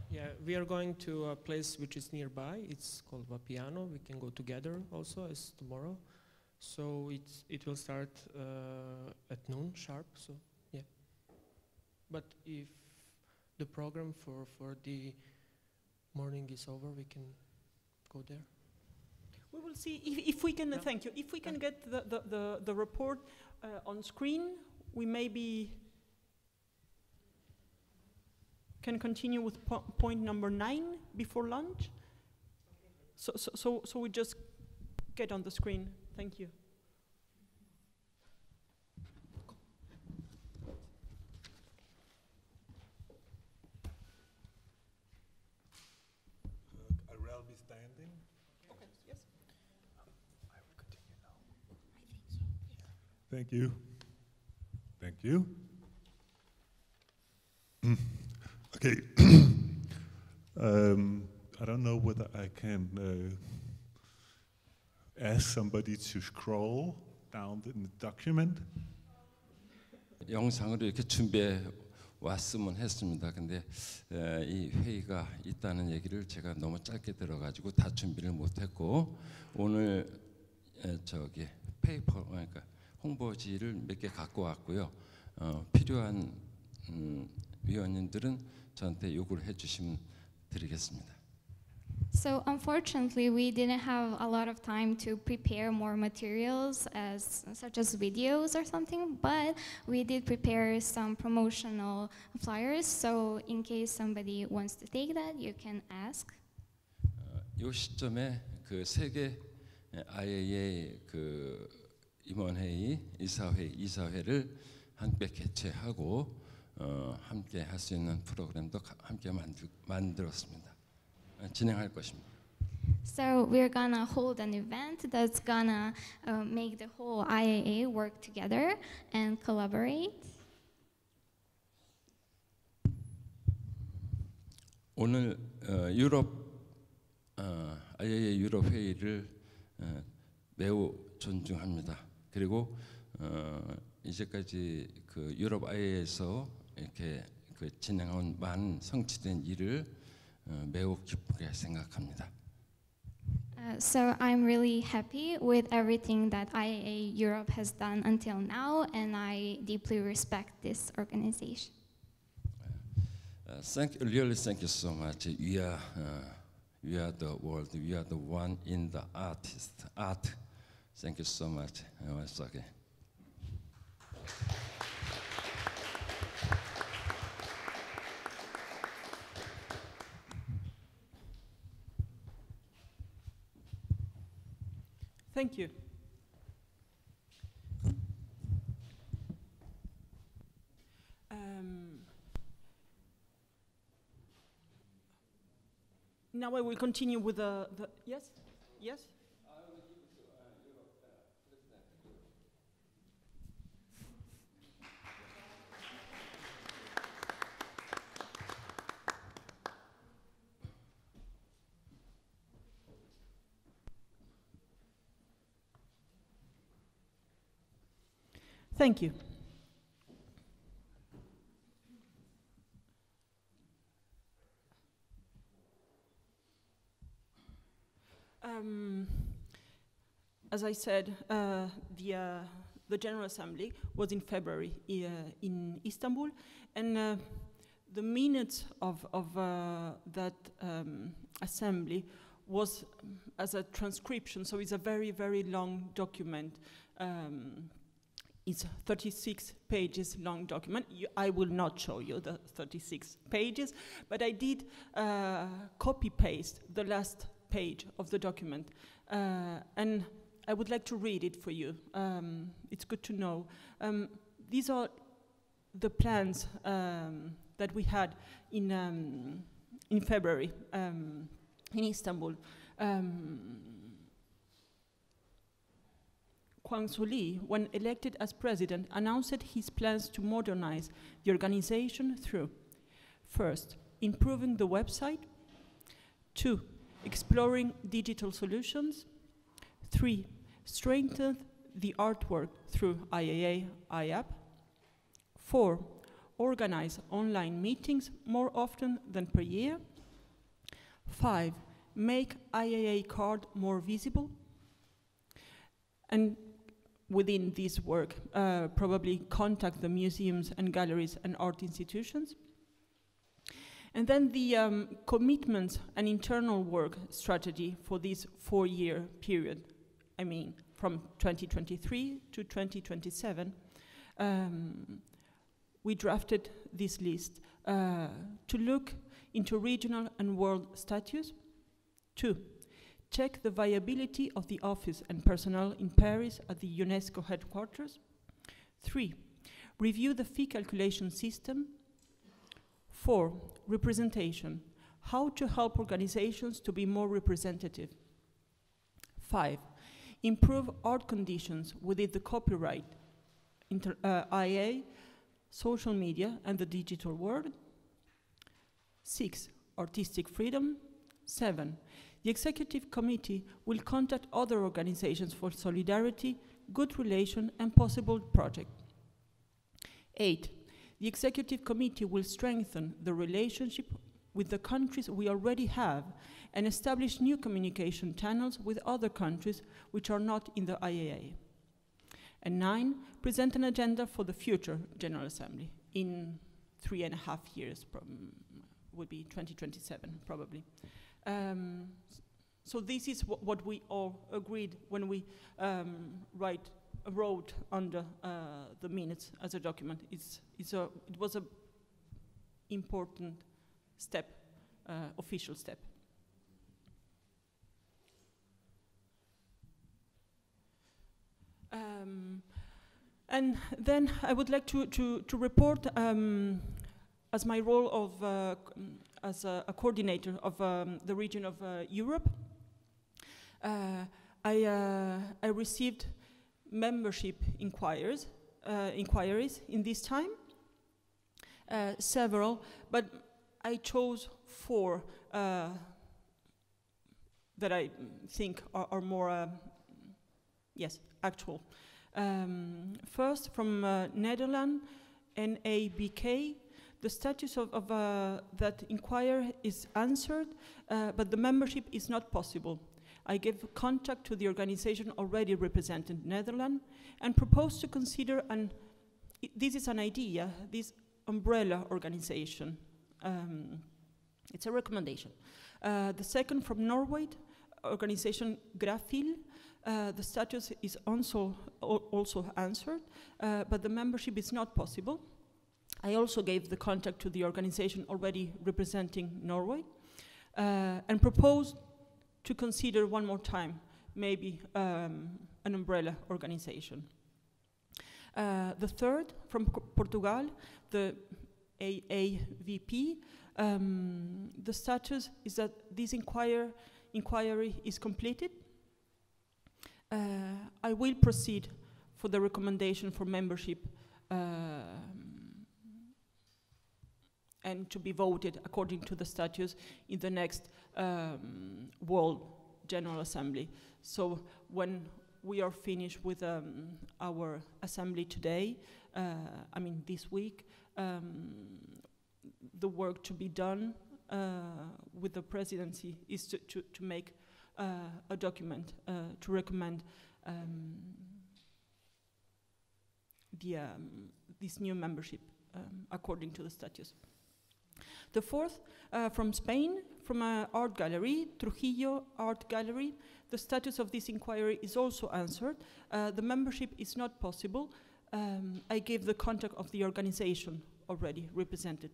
Yeah, we are going to a place which is nearby. It's called Vapiano. We can go together also as tomorrow. So it will start at noon sharp. So yeah. But if the program for the morning is over, we can go there. We will see if we can. Thank you. If we can get the report on screen, we maybe can continue with point number 9 before lunch. So we just get on the screen. Thank you. I will be standing. Okay. Yes. I will continue now. Thank you. Thank you. Okay. I don't know whether I can ask somebody to scroll down the document. 영상으로 이렇게 준비해 왔으면 했습니다. 근데 이 회의가 있다는 얘기를 제가 너무 짧게 들어가지고 다 준비를 못했고 오늘 저기 페이퍼 그러니까 홍보지를 몇 개 갖고 왔고요. 필요한 위원님들은 저한테 요구를 해주시면 드리겠습니다. So unfortunately, we didn't have a lot of time to prepare more materials, such as videos or something, but we did prepare some promotional flyers. So in case somebody wants to take that, you can ask. 이 시점에 그 세계 IAA 그 임원회의 이사회를 함께 개최하고 함께 할 수 있는 프로그램도 함께 만들었습니다. 진행할 것입니다. So we're gonna hold an event that's gonna make the whole IAA work together and collaborate. 오늘 유럽 IAA 유럽 회의를 매우 존중합니다. 그리고 이제까지 그 유럽 IA에서 이렇게 그 진행한 많은 성취된 일을 매우 기쁘게 생각합니다. So I'm really happy with everything that IAA Europe has done until now, and I deeply respect this organization. Really thank you so much. We are the world. We are the one in the art. Thank you so much. Once again. Thank you. Now I will continue with the yes? Yes? Thank you. As I said, the General Assembly was in February in Istanbul, and the minutes of that assembly was as a transcription, so it's a very, very long document. It's 36 pages long document. I will not show you the 36 pages, but I did copy-paste the last page of the document. And I would like to read it for you. It's good to know. These are the plans that we had in February in Istanbul. Kwang Soo Lee, when elected as president, announced his plans to modernize the organization through, first, improving the website, 2, exploring digital solutions, 3, strengthen the artwork through IAA, IAP, 4, organize online meetings more often than per year, 5, make IAA card more visible, and within this work, probably contact the museums and galleries and art institutions. And then the commitments and internal work strategy for this 4-year period, I mean, from 2023 to 2027, we drafted this list to look into regional and world status. 2, check the viability of the office and personnel in Paris at the UNESCO headquarters. 3, review the fee calculation system. 4, representation, how to help organizations to be more representative. 5, improve art conditions within the copyright, IA, social media, and the digital world. 6, artistic freedom. 7, the executive committee will contact other organizations for solidarity, good relation, and possible project. 8, the executive committee will strengthen the relationship with the countries we already have and establish new communication channels with other countries which are not in the IAA. And 9, present an agenda for the future General Assembly in 3.5 years, would be 2027 probably. So this is what we all agreed when we wrote under the minutes as a document. It was an important step, official step. And then I would like to report as my role of as a coordinator of the region of Europe. I received membership inquiries in this time, several, but I chose 4 that I think are more, yes, actual. First, from Netherlands, NABK, the status of that inquiry is answered, but the membership is not possible. I gave contact to the organization already represented in Netherlands and proposed to consider this is an idea, this umbrella organization. It's a recommendation. The second from Norway, organization Grafil. The status is also answered, but the membership is not possible. I also gave the contact to the organization already representing Norway and proposed to consider one more time maybe an umbrella organization. The third, from Portugal, the AAVP, the status is that this inquiry is completed. I will proceed for the recommendation for membership and to be voted according to the status in the next World General Assembly. So when we are finished with our assembly today, I mean this week, the work to be done with the presidency is to make a document to recommend this new membership according to the status. The fourth, from Spain, from an art gallery, Trujillo Art Gallery, the status of this inquiry is also answered. The membership is not possible. I gave the contact of the organization already representing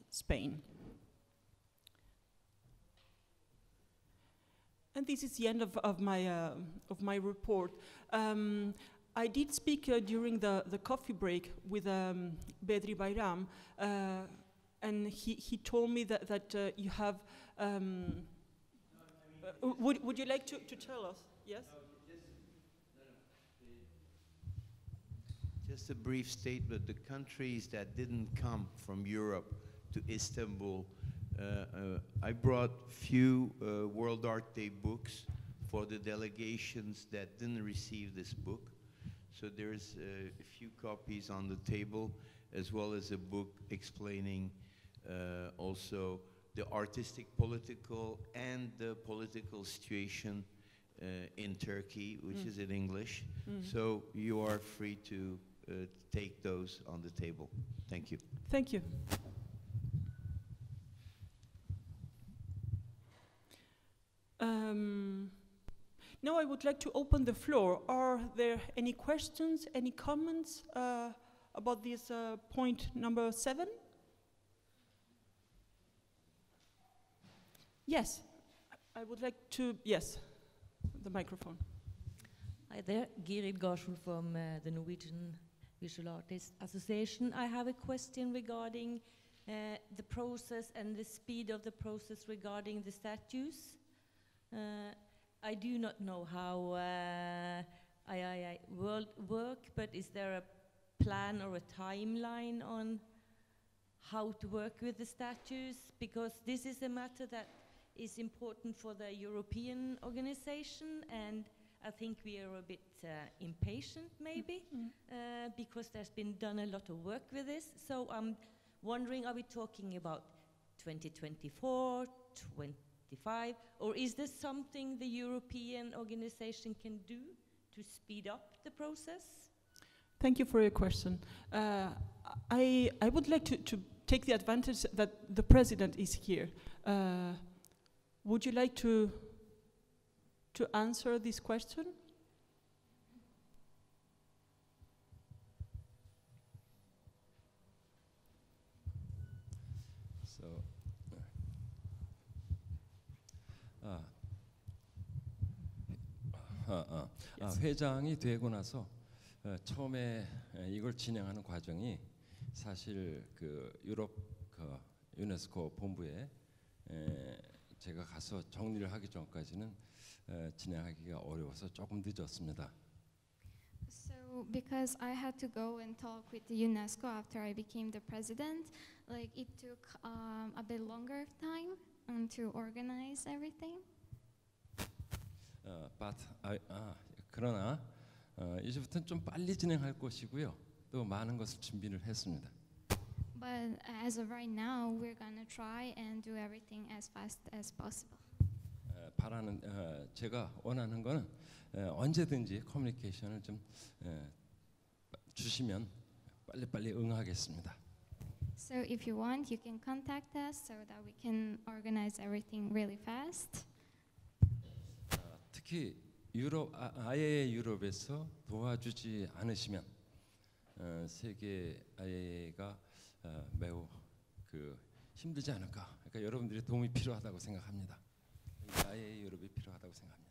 Spain. And this is the end of my report. I did speak during the coffee break with Bedri Bayram, and he told me that you have. Would you like to tell us? Yes. Just a brief statement. The countries that didn't come from Europe to Istanbul, I brought few World Art Day books for the delegations that didn't receive this book. So there's a few copies on the table, as well as a book explaining also the artistic, political, and the political situation in Turkey, which is in English. So you are free to take those on the table. Thank you. Thank you. Now I would like to open the floor. Are there any questions, any comments about this point number 7? Yes, I would like to, yes, the microphone. Hi there, Gyrid Garshul from the Norwegian Visual Artists Association. I have a question regarding the process and the speed of the process regarding the statues. I do not know how IAA World work, but is there a plan or a timeline on how to work with the statues? Because this is a matter that is important for the European organization, and I think we are a bit impatient maybe, because there's been done a lot of work with this. So I'm wondering, are we talking about 2024, 2025, or is this something the European organization can do to speed up the process? Thank you for your question. I would like to take the advantage that the president is here. Would you like to answer this question? So, 회장이 되고 나서 처음에 이걸 진행하는 과정이 사실 그 유럽 그 유네스코 본부에 제가 가서 정리를 하기 전까지는 진행하기가 어려워서 조금 늦었습니다. So because I had to go and talk with the UNESCO after I became the president, like it took a bit longer time to organize everything. 그러나 이제부터는 좀 빨리 진행할 것이고요. 또 많은 것을 준비를 했습니다. But as of right now, we're gonna try and do everything as fast as possible. 제가 원하는 거는 언제든지 커뮤니케이션을 좀 주시면 빨리빨리 응하겠습니다. So if you want, you can contact us so that we can organize everything really fast. 특히 IAA 유럽에서 도와주지 않으시면 세계 IAA가 매우 힘들지 않을까. 그러니까 여러분들의 도움이 필요하다고 생각합니다. IAA 유럽이 필요하다고 생각합니다.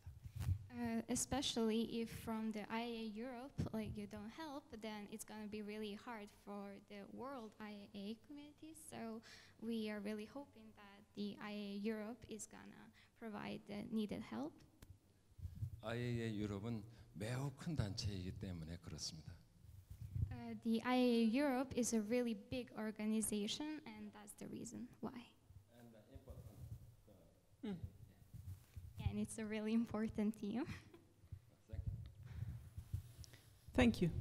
Especially if from the IAA Europe, like you don't help, then it's going to be really hard for the world IAA community. So we are really hoping that the IAA Europe is going to provide the needed help. IAA 유럽은 매우 큰 단체이기 때문에 그렇습니다. The IAA Europe is a really big organization, and that's the reason why. And it's a really important team. Thank you.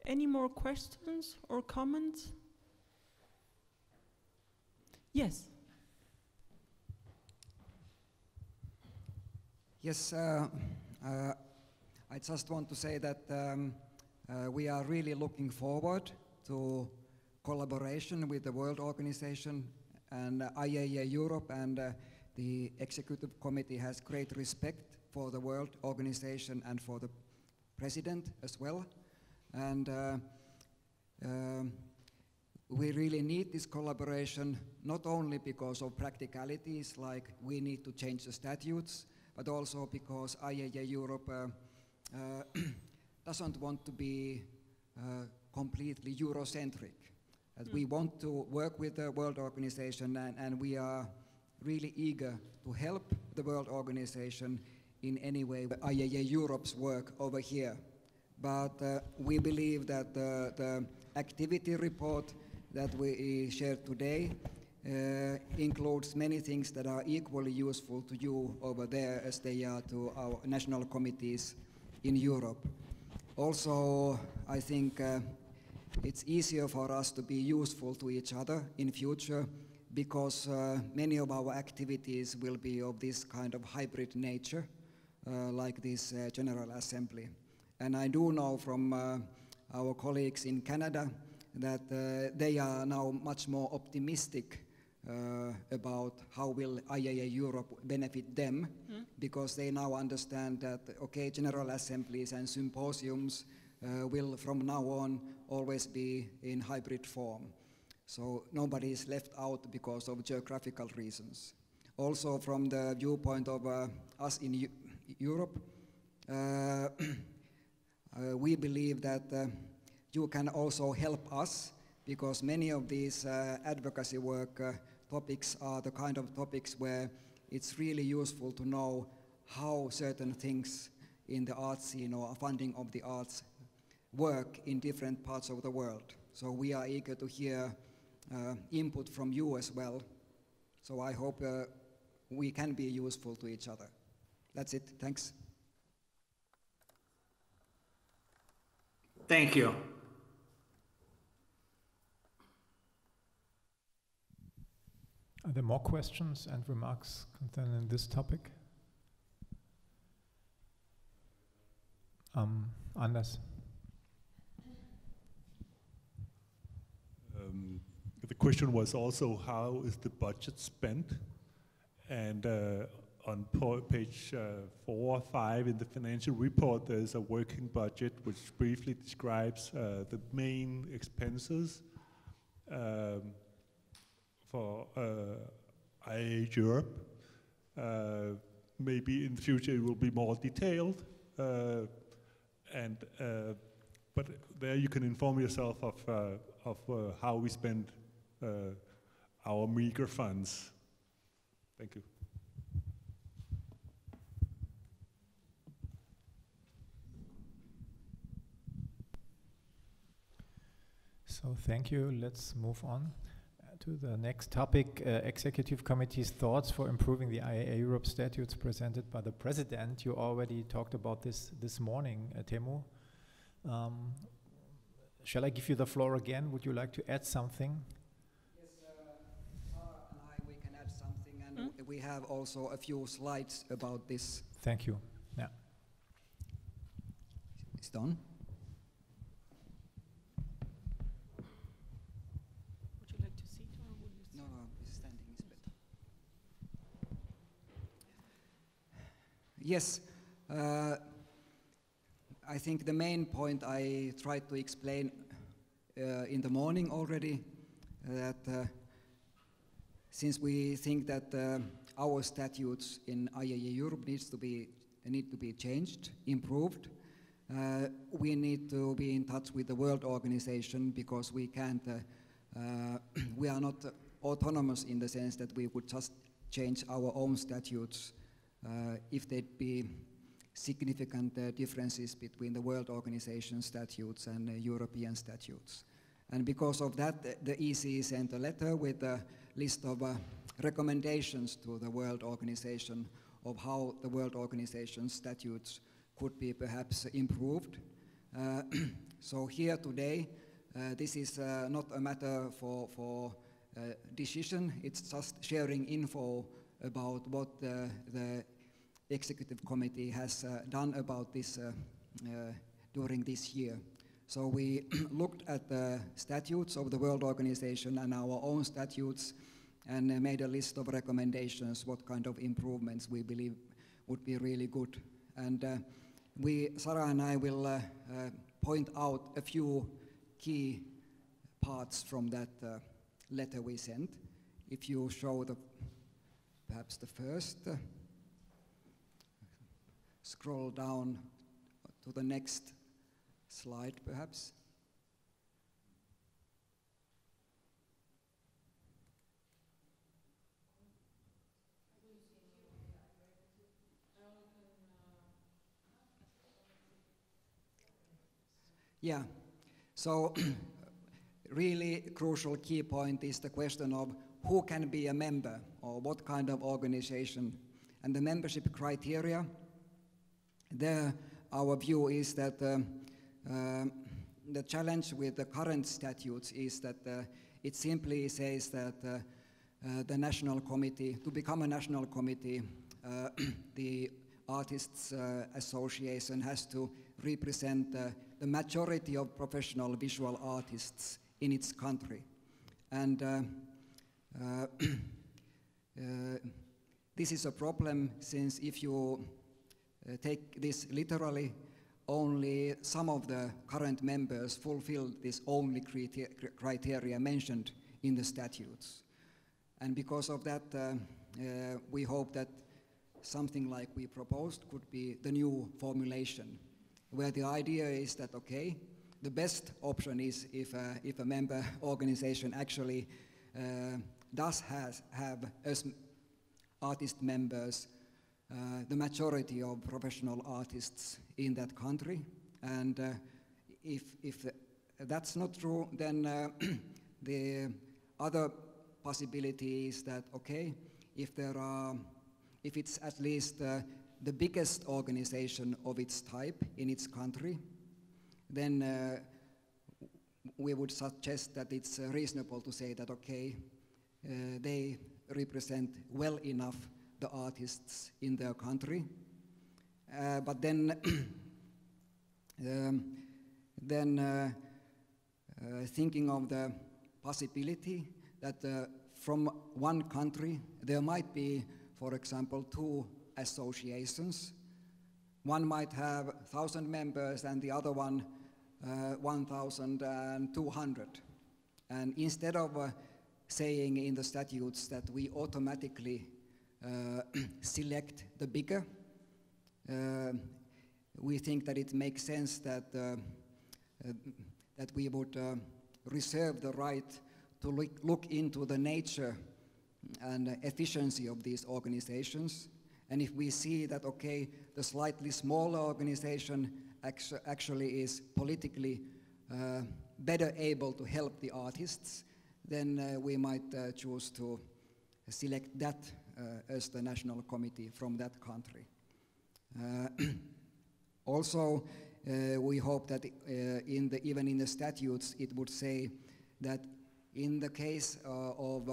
Any more questions or comments? Yes. Yes, I just want to say that we are really looking forward to collaboration with the World Organization and IAA Europe, and the Executive Committee has great respect for the World Organization and for the President as well. And we really need this collaboration, not only because of practicalities, like we need to change the statutes, but also because IAA Europe doesn't want to be completely Eurocentric. We want to work with the World Organization, and we are really eager to help the World Organization in any way IAA Europe's work over here. But we believe that the activity report that we shared today includes many things that are equally useful to you over there as they are to our national committees in Europe. Also, I think it's easier for us to be useful to each other in future because many of our activities will be of this kind of hybrid nature, like this General Assembly. And I do know from our colleagues in Canada that they are now much more optimistic about how will IAA Europe benefit them, because they now understand that, okay, General Assemblies and symposiums will from now on always be in hybrid form. So nobody is left out because of geographical reasons. Also from the viewpoint of us in Europe, we believe that you can also help us, because many of these advocacy work topics are the kind of topics where it's really useful to know how certain things in the arts scene or funding of the arts work in different parts of the world. So we are eager to hear input from you as well. So I hope we can be useful to each other. That's it. Thanks. Thank you. Are there more questions and remarks concerning this topic? Anders. The question was also how is the budget spent? And on page 4 or 5 in the financial report, there's a working budget which briefly describes the main expenses for IAA Europe. Maybe in the future it will be more detailed, but there you can inform yourself of how we spend our meager funds. Thank you. So thank you. Let's move on to the next topic, Executive Committee's thoughts for improving the IAA Europe statutes presented by the President. You already talked about this morning, Teemu. Shall I give you the floor again? Would you like to add something? Yes, Sarah and I, we can add something, and we have also a few slides about this. Thank you. Yeah. It's done. Yes, I think the main point I tried to explain in the morning already, that since we think that our statutes in IAA Europe need to be changed, improved, we need to be in touch with the World Organization, because we can't, we are not autonomous in the sense that we would just change our own statutes if there'd be significant differences between the World Organization statutes and European statutes. And because of that, the EC sent a letter with a list of recommendations to the World Organization of how the World Organization statutes could be perhaps improved. So here today, this is not a matter for decision, it's just sharing info about what the Executive Committee has done about this during this year. So we looked at the statutes of the World Organization and our own statutes and made a list of recommendations, what kind of improvements we believe would be really good. And Sarah and I will point out a few key parts from that letter we sent. If you show perhaps the first, scroll down to the next slide, perhaps. Yeah, so really crucial key point is the question of who can be a member or what kind of organization. And the membership criteria, there our view is that the challenge with the current statutes is that it simply says that the national committee, to become a national committee, the Artists Association has to represent the majority of professional visual artists in its country. And this is a problem, since if you take this literally, only some of the current members fulfill this only criteria mentioned in the statutes. And because of that, we hope that something like we proposed could be the new formulation, where the idea is that, okay, the best option is if a member organization actually does have as artist members the majority of professional artists in that country. And if that's not true, then the other possibility is that, okay, if it's at least the biggest organization of its type in its country, then we would suggest that it's reasonable to say that, okay, they represent well enough the artists in their country. But then, thinking of the possibility that from one country there might be, for example, two associations. One might have 1,000 members and the other one 1,200. And instead of saying in the statutes that we automatically select the bigger, we think that it makes sense that that we would reserve the right to look into the nature and efficiency of these organizations. And if we see that, okay, the slightly smaller organization actually is politically better able to help the artists, then we might choose to select that as the national committee from that country. Also, we hope that even in the statutes it would say that in the case of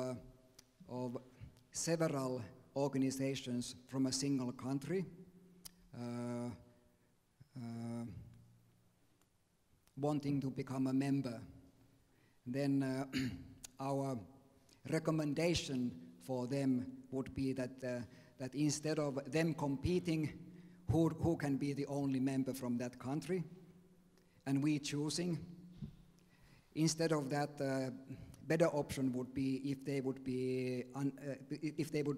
several organizations from a single country wanting to become a member, then our recommendation for them would be that that instead of them competing who can be the only member from that country, and we choosing, instead of that, better option would be if they would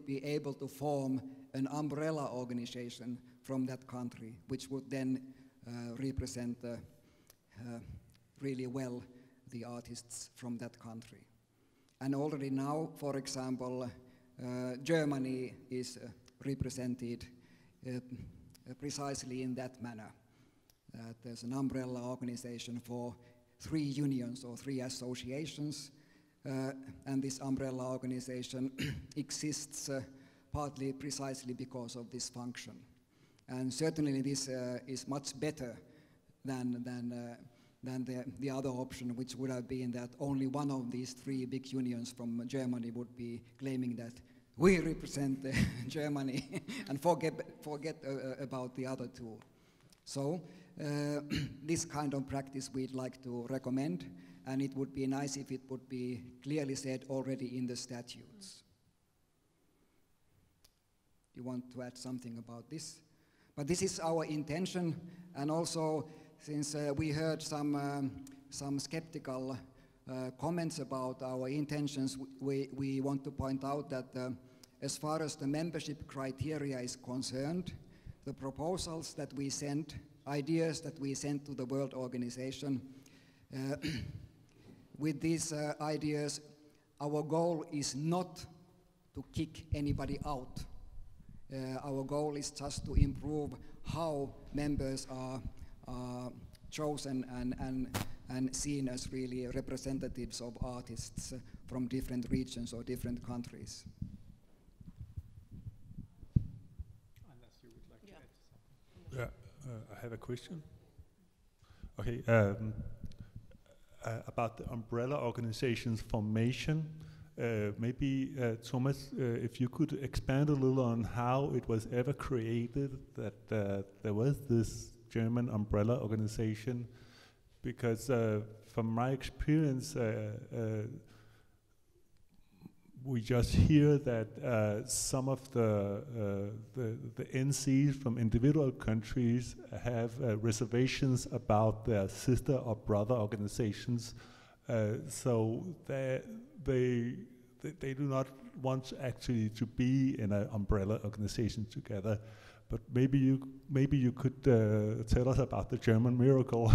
be able to form an umbrella organization from that country, which would then represent really well the artists from that country. And already now, for example, Germany is represented precisely in that manner. There's an umbrella organization for 3 unions or 3 associations, and this umbrella organization exists partly precisely because of this function. And certainly this is much better than the other option, which would have been that only one of these 3 big unions from Germany would be claiming that we represent Germany and forget about the other 2. So this kind of practice we'd like to recommend, and it would be nice if it would be clearly said already in the statutes. You want to add something about this? But this is our intention, and also since we heard some skeptical comments about our intentions, we want to point out that as far as the membership criteria is concerned, the proposals that we sent, ideas that we sent to the World Organization, with these ideas, our goal is not to kick anybody out. Our goal is just to improve how members are chosen and seen as really representatives of artists from different regions or different countries. Unless you would like to add something. Yeah, I have a question. Okay, about the umbrella organizations formation. Maybe Thomas, if you could expand a little on how it was ever created that there was this German umbrella organization, because from my experience, we just hear that some of the NCs from individual countries have reservations about their sister or brother organizations, so they do not want actually to be in an umbrella organization together. But maybe you could tell us about the German miracle.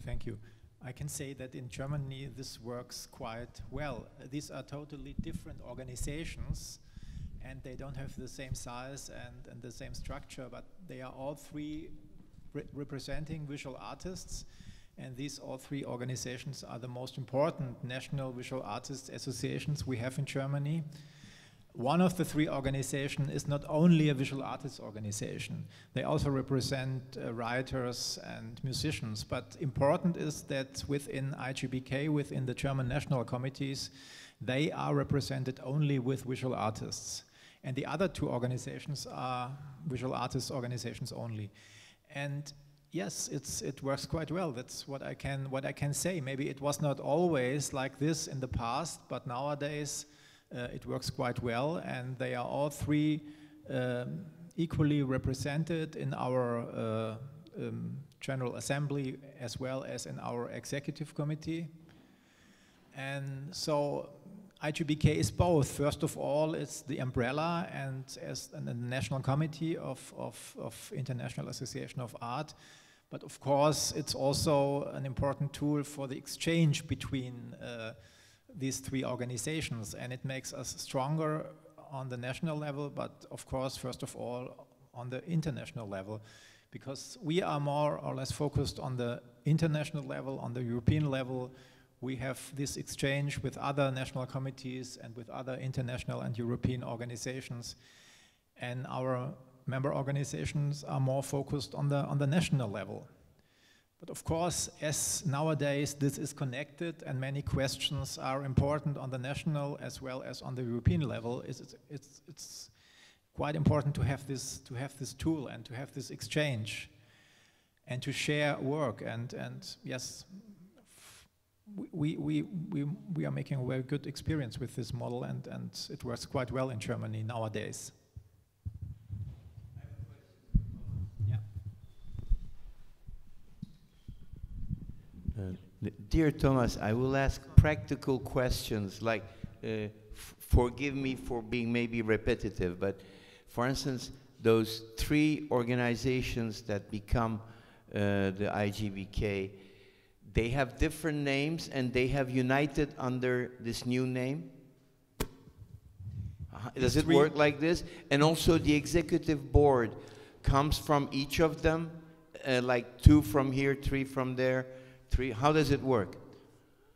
Thank you. I can say that in Germany this works quite well. These are totally different organizations, and they don't have the same size and the same structure, but they are all three representing visual artists, and these all three organizations are the most important national visual artists associations we have in Germany. One of the three organizations is not only a visual artists organization, they also represent writers and musicians, but important is that within IGBK, within the German national committees, they are represented only with visual artists. And the other two organizations are visual artists organizations only. And yes, it works quite well. That's what I can say. Maybe it was not always like this in the past, but nowadays it works quite well, and they are all three equally represented in our General Assembly as well as in our Executive Committee. And so IGBK is both. First of all, it's the umbrella and as the National Committee of International Association of Art. But of course, it's also an important tool for the exchange between these three organizations, and it makes us stronger on the national level, but of course, first of all, on the international level, because we are more or less focused on the international level, on the European level. We have this exchange with other national committees and with other international and European organizations, and our member organizations are more focused on the national level. But of course, as nowadays this is connected and many questions are important on the national as well as on the European level, it's quite important to have this tool and to have this exchange and to share work. And yes, we are making a very good experience with this model, and it works quite well in Germany nowadays. Dear Thomas, I will ask practical questions, like, forgive me for being maybe repetitive, but for instance, those three organizations that become the IGBK, they have different names and they have united under this new name? Does it work like this? And also the executive board comes from each of them, like 2 from here, 3 from there? 3, how does it work?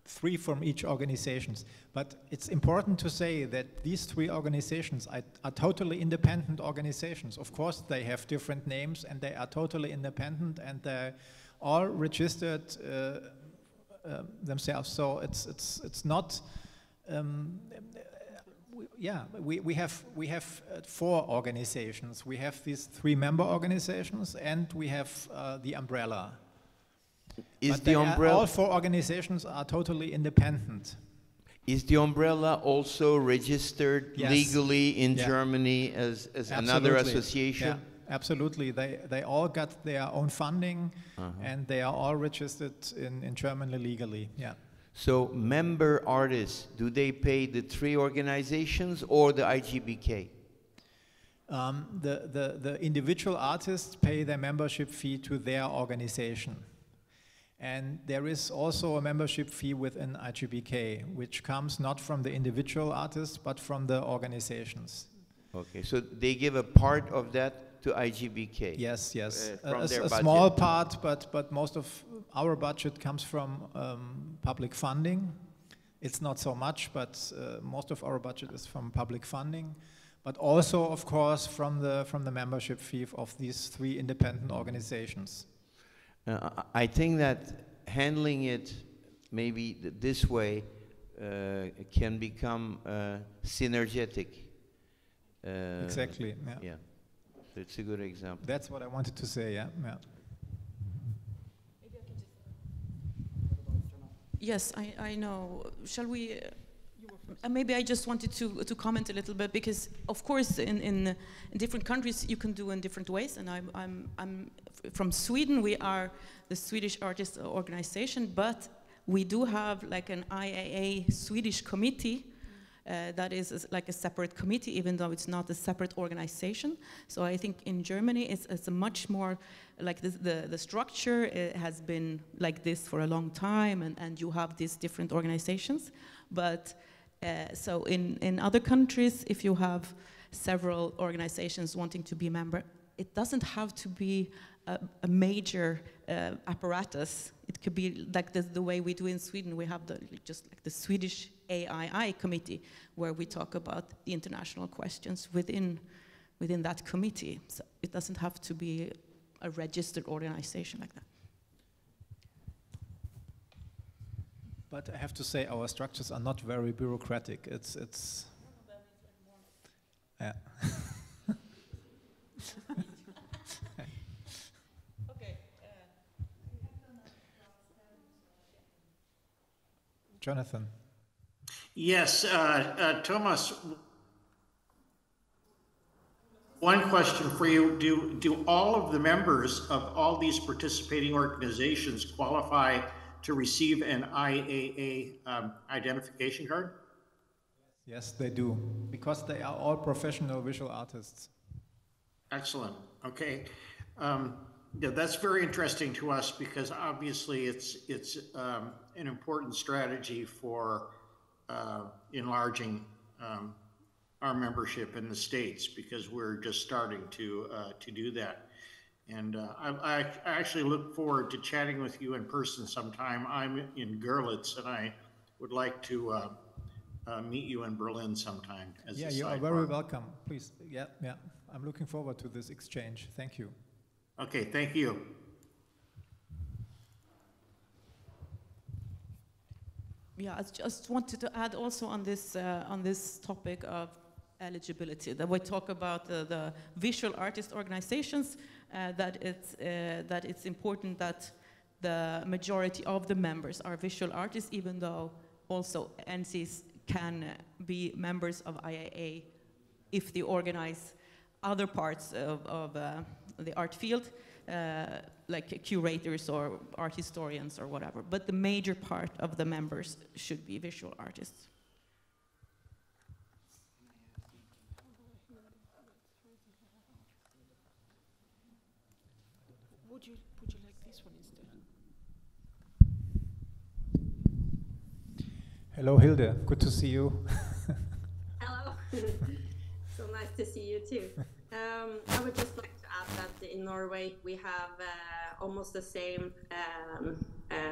3 from each organizations. But it's important to say that these 3 organizations are totally independent organizations. Of course, they have different names and they are totally independent, and they're all registered themselves. So it's not. We have 4 organizations. We have these 3 member organizations, and we have the umbrella. All 4 organizations are totally independent. Is the umbrella also registered legally in Germany as another association? Yeah, absolutely. They all got their own funding, and they are all registered in Germany legally. Yeah. So member artists, do they pay the 3 organizations or the IGBK? The individual artists pay their membership fee to their organization. And there is also a membership fee within IGBK, which comes not from the individual artists, but from the organizations. Okay, so they give a part of that to IGBK? Yes, yes. From A their budget. small part, but most of our budget comes from public funding. It's not so much, but most of our budget is from public funding. But also, of course, from the membership fee of these 3 independent organizations. I think that handling it maybe this way can become synergetic. Exactly, yeah. Yeah, so it's a good example. That's what I wanted to say, yeah. Yeah. Yes, I know. Shall we? Maybe I just wanted to comment a little bit, because of course in different countries you can do in different ways. And I'm from Sweden. We are the Swedish Artists Organization, but we do have like an IAA Swedish committee. That is like a separate committee, even though it's not a separate organization. So I think in Germany it's a much more like the structure has been like this for a long time, and you have these different organizations. But so in other countries, if you have several organizations wanting to be a member, it doesn't have to be a major apparatus. It could be like the way we do in Sweden. We have just like the Swedish AII committee, where we talk about the international questions within that committee. So it doesn't have to be a registered organization like that. But I have to say our structures are not very bureaucratic. It's yeah. Jonathan. Yes, Thomas, one question for you. Do all of the members of all these participating organizations qualify to receive an IAA identification card? Yes, they do, because they are all professional visual artists. Excellent. Okay. Yeah, that's very interesting to us, because obviously it's an important strategy for enlarging our membership in the States, because we're just starting to do that. And I actually look forward to chatting with you in person sometime. I'm in Görlitz, and I would like to meet you in Berlin sometime. As yeah, you are very welcome. Please, yeah. I'm looking forward to this exchange. Thank you. Okay, thank you. Yeah, I just wanted to add also on this topic of eligibility, that we talk about the visual artist organizations, that it's important that the majority of the members are visual artists, even though also NCs can be members of IAA if they organize other parts of the art field, like curators or art historians or whatever. But the major part of the members should be visual artists. Would you like this one instead? Hello, Hilde. Good to see you. Hello. So nice to see you too. I would just like to add that in Norway we have almost the same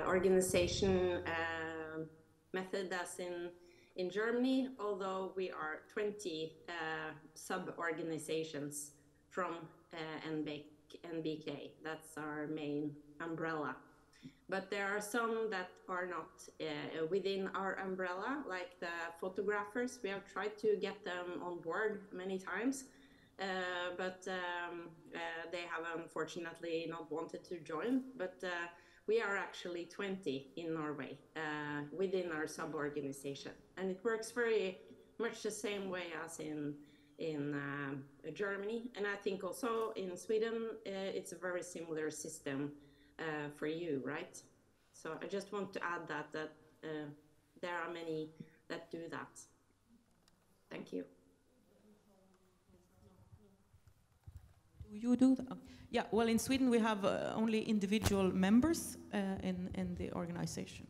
organization method as in Germany, although we are 20 sub-organizations from NBK. That's our main umbrella. But there are some that are not within our umbrella, like the photographers. We have tried to get them on board many times, but they have unfortunately not wanted to join. But we are actually 20 in Norway within our sub-organization. And it works very much the same way as in Germany. And I think also in Sweden, it's a very similar system for you, right? So I just want to add that there are many that do that. Thank you. Do you do that? Yeah, well, in Sweden we have only individual members in the organization.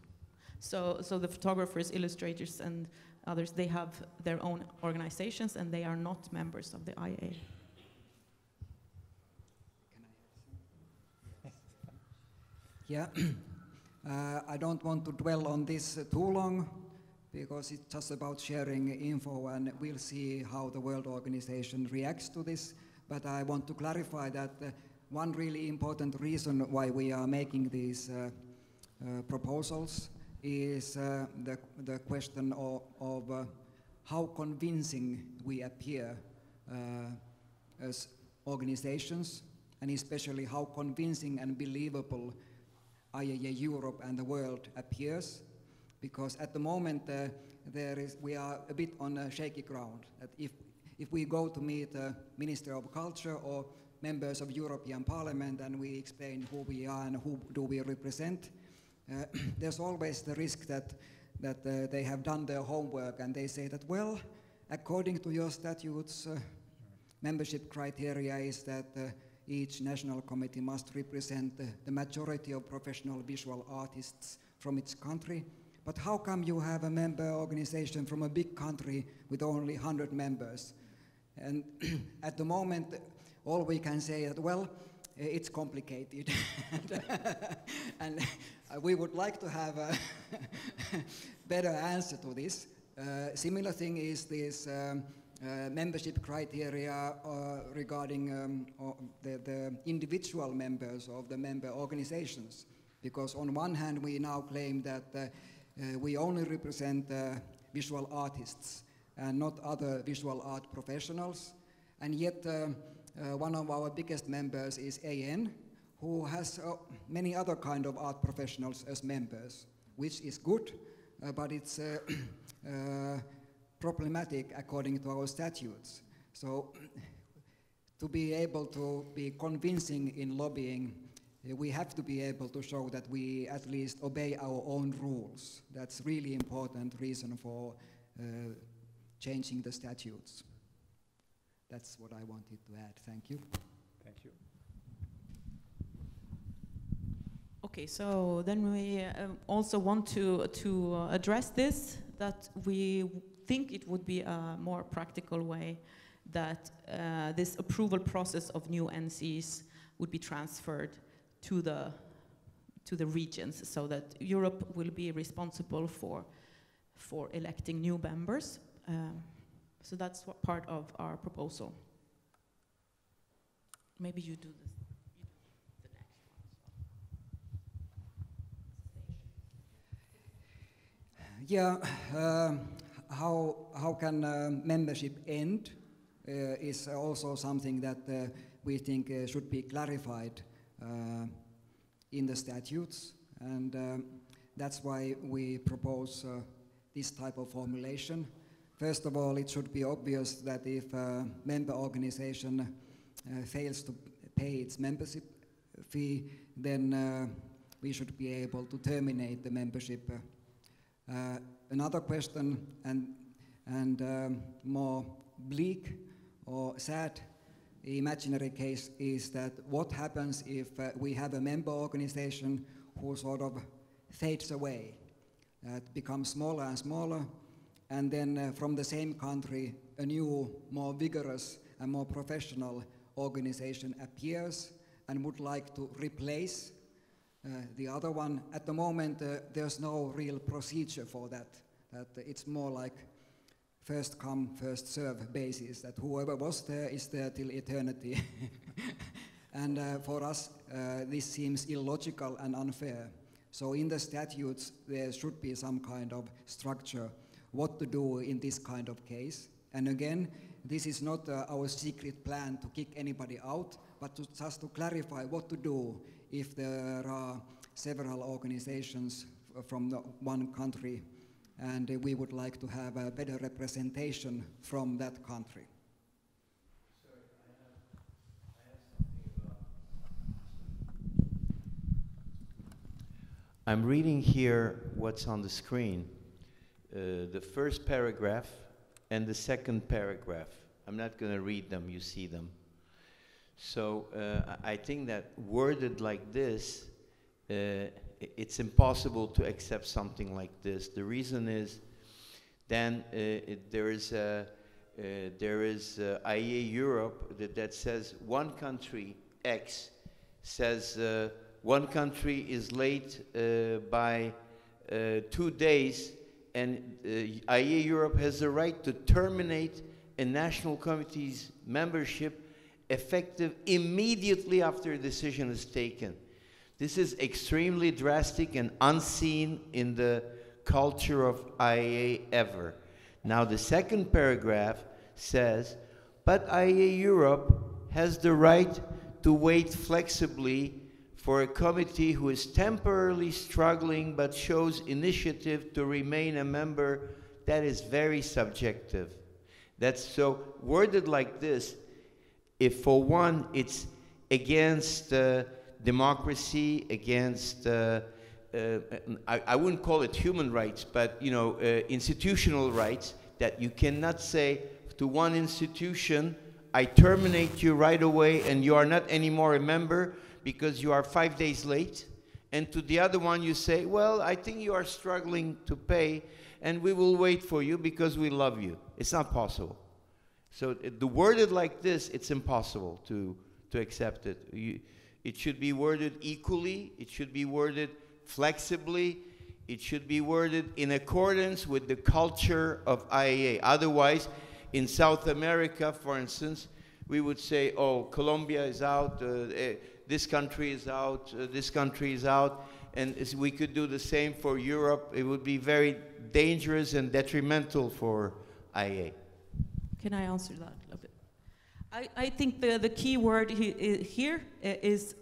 So the photographers, illustrators, and others, they have their own organizations, and they are not members of the IAA. Yeah, I don't want to dwell on this too long, because it's just about sharing info, and we'll see how the World Organization reacts to this. But I want to clarify that one really important reason why we are making these proposals is the question of how convincing we appear as organizations, and especially how convincing and believable IAA Europe and the world appears, because at the moment we are a bit on shaky ground. That if we go to meet a Minister of Culture or members of European Parliament and we explain who we are and who do we represent, there's always the risk that they have done their homework and they say that, well, according to your statutes, membership criteria is that each national committee must represent the majority of professional visual artists from its country. But how come you have a member organization from a big country with only 100 members? And at the moment, all we can say is, well, it's complicated. And we would like to have a better answer to this. Similar thing is this membership criteria regarding the individual members of the member organizations. Because on one hand, we now claim that we only represent visual artists and not other visual art professionals. And yet, one of our biggest members is AN, who has many other kind of art professionals as members, which is good, but it's problematic according to our statutes. So to be able to be convincing in lobbying, we have to be able to show that we at least obey our own rules. That's really important reason for changing the statutes. That's what I wanted to add. Thank you. Thank you. Okay, so then we also want to address this, that we think it would be a more practical way that this approval process of new NCs would be transferred to the regions, so that Europe will be responsible for electing new members. So that's what part of our proposal. Maybe you do this. The next one. Yeah, how can membership end is also something that we think should be clarified in the statutes, and that's why we propose this type of formulation. First of all, it should be obvious that if a member organization fails to pay its membership fee, then we should be able to terminate the membership. Another question and more bleak or sad imaginary case is that what happens if we have a member organization who sort of fades away, becomes smaller and smaller, and then from the same country a new, more vigorous and more professional organization appears and would like to replace the other one. At the moment there's no real procedure for that. It's more like first come, first serve basis, that whoever was there is there till eternity. And for us this seems illogical and unfair. So in the statutes there should be some kind of structure what to do in this kind of case. And again, this is not our secret plan to kick anybody out, but just to clarify what to do if there are several organizations from one country, and we would like to have a better representation from that country. I'm reading here what's on the screen. The first paragraph and the second paragraph. I'm not going to read them, you see them. So I think that worded like this, it's impossible to accept something like this. The reason is, then there is IAA Europe that says one country X says one country is late by 2 days, and IAA Europe has the right to terminate a national committee's membership effective immediately after a decision is taken. This is extremely drastic and unseen in the culture of IAA ever. Now the second paragraph says, but IAA Europe has the right to wait flexibly for a committee who is temporarily struggling but shows initiative to remain a member. That is very subjective. That's so worded like this. If for one, it's against democracy, against, I wouldn't call it human rights, but institutional rights, that you cannot say to one institution, I terminate you right away and you are not anymore a member because you are 5 days late. And to the other one you say, well, I think you are struggling to pay and we will wait for you because we love you. It's not possible. So the worded like this, it's impossible to accept it. It should be worded equally, it should be worded flexibly, it should be worded in accordance with the culture of IAA. Otherwise, in South America, for instance, we would say, oh, Colombia is out, this country is out, this country is out, and we could do the same for Europe. It would be very dangerous and detrimental for IAA. Can I answer that a little bit? I think the key word here is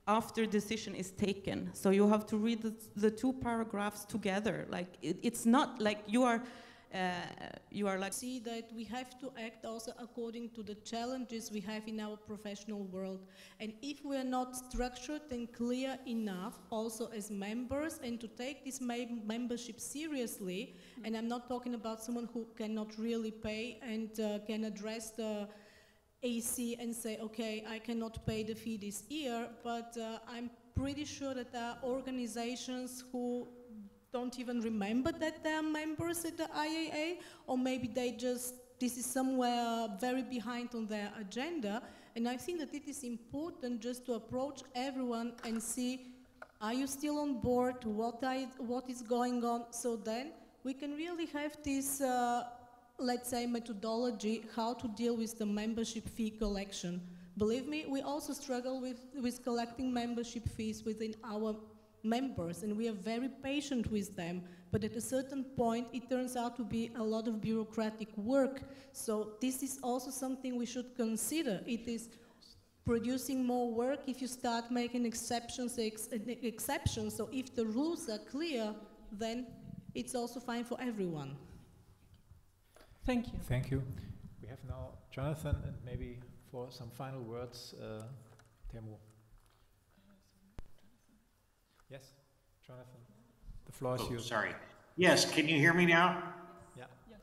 after decision is taken. So you have to read the two paragraphs together. Like it's not like you are like... See that we have to act also according to the challenges we have in our professional world. And if we are not structured and clear enough also as members and to take this membership seriously, and I'm not talking about someone who cannot really pay and can address the AC and say, okay, I cannot pay the fee this year, but I'm pretty sure that there are organizations who don't even remember that they are members at the IAA, or maybe they just, this is somewhere very behind on their agenda. And I think that it is important just to approach everyone and see, are you still on board? What is going on? So then we can really have this, let's say, methodology, how to deal with the membership fee collection. Believe me, we also struggle with collecting membership fees within our members, and we are very patient with them, but at a certain point it turns out to be a lot of bureaucratic work. So this is also something we should consider. It is producing more work if you start making exceptions. So if the rules are clear, then it's also fine for everyone. Thank you. Thank you. We have now Jonathan, and maybe for some final words, Temu. Yes, Jonathan, the floor is yours. Sorry. Yes, can you hear me now? Yeah. Yes.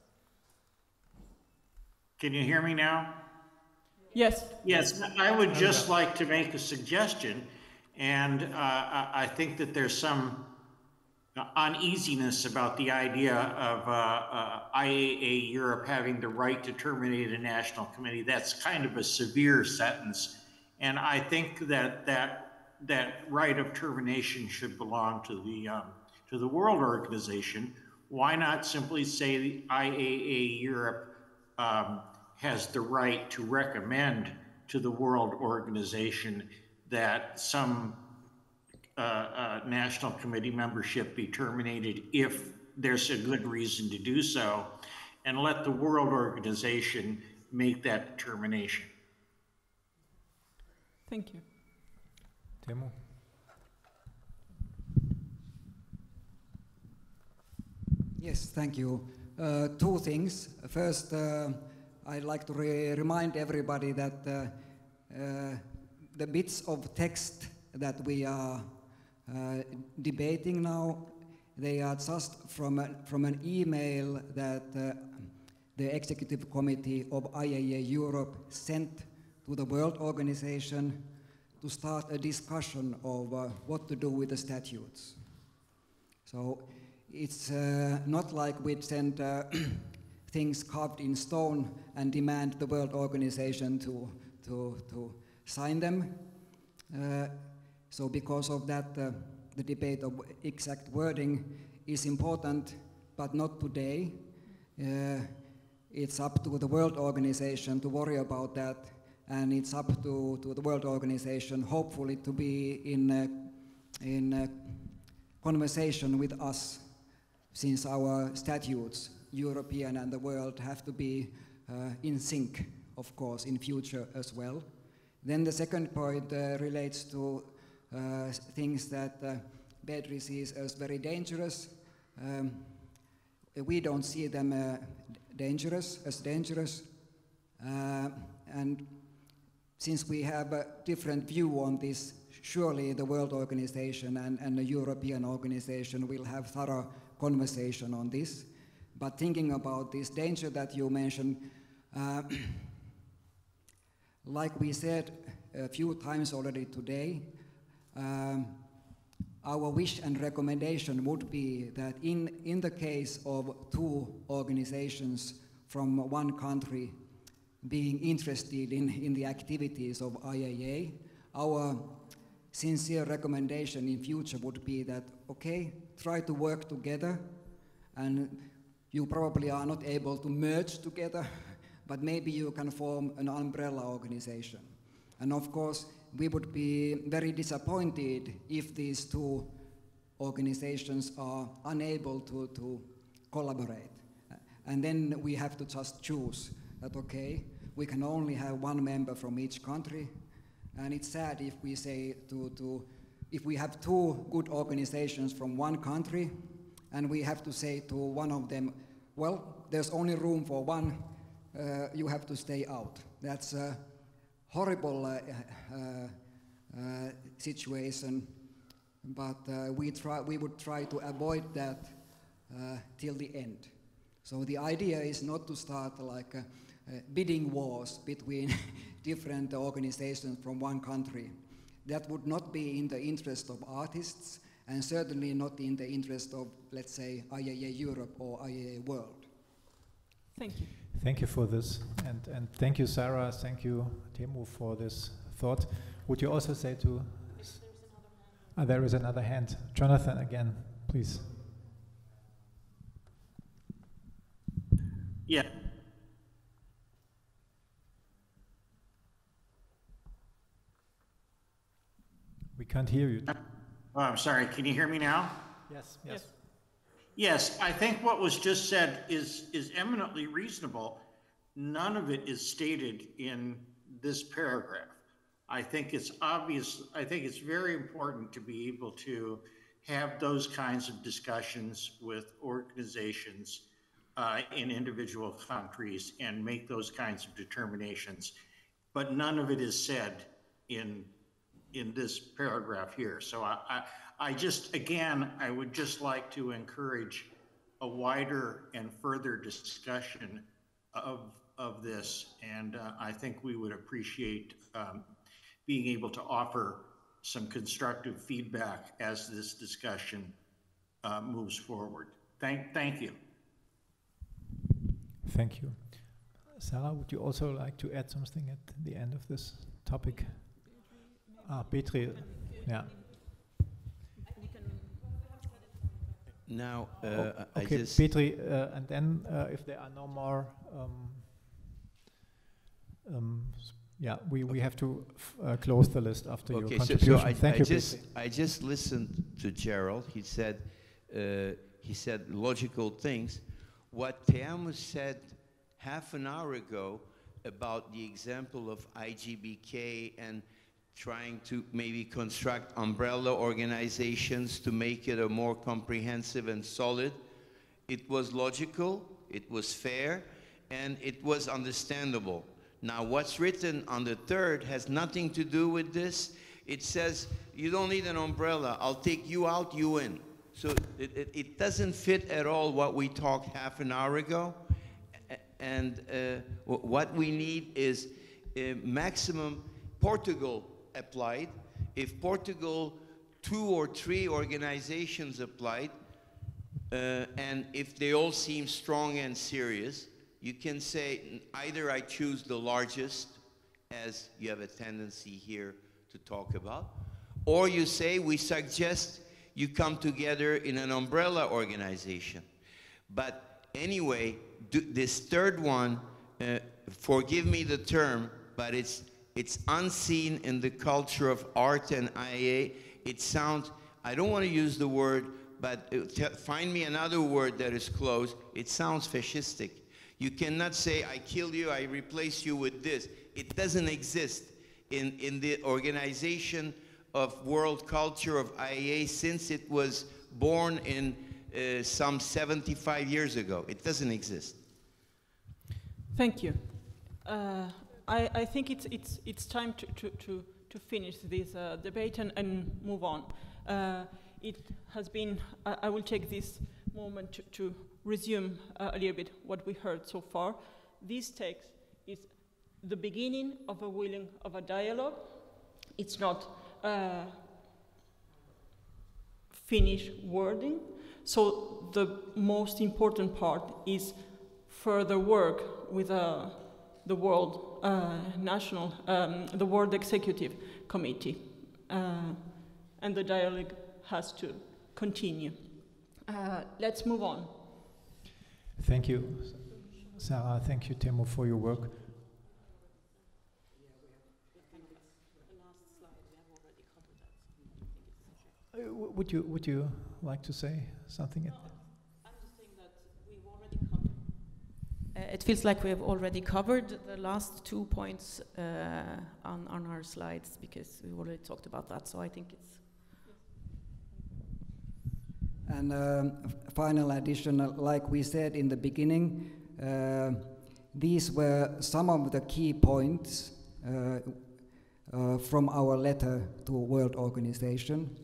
Can you hear me now? Yes. Yes, I would just like to make a suggestion, and I think that there's some uneasiness about the idea of IAA Europe having the right to terminate a national committee. That's kind of a severe sentence, and I think that right of termination should belong to the World Organization. Why not simply say the IAA Europe has the right to recommend to the World Organization that some national committee membership be terminated if there's a good reason to do so, and let the World Organization make that determination. Thank you. Temu. Yes, thank you. Two things. First, I'd like to remind everybody that the bits of text that we are debating now, they are just from an email that the Executive Committee of IAA Europe sent to the World Organization to start a discussion of what to do with the statutes. So it's not like we'd send things carved in stone and demand the World Organization to sign them. So because of that, the debate of exact wording is important, but not today. It's up to the World Organization to worry about that, and it's up to the World Organization, hopefully, to be in conversation with us, since our statutes, European and the world, have to be in sync, of course, in future as well. Then the second point relates to things that Petri sees as very dangerous. We don't see them dangerous, and since we have a different view on this, surely the World Organization and the European Organization will have thorough conversation on this. But thinking about this danger that you mentioned, like we said a few times already today, our wish and recommendation would be that in the case of two organizations from one country being interested in the activities of IAA, our sincere recommendation in future would be that, okay, try to work together, and you probably are not able to merge together, but maybe you can form an umbrella organization. And of course, we would be very disappointed if these two organizations are unable to collaborate. And then we have to just choose that, okay, we can only have one member from each country, and it's sad if we say if we have two good organizations from one country, and we have to say to one of them, well, there's only room for one, you have to stay out. That's a horrible situation, but we would try to avoid that till the end. So the idea is not to start like bidding wars between different organizations from one country. That would not be in the interest of artists, and certainly not in the interest of, let's say, IAA Europe or IAA World. Thank you. Thank you for this, and thank you, Sarah, thank you, Teemu, for this thought. Would you also say to... there is another hand. Jonathan, again, please. Yeah. We can't hear you. Oh, I'm sorry. Can you hear me now? Yes. Yes. Yes, I think what was just said is eminently reasonable. None of it is stated in this paragraph. I think it's obvious. I think it's very important to be able to have those kinds of discussions with organizations in individual countries and make those kinds of determinations. But none of it is said in this paragraph here. So I just, again, I would just like to encourage a wider and further discussion of this. And I think we would appreciate being able to offer some constructive feedback as this discussion moves forward. Thank you. Thank you. Sarah, would you also like to add something at the end of this topic? Petri, yeah. Now, okay, I just... Petri, and then if there are no more, yeah, we have to close the list after your contribution. Thank you, Petri. I just listened to Gerald. He said logical things. What Teemu said half an hour ago about the example of IGBK and trying to maybe construct umbrella organizations to make it a more comprehensive and solid, it was logical, it was fair, and it was understandable. Now, what's written on the third has nothing to do with this. It says, you don't need an umbrella, I'll take you out, you in. So it doesn't fit at all what we talked half an hour ago. And what we need is maximum Portugal applied. If Portugal 2 or 3 organizations applied, and if they all seem strong and serious, you can say either I choose the largest, as you have a tendency here to talk about, or you say we suggest you come together in an umbrella organization. But anyway, this third one, forgive me the term, but it's unseen in the culture of art and IAA. It sounds, I don't want to use the word, but find me another word that is close. It sounds fascistic. You cannot say, I kill you, I replace you with this. It doesn't exist in the organization of world culture of IAA since it was born in some 75 years ago. It doesn't exist. Thank you. I think it's time to finish this debate and move on. It has been, I will take this moment to resume a little bit what we heard so far. This text is the beginning of a dialogue. It's not finished wording. So the most important part is further work with the World the World Executive Committee, and the dialogue has to continue. Let's move on. Thank you, Sarah. Thank you, Temo, for your work. Would you like to say something? No, I'm just saying that we've already covered. It feels like we have already covered the last 2 points on our slides because we already talked about that. So I think it's. And final addition, like we said in the beginning, these were some of the key points from our letter to World Organization.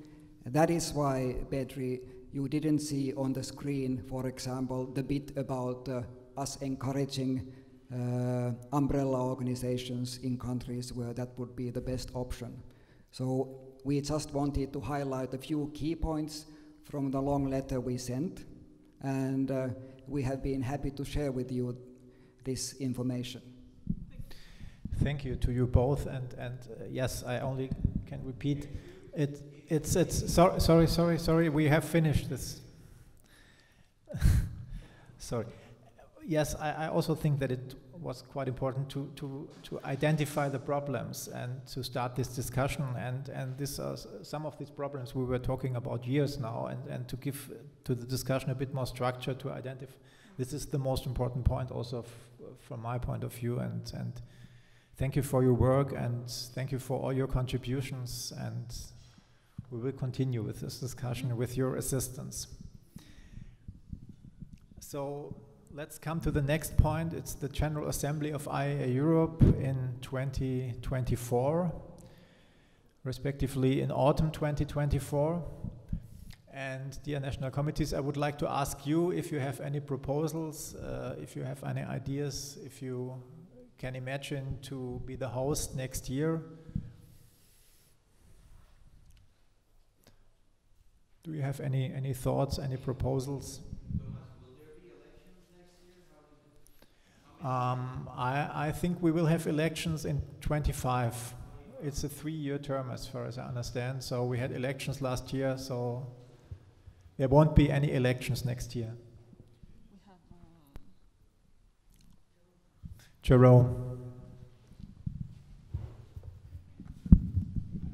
That is why, Petri, you didn't see on the screen, for example, the bit about us encouraging umbrella organizations in countries where that would be the best option. So we just wanted to highlight a few key points from the long letter we sent, and we have been happy to share with you this information. Thank you to you both, and yes, I only can repeat it. Sorry, we have finished this. Sorry. Yes, I also think that it was quite important to identify the problems and to start this discussion, and this some of these problems we were talking about years now, and to give to the discussion a bit more structure to identify. This is the most important point also from my point of view, and thank you for your work, and thank you for all your contributions, and we will continue with this discussion with your assistance. So let's come to the next point. It's the General Assembly of IAA Europe in 2024, respectively in autumn 2024. And dear national committees, I would like to ask you if you have any proposals, if you have any ideas, if you can imagine to be the host next year. Do you have any thoughts, any proposals? I think we will have elections in 25. It's a 3-year term as far as I understand. So we had elections last year, so there won't be any elections next year. Jerome.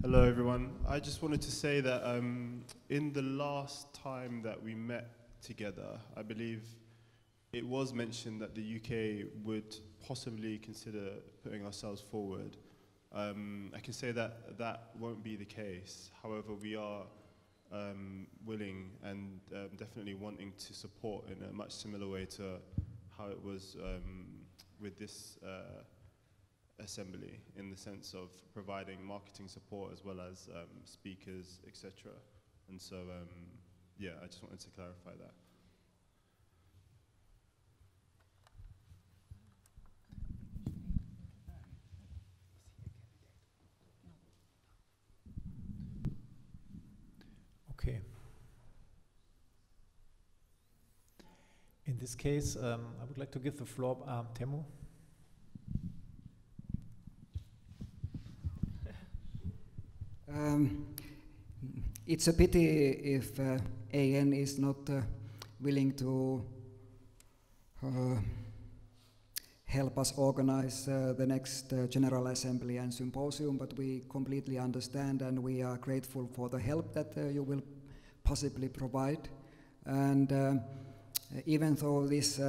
Hello everyone. I just wanted to say that in the last time that we met together, I believe it was mentioned that the UK would possibly consider putting ourselves forward. I can say that that won't be the case. However, we are willing and definitely wanting to support in a much similar way to how it was with this assembly, in the sense of providing marketing support as well as speakers, etc. And so, yeah, I just wanted to clarify that. Okay. In this case, I would like to give the floor Temu. It's a pity if AN is not willing to help us organize the next General Assembly and Symposium, but we completely understand and we are grateful for the help that you will possibly provide. And even though this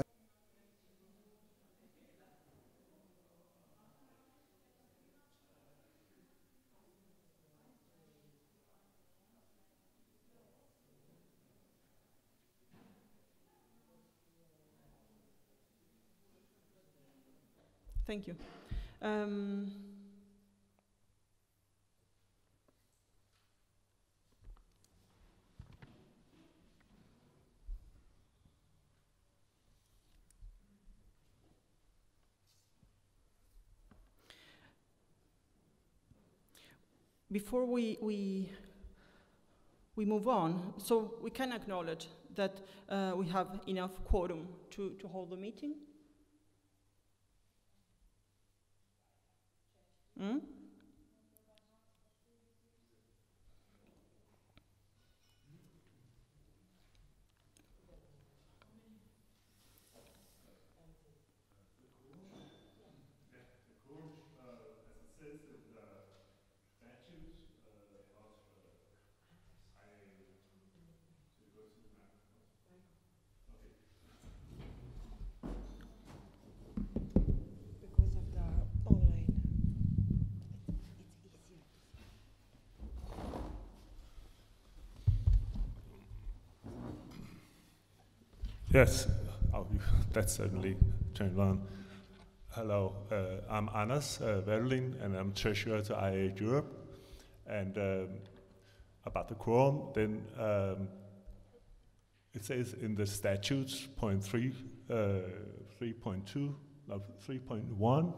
Thank you. Before we move on, so we can acknowledge that we have enough quorum to hold the meeting. Hmm? Yes, that's certainly turned on. Hello, I'm Anders Verlin, and I'm treasurer to IAA Europe. And about the quorum, then it says in the statutes, point 3, 3.2, no, 3.1,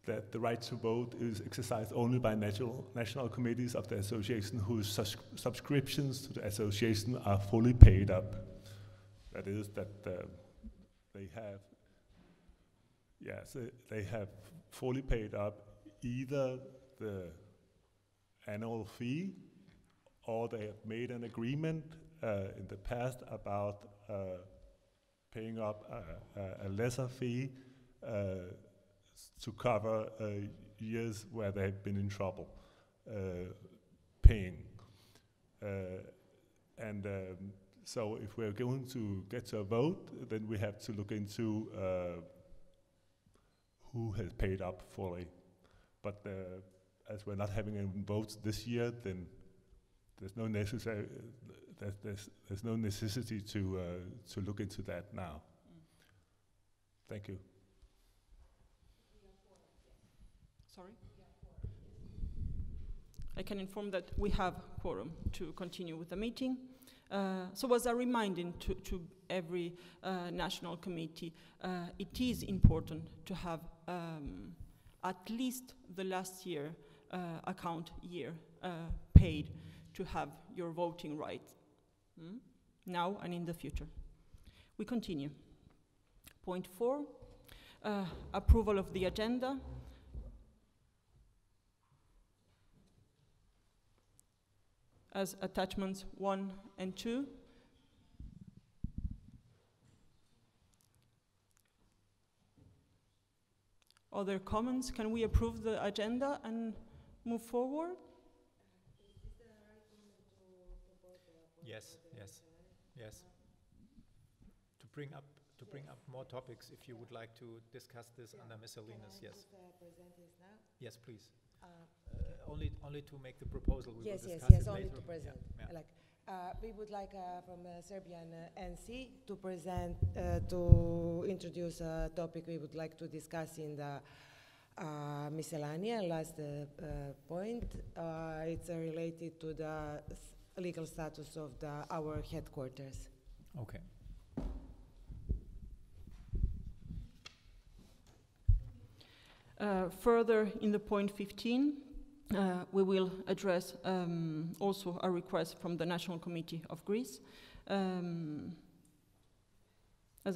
that the right to vote is exercised only by national committees of the association whose subscriptions to the association are fully paid up. That is, that they have, yes, they have fully paid up either the annual fee or they have made an agreement in the past about paying up a lesser fee to cover years where they've been in trouble paying. So if we're going to get to a vote, then we have to look into who has paid up fully. But as we're not having any votes this year, then there's no necessity to look into that now. Thank you. Sorry? I can inform that we have quorum to continue with the meeting. So as a reminder to every national committee, it is important to have at least the last year account year paid to have your voting right, now and in the future. We continue. Point 4, approval of the agenda. As attachments 1 and 2. Other comments? Can we approve the agenda and move forward? Yes, yes, yes. To bring up more topics, if you would like to discuss this under miscellaneous, yes. Yes, please. Only to make the proposal. We will discuss it only later. To present. Yeah, yeah. Like, we would like from Serbian NC to present, to introduce a topic we would like to discuss in the miscellaneous last point. It's related to the legal status of our headquarters. Okay. Further in the point 15, we will address also a request from the National Committee of Greece as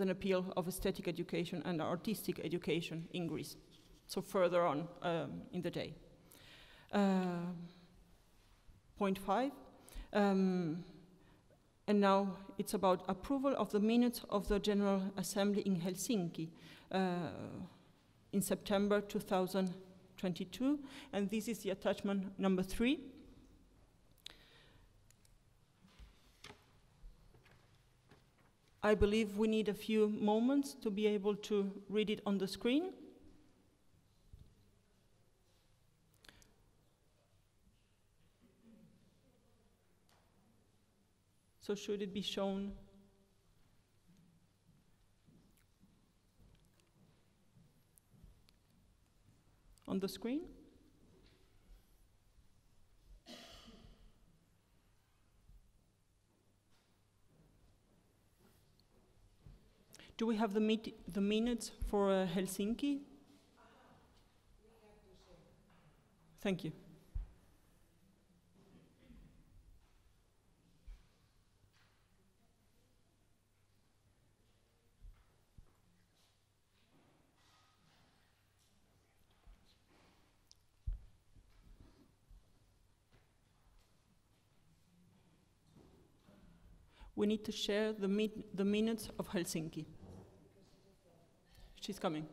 an appeal of aesthetic education and artistic education in Greece, so further on in the day. Point 5, and now it's about approval of the minutes of the General Assembly in Helsinki in September 2022, and this is the attachment number 3. I believe we need a few moments to be able to read it on the screen. So should it be shown? On the screen? Do we have the minutes for Helsinki? Thank you. We need to share the minutes of Helsinki. She's coming.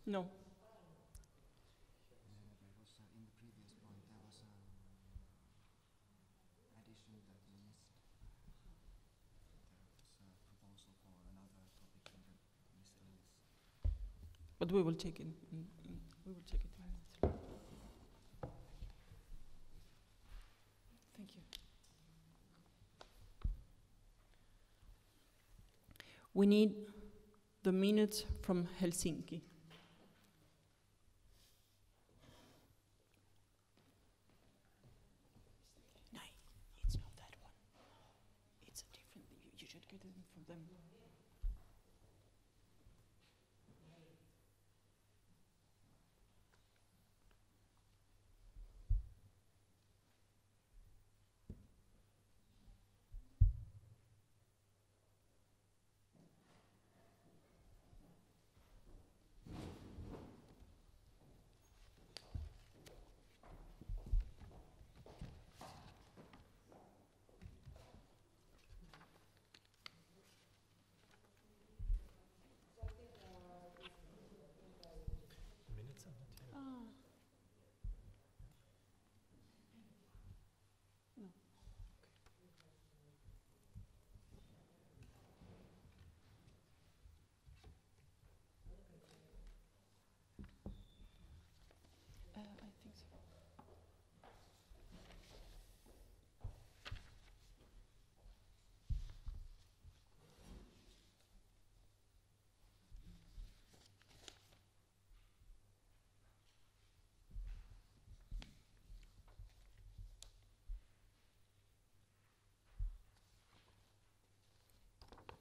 No. But we will take it. We will take it. Thank you. We need the minutes from Helsinki. No, it's not that one. It's a different. You should get it from them.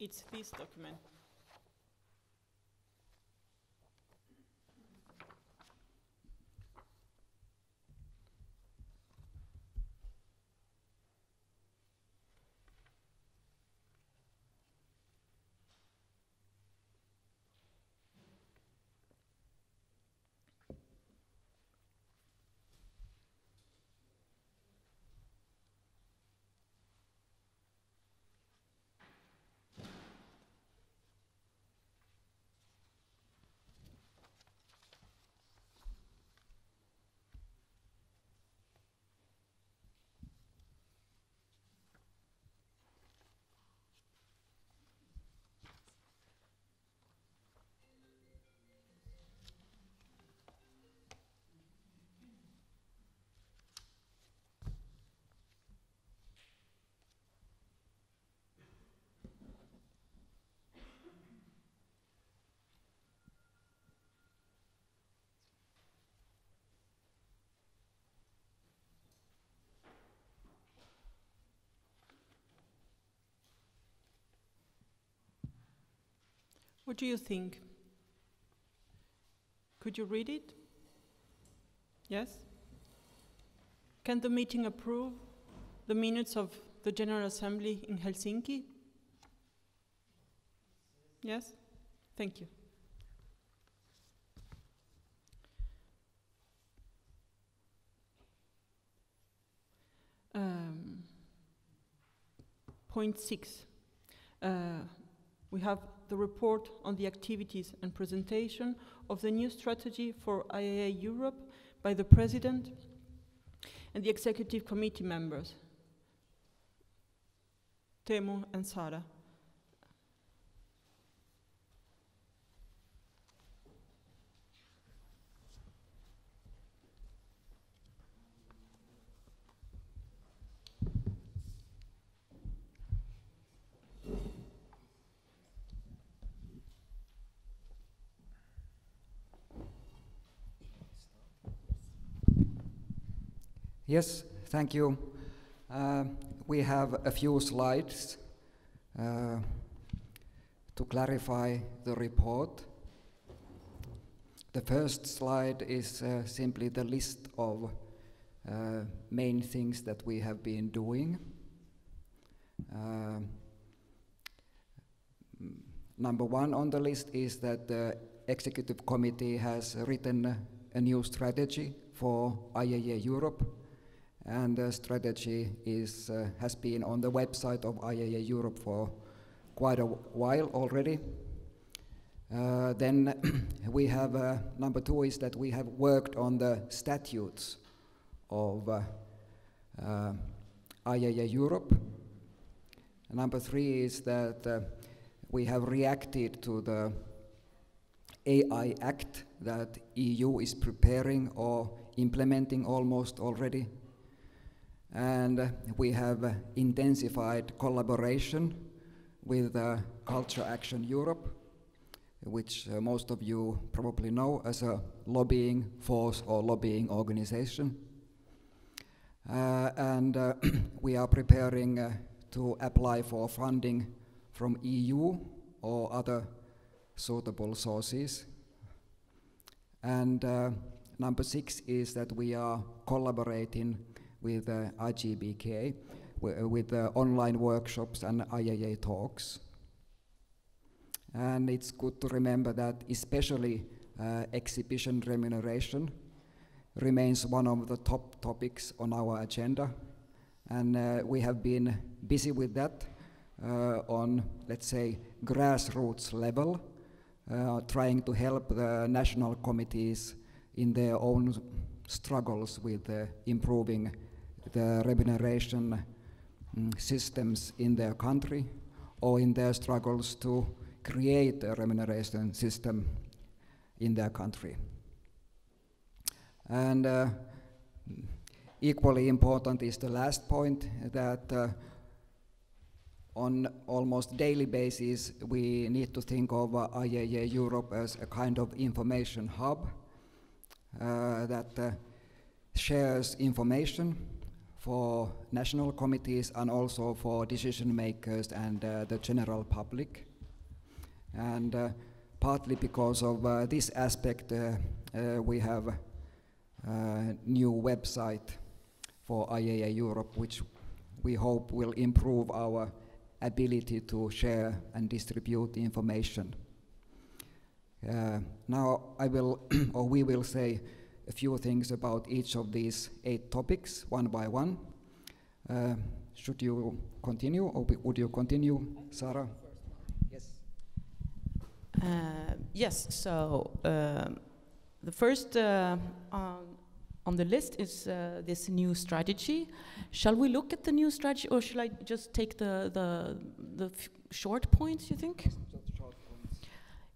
It's this document. What do you think? Could you read it? Yes? Can the meeting approve the minutes of the General Assembly in Helsinki? Yes? Thank you. Point 6. We have the report on the activities and presentation of the new strategy for IAA Europe by the President and the Executive Committee members, Teemu and Sara. Yes, thank you. We have a few slides to clarify the report. The first slide is simply the list of main things that we have been doing. Number one on the list is that the Executive Committee has written a new strategy for IAA Europe. And the strategy has been on the website of IAA Europe for quite a while already. Then we have, number two is that we have worked on the statutes of IAA Europe. Number three is that we have reacted to the AI Act that EU is preparing or implementing almost already. And we have intensified collaboration with Culture Action Europe, which most of you probably know as a lobbying force or lobbying organization. And we are preparing to apply for funding from EU or other suitable sources. And number 6 is that we are collaborating with IGBK, with online workshops and IAA talks. And it's good to remember that especially exhibition remuneration remains one of the top topics on our agenda. And we have been busy with that on, let's say, grassroots level, trying to help the national committees in their own struggles with improving the remuneration systems in their country, or in their struggles to create a remuneration system in their country. And equally important is the last point, that on almost daily basis we need to think of IAA Europe as a kind of information hub that shares information for national committees and also for decision makers and the general public. And partly because of this aspect, we have a new website for IAA Europe, which we hope will improve our ability to share and distribute information. Now I will, or we will say a few things about each of these 8 topics, one by one. Should you continue, or would you continue, Sara? Yes. Yes, so the first on the list is this new strategy. Shall we look at the new strategy, or shall I just take the short points, you think?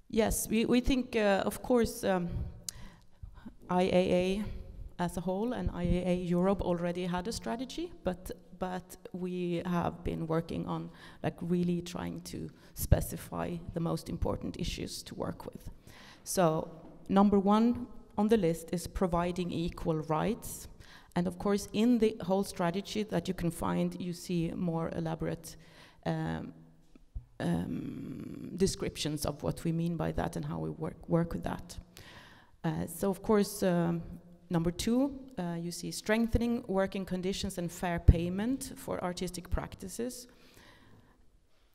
Yes, we think, of course, IAA as a whole and IAA Europe already had a strategy, but we have been working on really trying to specify the most important issues to work with. So number 1 on the list is providing equal rights. And of course, in the whole strategy that you can find, you see more elaborate descriptions of what we mean by that and how we work with that. So of course, number 2, you see strengthening working conditions and fair payment for artistic practices.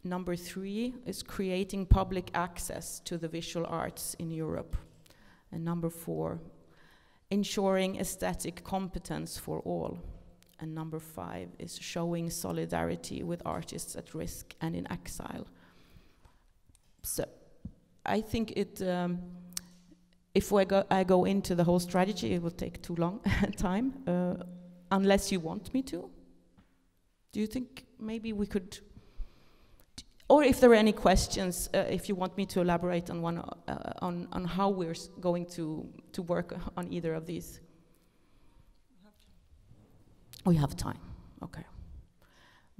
Number 3 is creating public access to the visual arts in Europe. And number 4, ensuring aesthetic competence for all. And number 5 is showing solidarity with artists at risk and in exile. So I think if I go into the whole strategy, it will take too long time, unless you want me to. Do you think maybe we could, or if there are any questions, if you want me to elaborate on one, on how we're going to work on either of these? We have time, okay.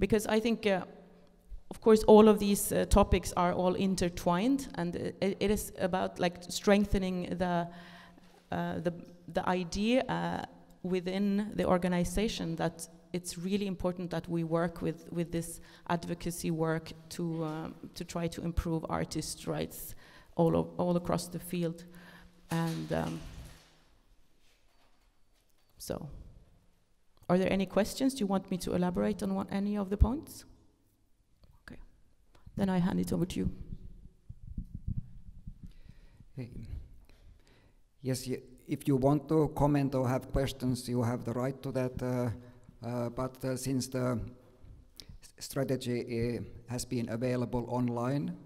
Because I think, of course, all of these topics are all intertwined, and it is about like strengthening the idea within the organization that it's really important that we work with this advocacy work to try to improve artists' rights all across the field, and so. Are there any questions? Do you want me to elaborate on any of the points? Okay, then I hand it over to you. Hey. Yes, if you want to comment or have questions, you have the right to that. But since the strategy has been available online,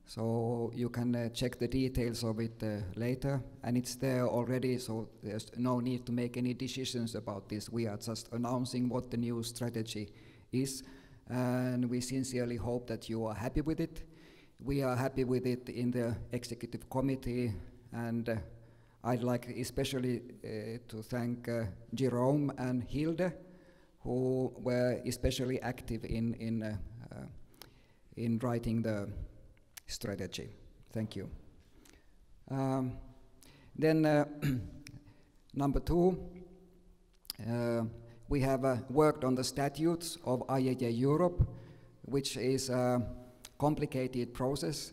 so you can check the details of it later, and it's there already, so there's no need to make any decisions about this. We are just announcing what the new strategy is, and we sincerely hope that you are happy with it. We are happy with it in the executive committee, and I'd like especially to thank Jerome and Hilde, who were especially active in writing the strategy. Thank you. Then number 2, we have worked on the statutes of IAA Europe, which is a complicated process.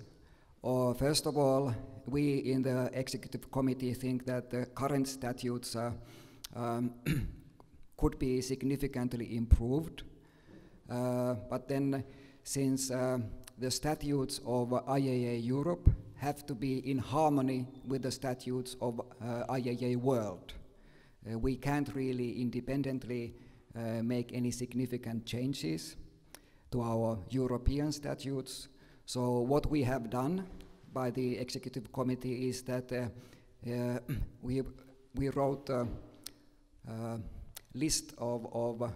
First of all, we in the executive committee think that the current statutes could be significantly improved. But then, since the statutes of IAA Europe have to be in harmony with the statutes of IAA World, we can't really independently make any significant changes to our European statutes. So what we have done by the executive committee is that we wrote a list of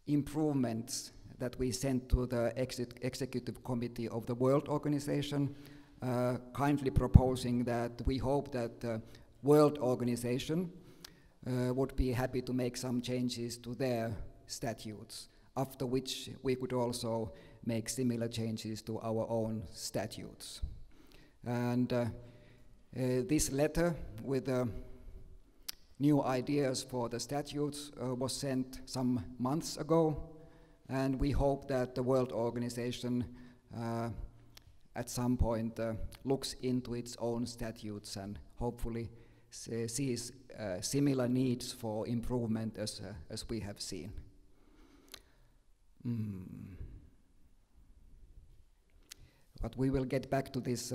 improvements that we sent to the executive committee of the World Organization, kindly proposing that we hope that the World Organization would be happy to make some changes to their statutes, after which we could also make similar changes to our own statutes. And this letter with new ideas for the statutes was sent some months ago, and we hope that the World Organization at some point looks into its own statutes and hopefully sees similar needs for improvement as we have seen. But we will get back to this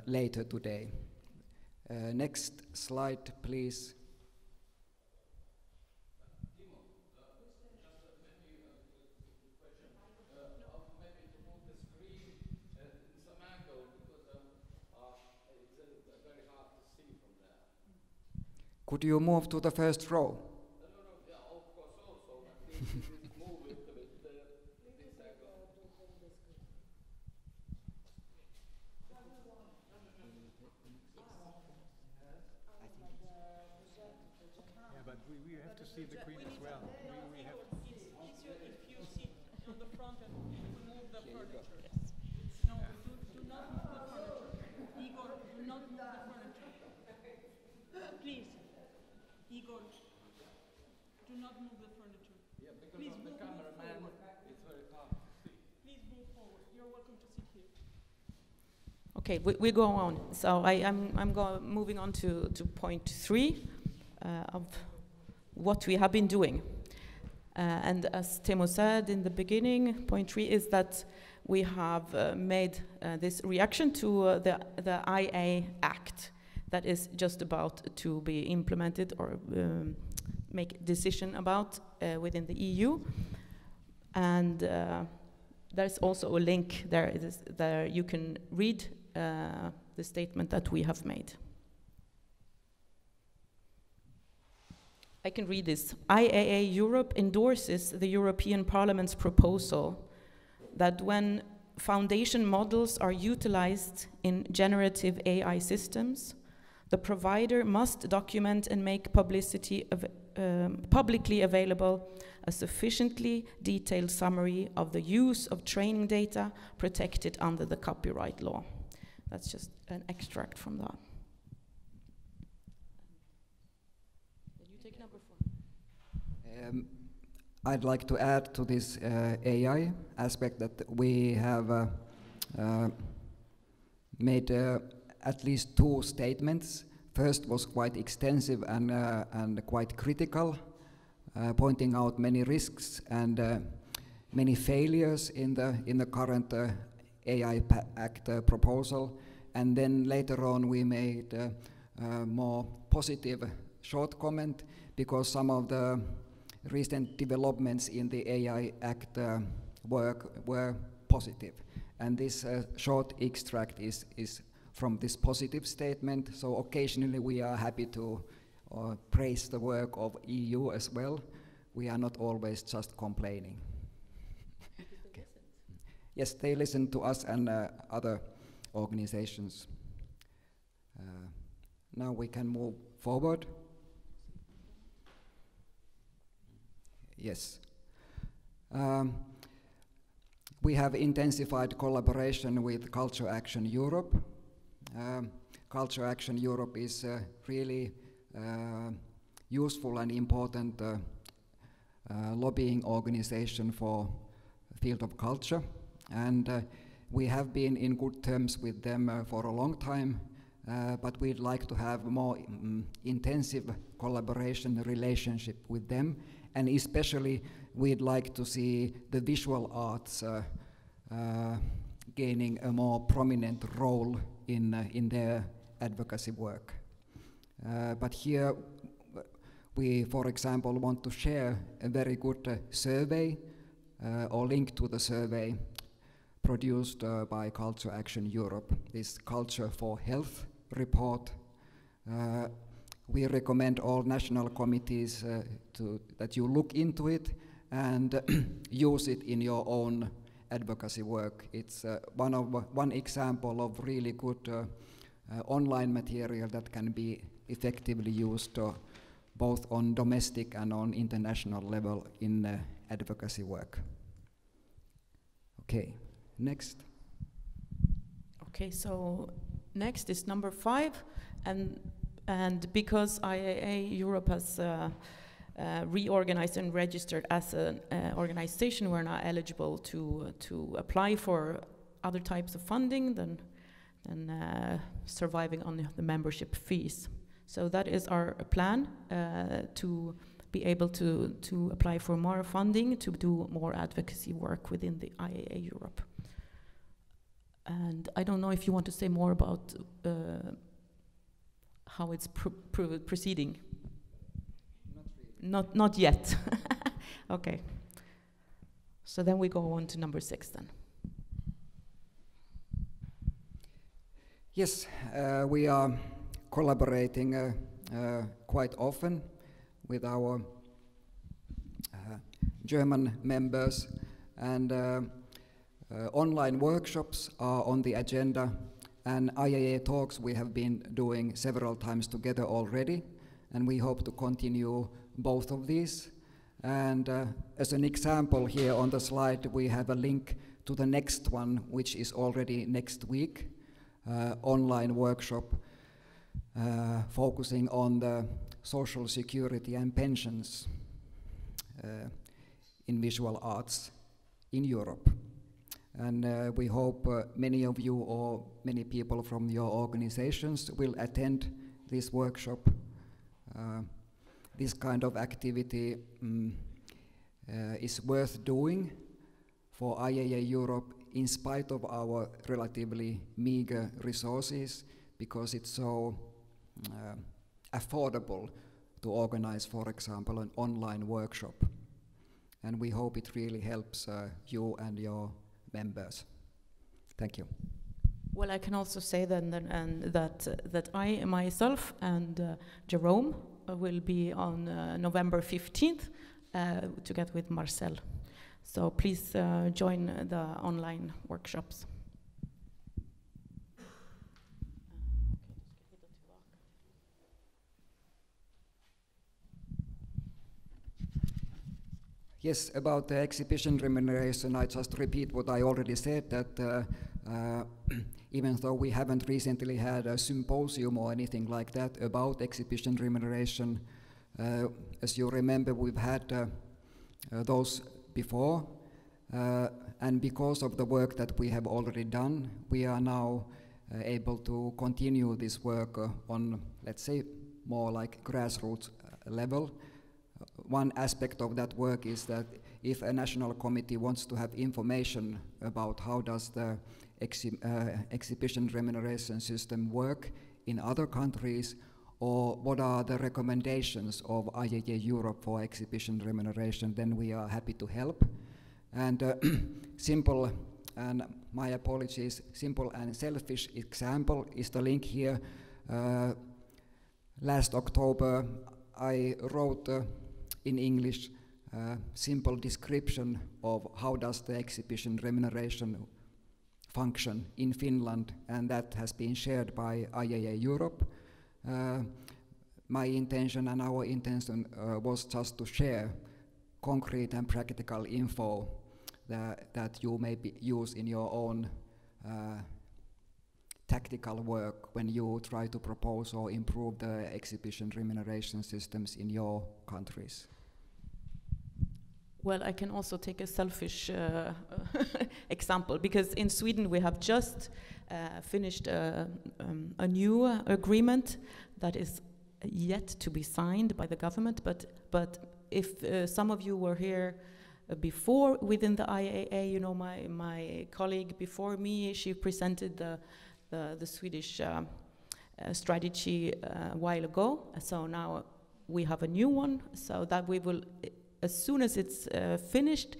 later today. Next slide, please. Could you move to the first row? Yeah, but we have to see the Queen as well. We have It's easier if you sit on the front and move the furniture. No, do not move the furniture. Igor, do not move the furniture. Please. Igor, do not move the furniture. Yeah, because please of the cameraman, it's very hard to see. Please move forward. You're welcome to sit Okay, we go on. So I'm moving on to point 3 of what we have been doing. And as Timo said in the beginning, point 3 is that we have made this reaction to the IA Act that is just about to be implemented or make a decision about within the EU. And there's also a link there. There you can read the statement that we have made. I can read this. IAA Europe endorses the European Parliament's proposal that when foundation models are utilized in generative AI systems, the provider must document and make publicly available a sufficiently detailed summary of the use of training data protected under the copyright law. That's just an extract from that. Can you take number 4? I'd like to add to this AI aspect that we have made at least 2 statements. First was quite extensive and quite critical, pointing out many risks and many failures in the current AI Act proposal. And then later on we made a more positive short comment because some of the recent developments in the AI Act work were positive. And this short extract is from this positive statement. So occasionally we are happy to praise the work of EU as well. We are not always just complaining. Okay. Yes, they listen to us and other organizations. Now we can move forward. Yes. We have intensified collaboration with Culture Action Europe. Culture Action Europe is really useful and important lobbying organization for the field of culture. And we have been in good terms with them for a long time, but we'd like to have more intensive collaboration relationship with them. And especially we'd like to see the visual arts gaining a more prominent role in their advocacy work. But here we, for example, want to share a very good survey or link to the survey produced by Culture Action Europe, this Culture for Health report. We recommend all national committees that you look into it and use it in your own advocacy work. It's one example of really good online material that can be effectively used both on domestic and on international level in advocacy work. Okay, next. Okay, so next is number 5, and because IAA Europe has reorganized and registered as an organization, we're now eligible to apply for other types of funding than surviving on the membership fees. So that is our plan, to be able to apply for more funding to do more advocacy work within the IAA Europe. And I don't know if you want to say more about how it's proceeding. Not yet. Okay. So then we go on to number 6 then. Yes, we are collaborating quite often with our German members, and online workshops are on the agenda, and IAA talks we have been doing several times together already, and we hope to continue both of these. And as an example here on the slide, we have a link to the next one, which is already next week, online workshop focusing on the social security and pensions in visual arts in Europe. And we hope many of you or many people from your organizations will attend this workshop. This kind of activity is worth doing for IAA Europe in spite of our relatively meager resources, because it's so affordable to organize, for example, an online workshop. And we hope it really helps you and your members. Thank you. Well, I can also say then that I myself and Jerome will be on November 15th together with Marcel. So please join the online workshops. Yes, about the exhibition remuneration, I just repeat what I already said, that even though we haven't recently had a symposium or anything like that about exhibition remuneration, as you remember, we've had those before, and because of the work that we have already done, we are now able to continue this work on, let's say, more like grassroots level. One aspect of that work is that if a national committee wants to have information about how does the exhibition remuneration system work in other countries, or what are the recommendations of IAA Europe for exhibition remuneration, then we are happy to help. And simple, and my apologies, simple and selfish example is the link here. Last October, I wrote in English simple description of how does the exhibition remuneration function in Finland, and that has been shared by IAA Europe. My intention and our intention was just to share concrete and practical info that you may use in your own tactical work when you try to propose or improve the exhibition remuneration systems in your countries. Well, I can also take a selfish example, because in Sweden we have just finished a new agreement that is yet to be signed by the government, but if some of you were here before within the IAA, you know, my colleague before me, she presented the Swedish strategy a while ago. So now we have a new one, so that we will, as soon as it's finished,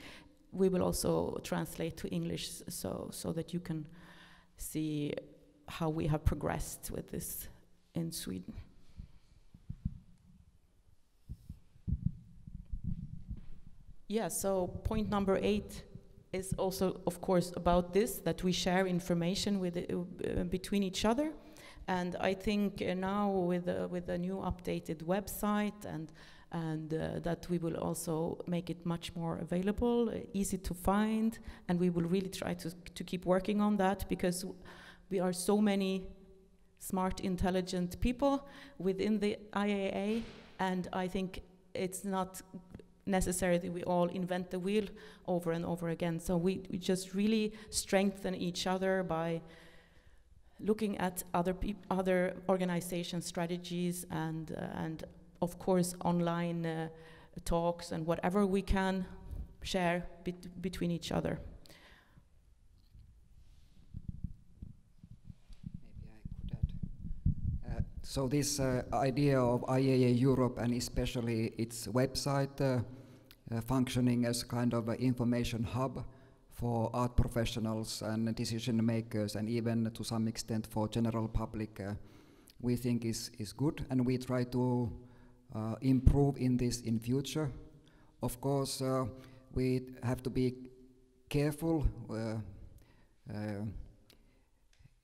we will also translate to English so that you can see how we have progressed with this in Sweden. Yeah, so point number 8 is also, of course, about this, that we share information with between each other. And I think now with a new updated website and that we will also make it much more available, easy to find, and we will really try to keep working on that, because we are so many smart, intelligent people within the IAA, and I think it's not necessary that we all invent the wheel over and over again. So we just really strengthen each other by looking at other organization strategies and of course online talks and whatever we can share between each other. Maybe I could add. So this idea of IAA Europe, and especially its website functioning as kind of an information hub for art professionals and decision makers, and even to some extent for general public, we think is good, and we try to improve in this in future. Of course, we have to be careful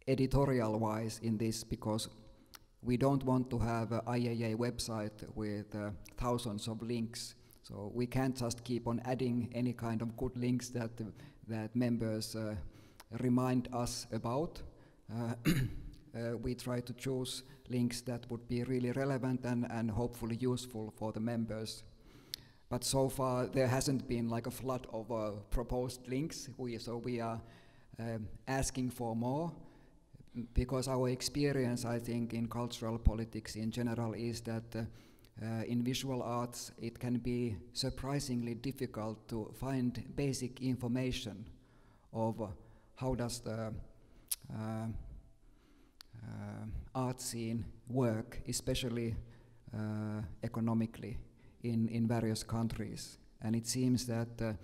editorial-wise in this, because we don't want to have an IAA website with thousands of links. So we can't just keep on adding any kind of good links that members remind us about. We try to choose links that would be really relevant and hopefully useful for the members. But so far there hasn't been like a flood of proposed links, so we are asking for more, because our experience, I think, in cultural politics in general is that in visual arts it can be surprisingly difficult to find basic information of how does the art scene work, especially economically in various countries. And it seems that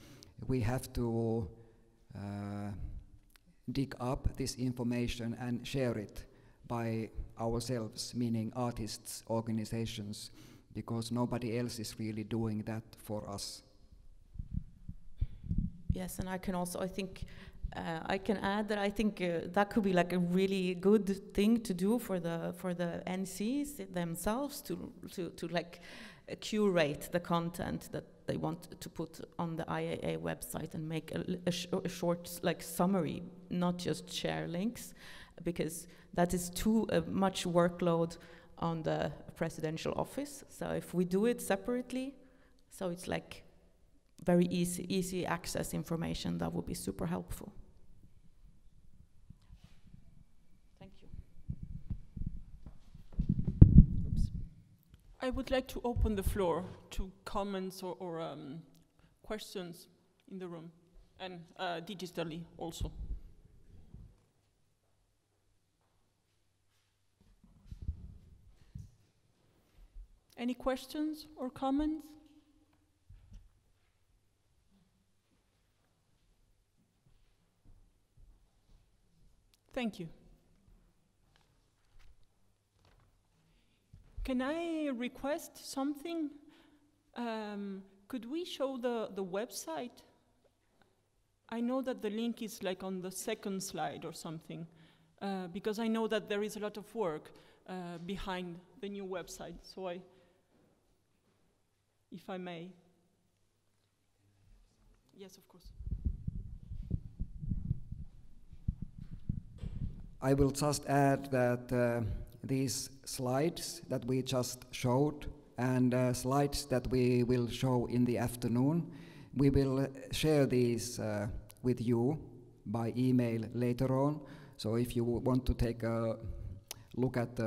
we have to dig up this information and share it by ourselves, meaning artists, organizations, because nobody else is really doing that for us. Yes, and I can also, I think, I can add that I think that could be like a really good thing to do for the NCs themselves to like curate the content that they want to put on the IAA website and make a short like summary, not just share links, because that is too much workload on the presidential office. So if we do it separately, so it's like very easy access information, that would be super helpful. Thank you. Oops. I would like to open the floor to comments or questions in the room, and digitally also. Any questions or comments? Thank you. Can I request something? Could we show the website? I know that the link is like on the second slide or something, because I know that there is a lot of work behind the new website. So if I may. Yes, of course. I will just add that these slides that we just showed and slides that we will show in the afternoon, we will share these with you by email later on. So if you want to take a look at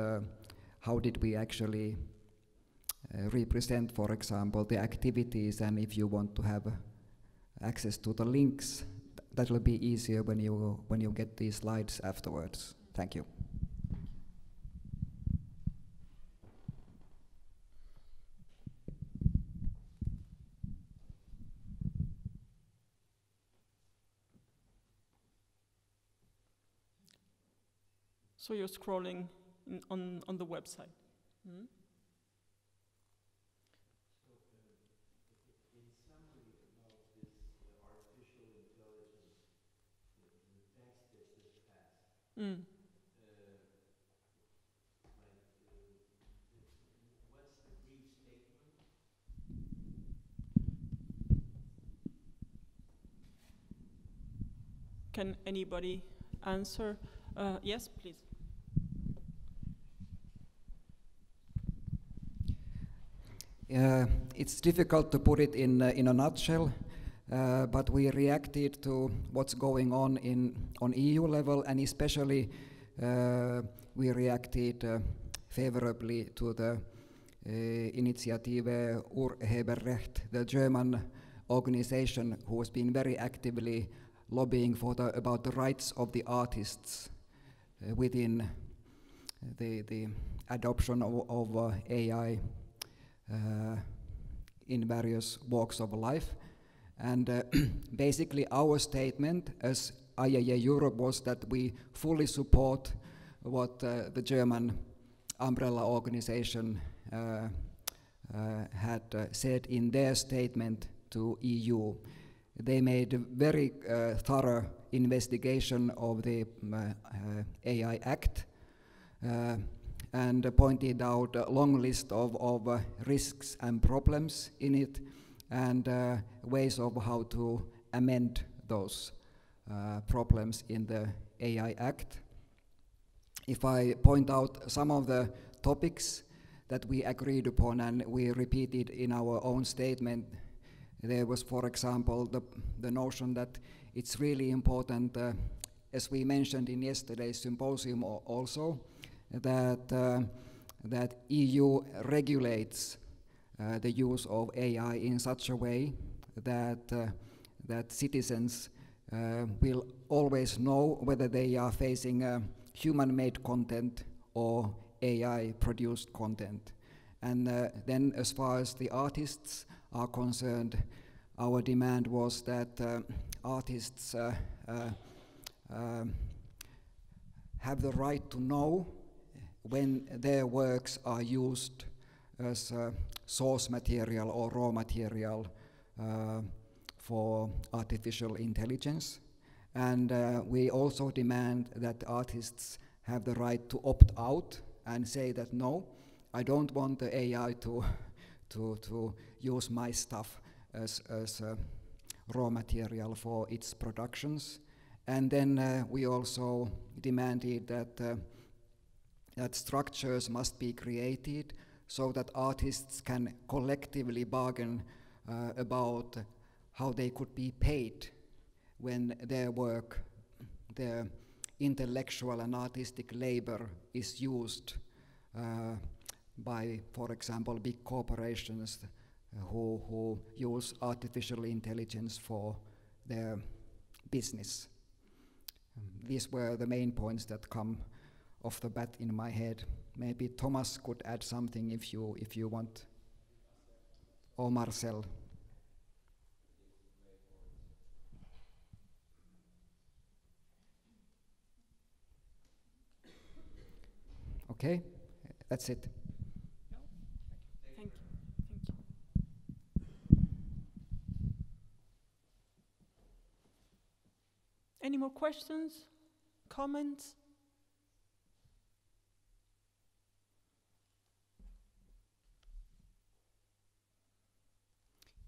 how did we actually represent, for example, the activities, and if you want to have access to the links, that will be easier when you get these slides afterwards. Thank you. So you're scrolling on the website. Hmm? Mm. What's the brief statement? Can anybody answer? Yes, please. It's difficult to put it in a nutshell. But we reacted to what's going on on EU level, and especially we reacted favorably to the Initiative Urheberrecht, the German organization who has been very actively lobbying for about the rights of the artists within the adoption of AI in various walks of life. And basically our statement as IAA Europe was that we fully support what the German umbrella organization had said in their statement to EU. They made a very thorough investigation of the AI Act and pointed out a long list of risks and problems in it, and ways of how to amend those problems in the AI Act. If I point out some of the topics that we agreed upon and we repeated in our own statement, there was, for example, the notion that it's really important as we mentioned in yesterday's symposium also, that EU regulates the use of AI in such a way that citizens will always know whether they are facing human-made content or AI-produced content. And then as far as the artists are concerned, our demand was that artists have the right to know when their works are used as source material or raw material for artificial intelligence. And we also demand that artists have the right to opt out and say that no, I don't want the AI to use my stuff as raw material for its productions. And then we also demanded that structures must be created so that artists can collectively bargain about how they could be paid when their work, their intellectual and artistic labor is used by, for example, big corporations who use artificial intelligence for their business. These were the main points that come off the bat in my head. Maybe Thomas could add something if you want, or Marcel. Okay, that's it. Thank you. Thank you. Any more questions, comments?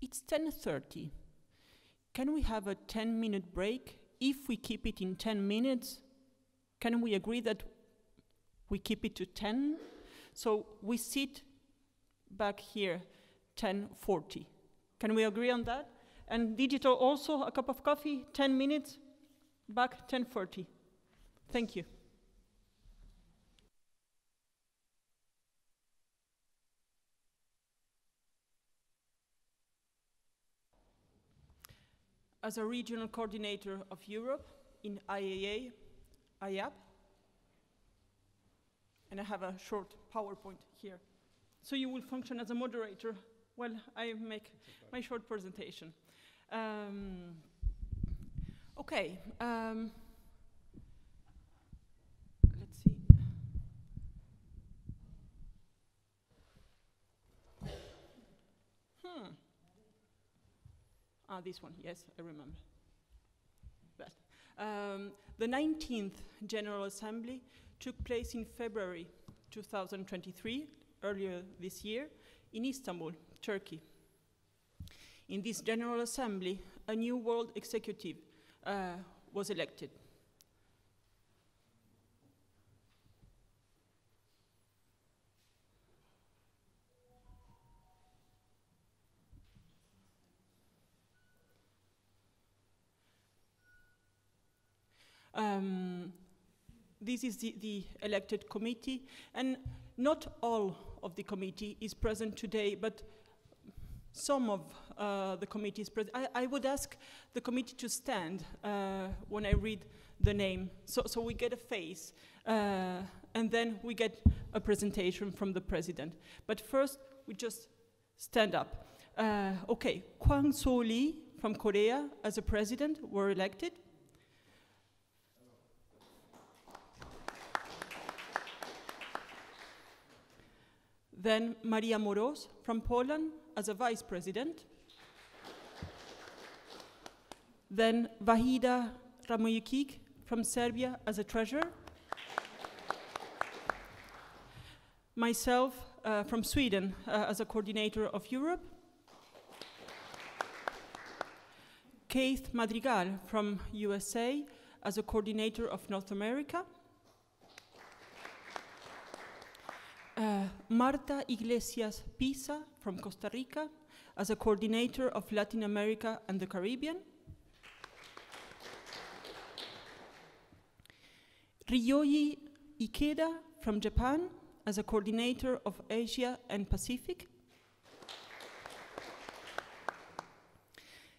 It's 10:30. Can we have a 10-minute break? If we keep it in 10 minutes, can we agree that we keep it to 10? So we sit back here, 10:40. Can we agree on that? And digital also, a cup of coffee, 10 minutes, back 10:40. Thank you. As a regional coordinator of Europe in IAA, IAP, and I have a short PowerPoint here. So you will function as a moderator while I make my short presentation. Okay. Let's see. This one, yes, I remember. But, the 19th General Assembly took place in February 2023, earlier this year, in Istanbul, Turkey. In this General Assembly, a new World Executive was elected. This is the elected committee, and not all of the committee is present today, but some of the committee is present. I would ask the committee to stand when I read the name, so we get a face, and then we get a presentation from the president. But first, we just stand up. Okay, Kwang So Lee from Korea as a president were elected. Then Maria Moros from Poland as a vice president. Then Vahida Ramojičić from Serbia as a treasurer. Myself from Sweden as a coordinator of Europe. Keith Madrigal from USA as a coordinator of North America. Marta Iglesias Pisa from Costa Rica as a coordinator of Latin America and the Caribbean. Ryoji Ikeda from Japan as a coordinator of Asia and Pacific.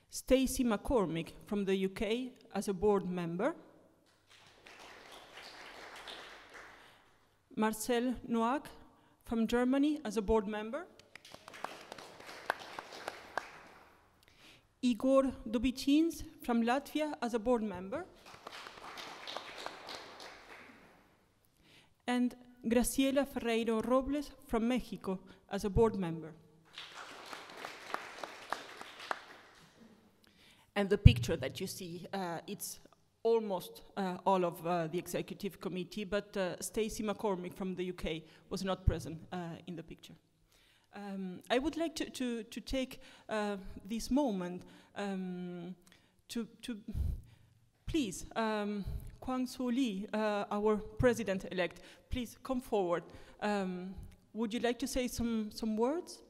Stacey McCormick from the UK as a board member. Marcel Noack from Germany as a board member. Igor Dubicins from Latvia as a board member. And Graciela Ferreiro Robles from Mexico as a board member. And the picture that you see, it's almost all of the executive committee, but Stacey McCormick from the UK was not present in the picture. I would like to take this moment to please, Kwang Soo Lee, our president-elect, please come forward. Would you like to say some words?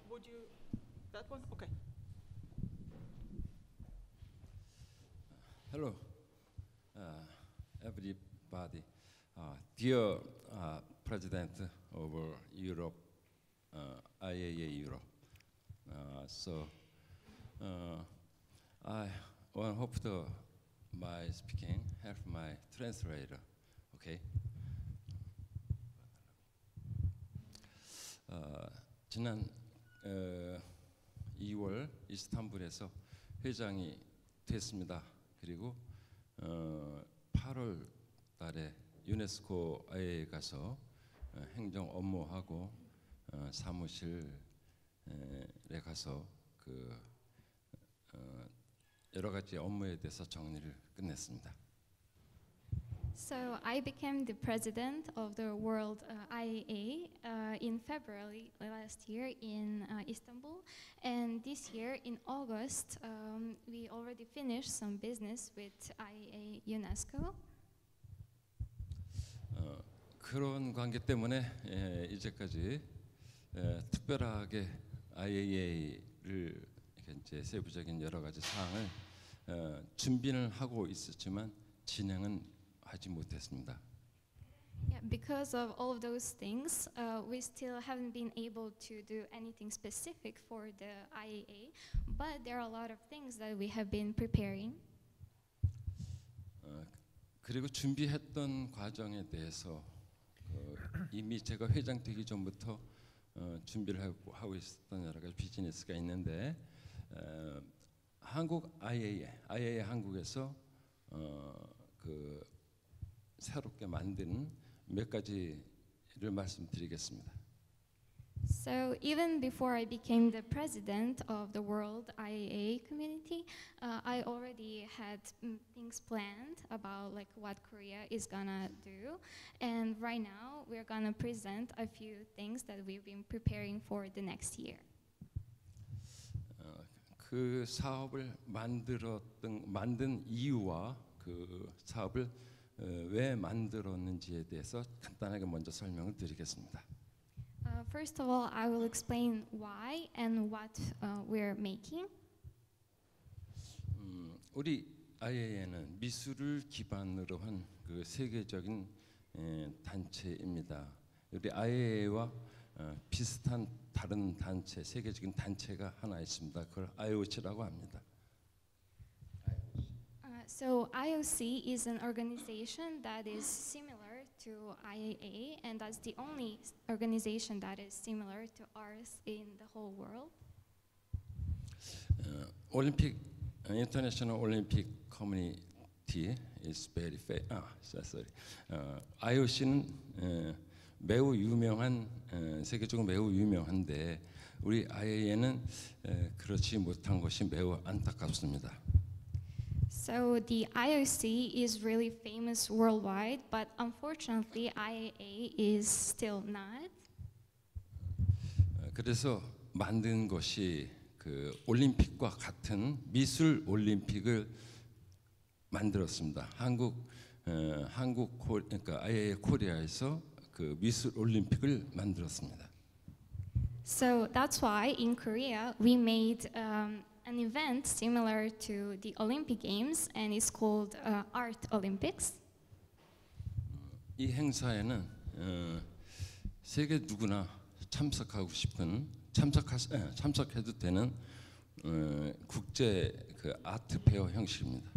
Would you, that one? Okay. Hello, everybody. Dear President of Europe, IAA Europe. I hope my speaking help my translator. Okay. 지난 2월 이스탄불에서 회장이 됐습니다. 그리고 8월 달에 유네스코 IA에 가서 행정 업무하고 사무실에 가서 여러 가지 업무에 대해서 정리를 끝냈습니다. So I became the president of the World IAA in February last year in Istanbul, and this year in August we already finished some business with IAA UNESCO. 그런 관계 때문에 이제까지 특별하게 IAA를 이제 세부적인 여러 가지 사항을 준비는 하고 있었지만 진행은 하지 못했습니다. Yeah, because of all of those things, we still haven't been able to do anything specific for the IAA, but there are a lot of things that we have been preparing. 그리고 준비했던 과정에 대해서 이미 제가 회장 되기 전부터 준비를 하고 있었던 여러 가지 비즈니스가 있는데 한국 IAA 한국에서 새롭게 만든 몇 가지를 말씀드리겠습니다. So even before I became the president of the World IAA community, I already had things planned about like what Korea is gonna do, and right now we're gonna present a few things that we've been preparing for the next year. 그 사업을 만든 이유와 그 사업을 왜 만들었는지에 대해서 간단하게 먼저 설명을 드리겠습니다. First of all, I will explain why and what we're making. 우리 IAA는 미술을 기반으로 한 그 세계적인 단체입니다. 우리 IAA와 비슷한 다른 단체, 세계적인 단체가 하나 있습니다. 그걸 IOC라고 합니다. So IOC is an organization that is similar to IAA, and that's the only organization that is similar to ours in the whole world. 올림픽 International Olympic Committee is very sorry. IOC는 매우 유명한 세계적으로 매우 유명한데 우리 IAA는 그렇지 못한 것이 매우 안타깝습니다. So the IOC is really famous worldwide, but unfortunately IAA is still not. 그래서 만든 것이 그 올림픽과 같은 미술 올림픽을 만들었습니다. 그러니까 IAA 코리아에서 그 그 미술 올림픽을 만들었습니다. So that's why in Korea we made an event similar to the Olympic Games, and it's called Art Olympics. 이 행사에는 세계 누구나 참석하고 싶은 참석해도 되는 국제 그 아트 페어 형식입니다.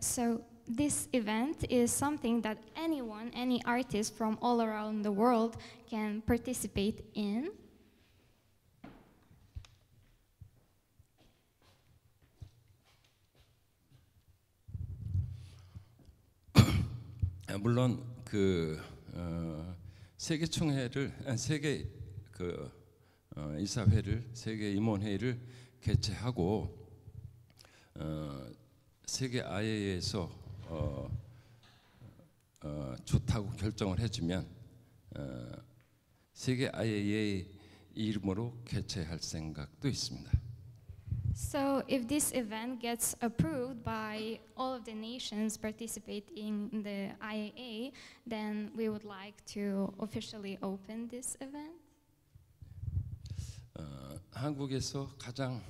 So this event is something that anyone, any artist from all around the world can participate in. 물론 그 세계 총회를 세계 그 이사회를 세계 임원회의를 개최하고 세계 IAA에서 좋다고 결정을 해주면 세계 IAA 이름으로 개최할 생각도 있습니다. So if this event gets approved by all of the nations participating in the IAA, then we would like to officially open this event. 한국에서 가장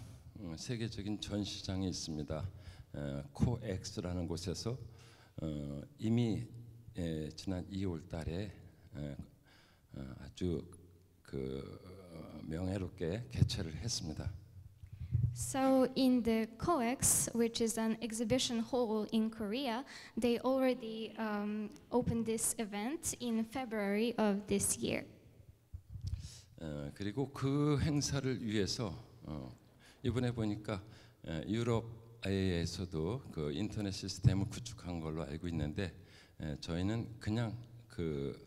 세계적인 전시장이 있습니다. 코엑스라는 곳에서 이미 지난 2월 달에 아주 그 명예롭게 개최를 했습니다. So in the COEX, which is an exhibition hall in Korea, they already opened this event in February of this year. 그리고 그 행사를 위해서 이번에 보니까 유럽 IA에서도 그 인터넷 시스템을 구축한 걸로 알고 있는데 저희는 그냥 그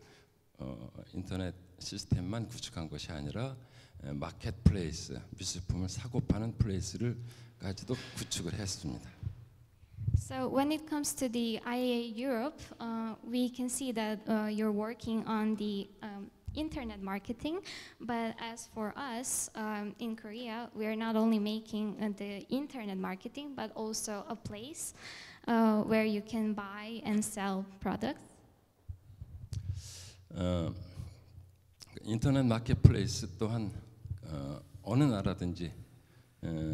인터넷 시스템만 구축한 것이 아니라 마켓플레이스, 미술품을 사고 파는 플레이스를까지도 구축을 했습니다. So when it comes to the IAA Europe, we can see that you're working on the internet marketing, but as for us in Korea, we are not only making the internet marketing, but also a place where you can buy and sell products. 인터넷 마켓플레이스 또한 어느 나라든지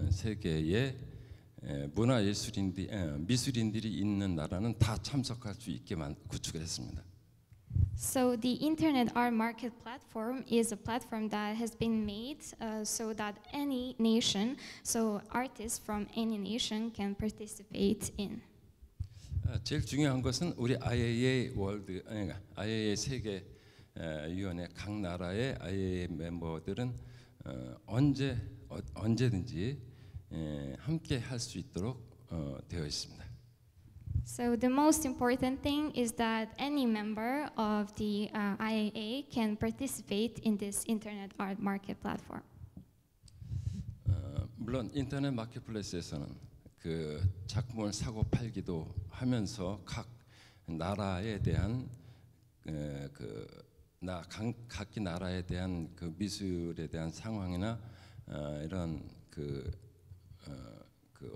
세계에 미술인들이 있는 나라는 다 참석할 수 있게 구축을 했습니다. So the Internet Art Market platform is a platform that has been made so that any nation, so artists from any nation can participate in. 제일 중요한 것은 우리 IAA 월드, IAA 세계 위원회 각 나라의 IAA 멤버들은 언제든지 함께 할 수 있도록 되어 있습니다. So the most important thing is that any member of the IAA can participate in this Internet Art Market platform. 물론 인터넷 마켓플레이스에서는 그 작품을 사고 팔기도 하면서 각 나라에 대한 각기 나라에 대한 그 미술에 대한 상황이나 이런 그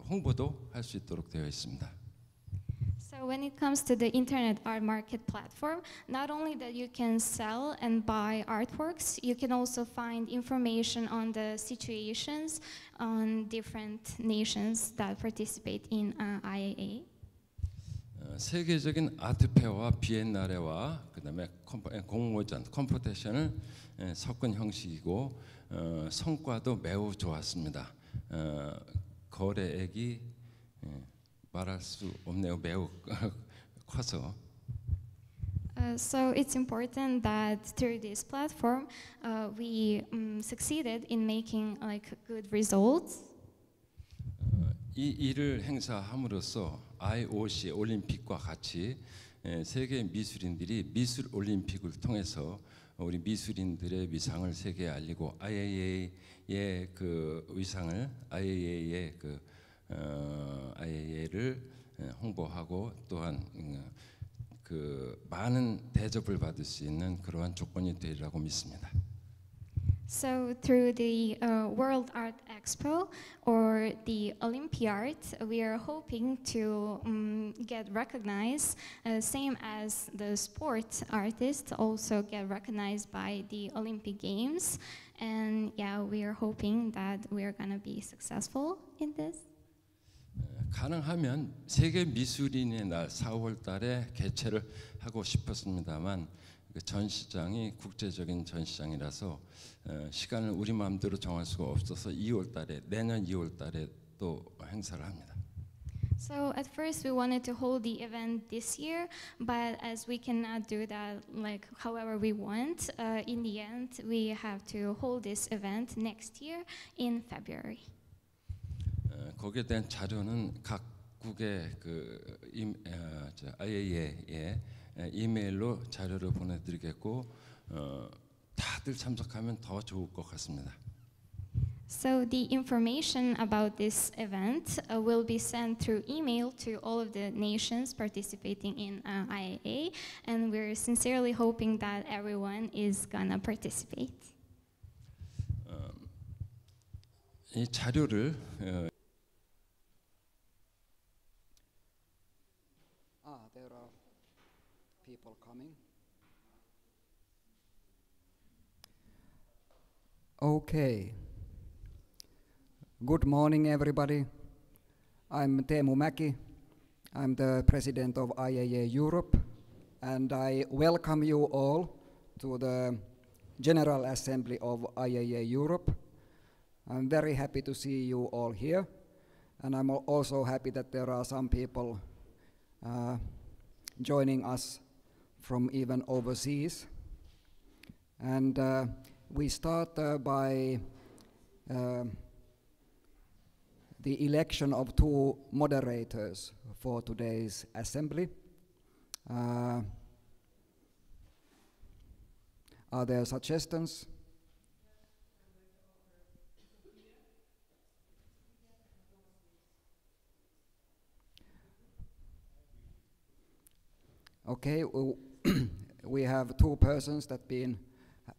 홍보도 할 수 있도록 되어 있습니다. So when it comes to the Internet Art Market platform, not only that you can sell and buy artworks, you can also find information on the situations on different nations that participate in IAA. 세계적인 아트 페어와 비엔나레와 그다음에 공모전 컴피티션을 섞은 형식이고 성과도 매우 좋았습니다. 거래액이 말할 수 없네요. 매우 커서. So it's important that through this platform we succeeded in making like good results. 이 일을 행사함으로써 IOC 올림픽과 같이 세계 미술인들이 미술 올림픽을 통해서 우리 미술인들의 위상을 세계에 알리고 IAA의 그 위상을 IAA의 그 IAA를 홍보하고 또한 그 많은 대접을 받을 수 있는 그러한 조건이 되리라고 믿습니다. So through the World Art Expo or the Olympiad, we are hoping to get recognized, same as the sport artists also get recognized by the Olympic Games. And yeah, we are hoping that we are gonna be successful in this. 가능하면 세계 미술인의 날 4월 달에 개최를 하고 싶었습니다만 그 전시장이 국제적인 전시장이라서 시간을 우리 마음대로 정할 수가 없어서 2월 달에 내년 2월 달에 또 행사를 합니다. So at first we wanted to hold the event this year, but as we cannot do that like however we want, in the end we have to hold this event next year in February. 거기에 대한 자료는 각국의 그 IAEA에 이메일로 자료를 보내드리겠고 다들 참석하면 더 좋을 것 같습니다. So the information about this event will be sent through email to all of the nations participating in IAA, and we're sincerely hoping that everyone is gonna participate. 이 자료를 there are people coming. Okay. Good morning, everybody. I'm Teemu Mäki. I'm the president of IAA Europe, and I welcome you all to the General Assembly of IAA Europe. I'm very happy to see you all here, and I'm also happy that there are some people joining us from even overseas. And we start by the election of two moderators for today's assembly. Are there suggestions? Okay, we have two persons that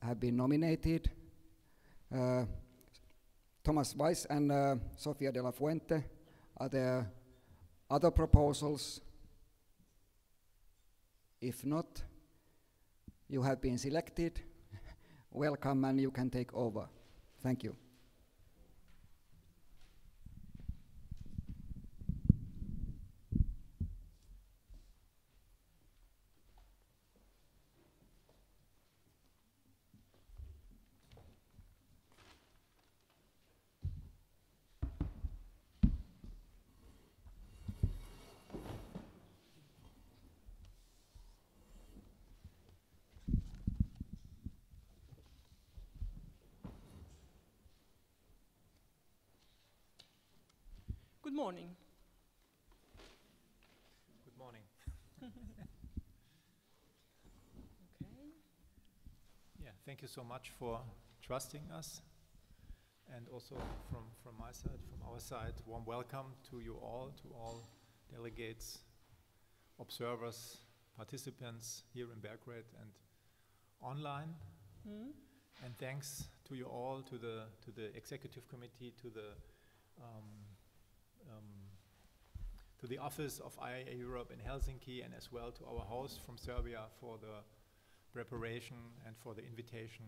have been nominated. Thomas Weiss and Sofia de la Fuente. Are there other proposals? If not, you have been selected. Welcome, and you can take over. Thank you. Good morning. Good morning. Okay. Yeah, thank you so much for trusting us. And also from my side, from our side, warm welcome to you all, to all delegates, observers, participants here in Belgrade and online. And thanks to you all, to the executive committee, to the office of IAA Europe in Helsinki, and as well to our host from Serbia for the preparation and for the invitation.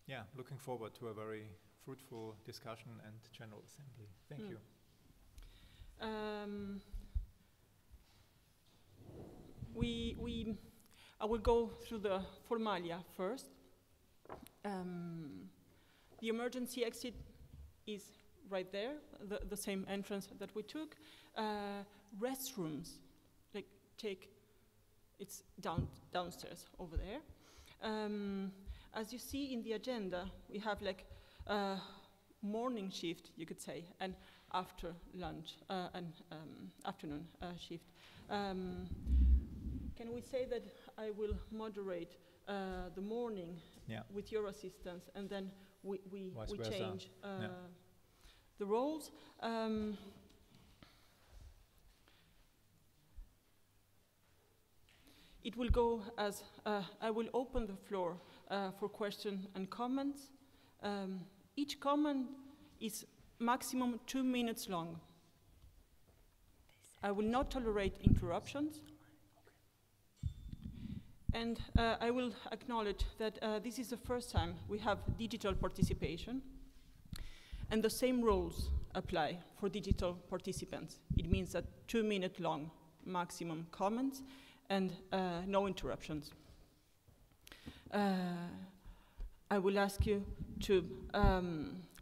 Yeah, looking forward to a very fruitful discussion and general assembly. Thank you. I will go through the formalia first. The emergency exit is right there, the same entrance that we took. Restrooms, it's downstairs over there. As you see in the agenda, we have morning shift, you could say, and after lunch and afternoon shift. Can we say that I will moderate the morning with your assistance, and then we change the roles? It will go as I will open the floor for questions and comments, Each comment is maximum 2 minutes long. I will not tolerate interruptions. And I will acknowledge that this is the first time we have digital participation, and the same rules apply for digital participants. It means that 2 minute long maximum comments and no interruptions. I will ask you to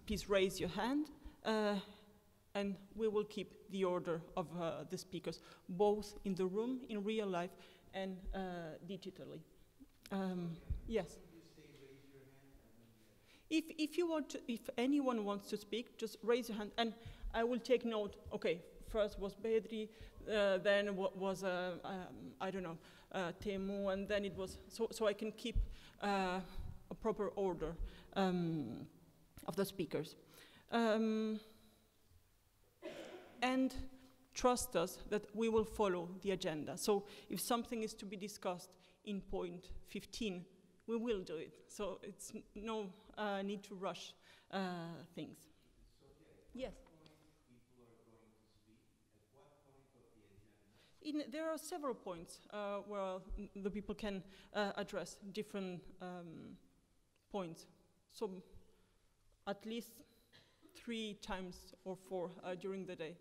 please raise your hand, and we will keep the order of the speakers, both in the room, in real life, and digitally. Yes. If you want to, if anyone wants to speak, just raise your hand, and I will take note. Okay, first was Bedri, then was I don't know, Temu, and then it was so I can keep a proper order of the speakers. And trust us that we will follow the agenda. So if something is to be discussed in point 15, we will do it. So it's no need to rush things. Yes. There are several points where the people can address different points. So at least 3 times or 4 during the day.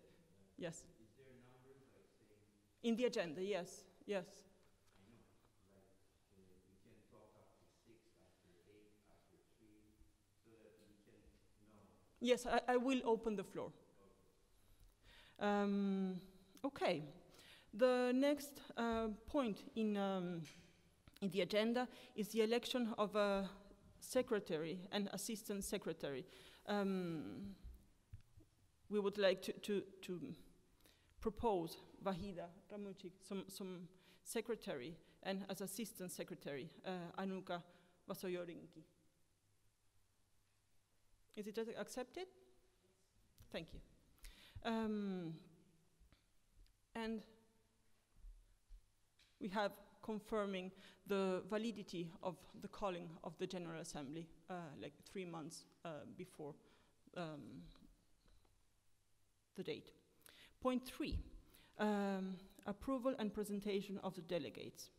Yes. Is there numbers like saying? In the agenda, yes, yes. I know, like we can talk after 6, after 8, after 3, so that we can know. Yes, I will open the floor. Okay. The next point in the agenda is the election of a secretary and assistant secretary. We would like to propose Vahida Ramucik, some secretary, and as assistant secretary, Anuka Vasoyorinki. Is it accepted? Thank you. And we have confirming the validity of the calling of the General Assembly, like 3 months before the date. Point 3, approval and presentation of the delegates.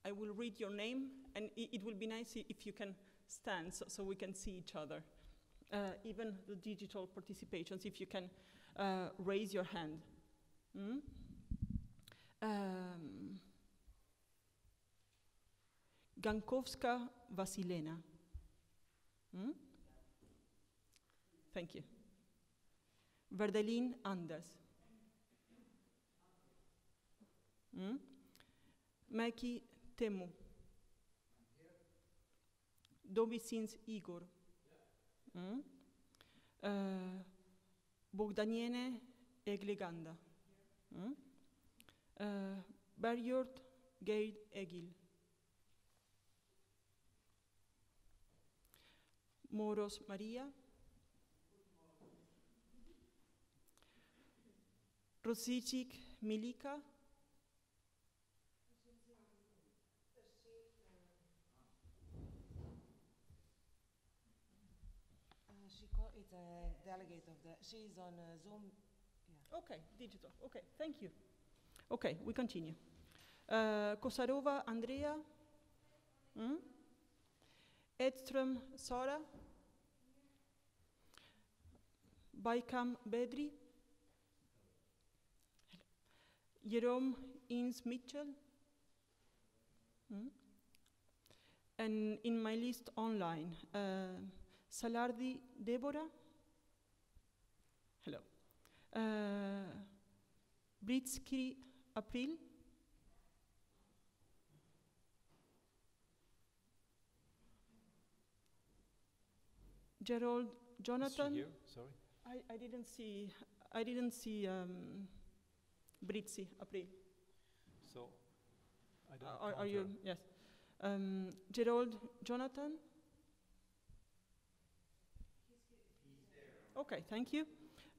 I will read your name, and it will be nice if you can stand so we can see each other. Even the digital participations, if you can raise your hand. Gankowska Vasilena. Thank you. Verdelin Anders. Maki Temu. Dobisins Igor. Bogdaniene Egleganda. Berjord Geir Egil. Moros Maria. Rosicic Milika. It's a delegate of the, she's on Zoom. Yeah. Okay, digital, okay, thank you. Okay, we continue. Kosarova Andrea. Edström Sara. Baikam Bedri. Jerome Ins Mitchell. And in my list online, Salardi Deborah. Hello. Britsky April. Gerald Jonathan. Is she here? Sorry. I didn't see Britsi April. So I don't. Are you? Yes. Gerald Jonathan. Okay, thank you.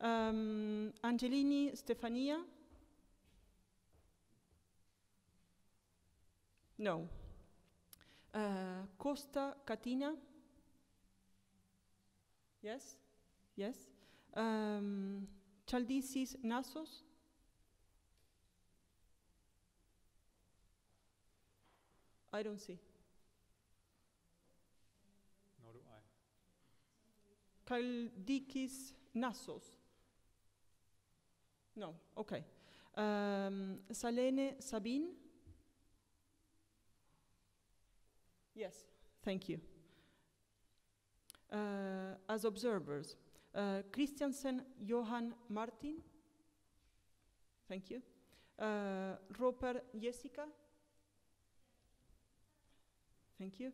Angelini Stefania. No. Costa Catina? Yes? Yes? Chaldisis Nasos? I don't see. Nor do I. Kaldikis Nasos? No, okay. Salene Sabine? Yes, thank you. As observers, Christiansen Johan Martin? Thank you. Roper Jessica? Thank you.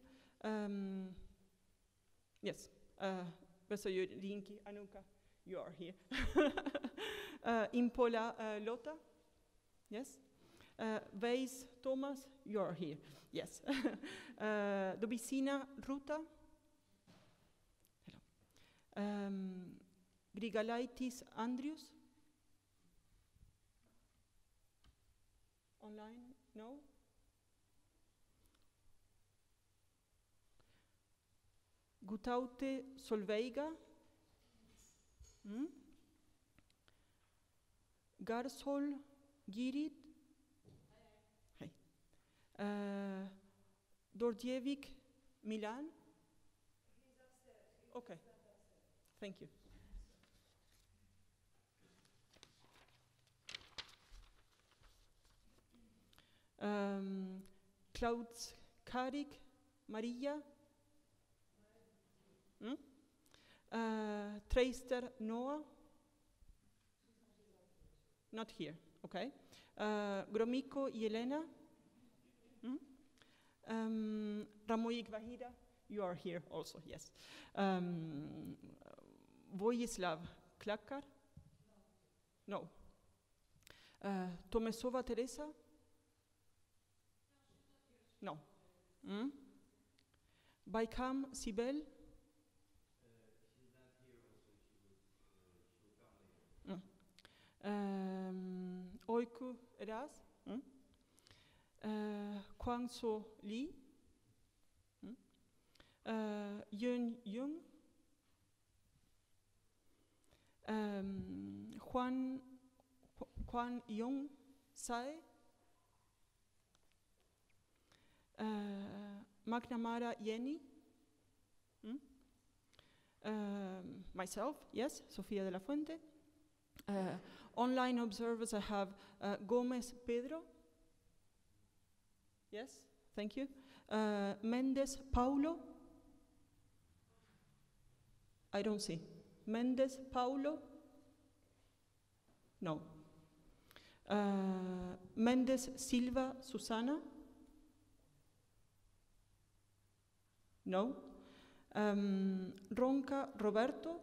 Yes. Professor Rinki Anuka, you are here. Impola Lota? Yes. Weiss Thomas, you are here. Yes. Dobisina Ruta? Hello. Grigalaitis Andrius? Online? No? Gutaute Solveiga? Garsol Girit? Hey. Dordjevic Milan? Okay. Thank you. Klauds Karik Maria? Treister Noah? Not here, okay. Gromiko Yelena? Ramoik Vahida? You are here also, yes. Vojislav Klakar? No. Tomesova Teresa? No. Baikam Sibel? Oiku Eras? Kwangso Lee? Yun Yung? Kwan Yong Sai? McNamara Yeni? Myself, yes, Sofia de la Fuente. Online observers, I have Gomez Pedro. Yes, thank you. Mendes Paulo. I don't see. Mendes Paulo. No. Mendes Silva Susana. No. Ronca Roberto.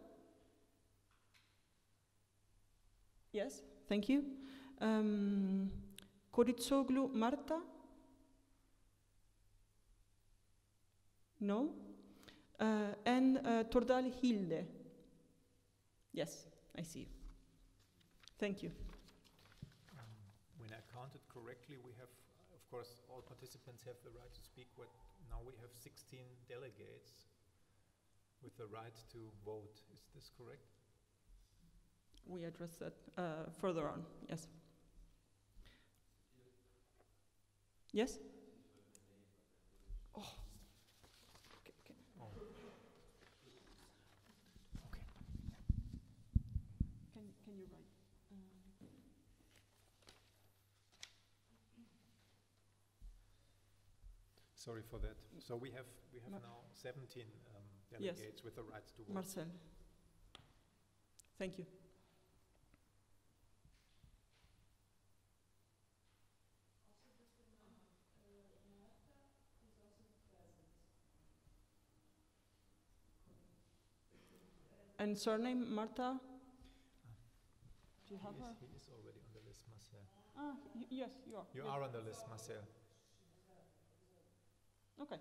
Yes, thank you. Koritsoglu Marta? No. And Tordal Hilde? Yes, I see. Thank you. When I counted correctly, we have, of course, all participants have the right to speak. Now we have 16 delegates with the right to vote. Is this correct? We address that further on, yes. Yes? Oh. Okay, okay. Oh. Okay. Can you write? Sorry for that. So we have now 17 delegates, yes, with the right to vote. Marcel. Thank you. And surname, Marta? Do you have her? He is already on the list, Marcel. Yes, you are. You are on the list, Marcel. Okay.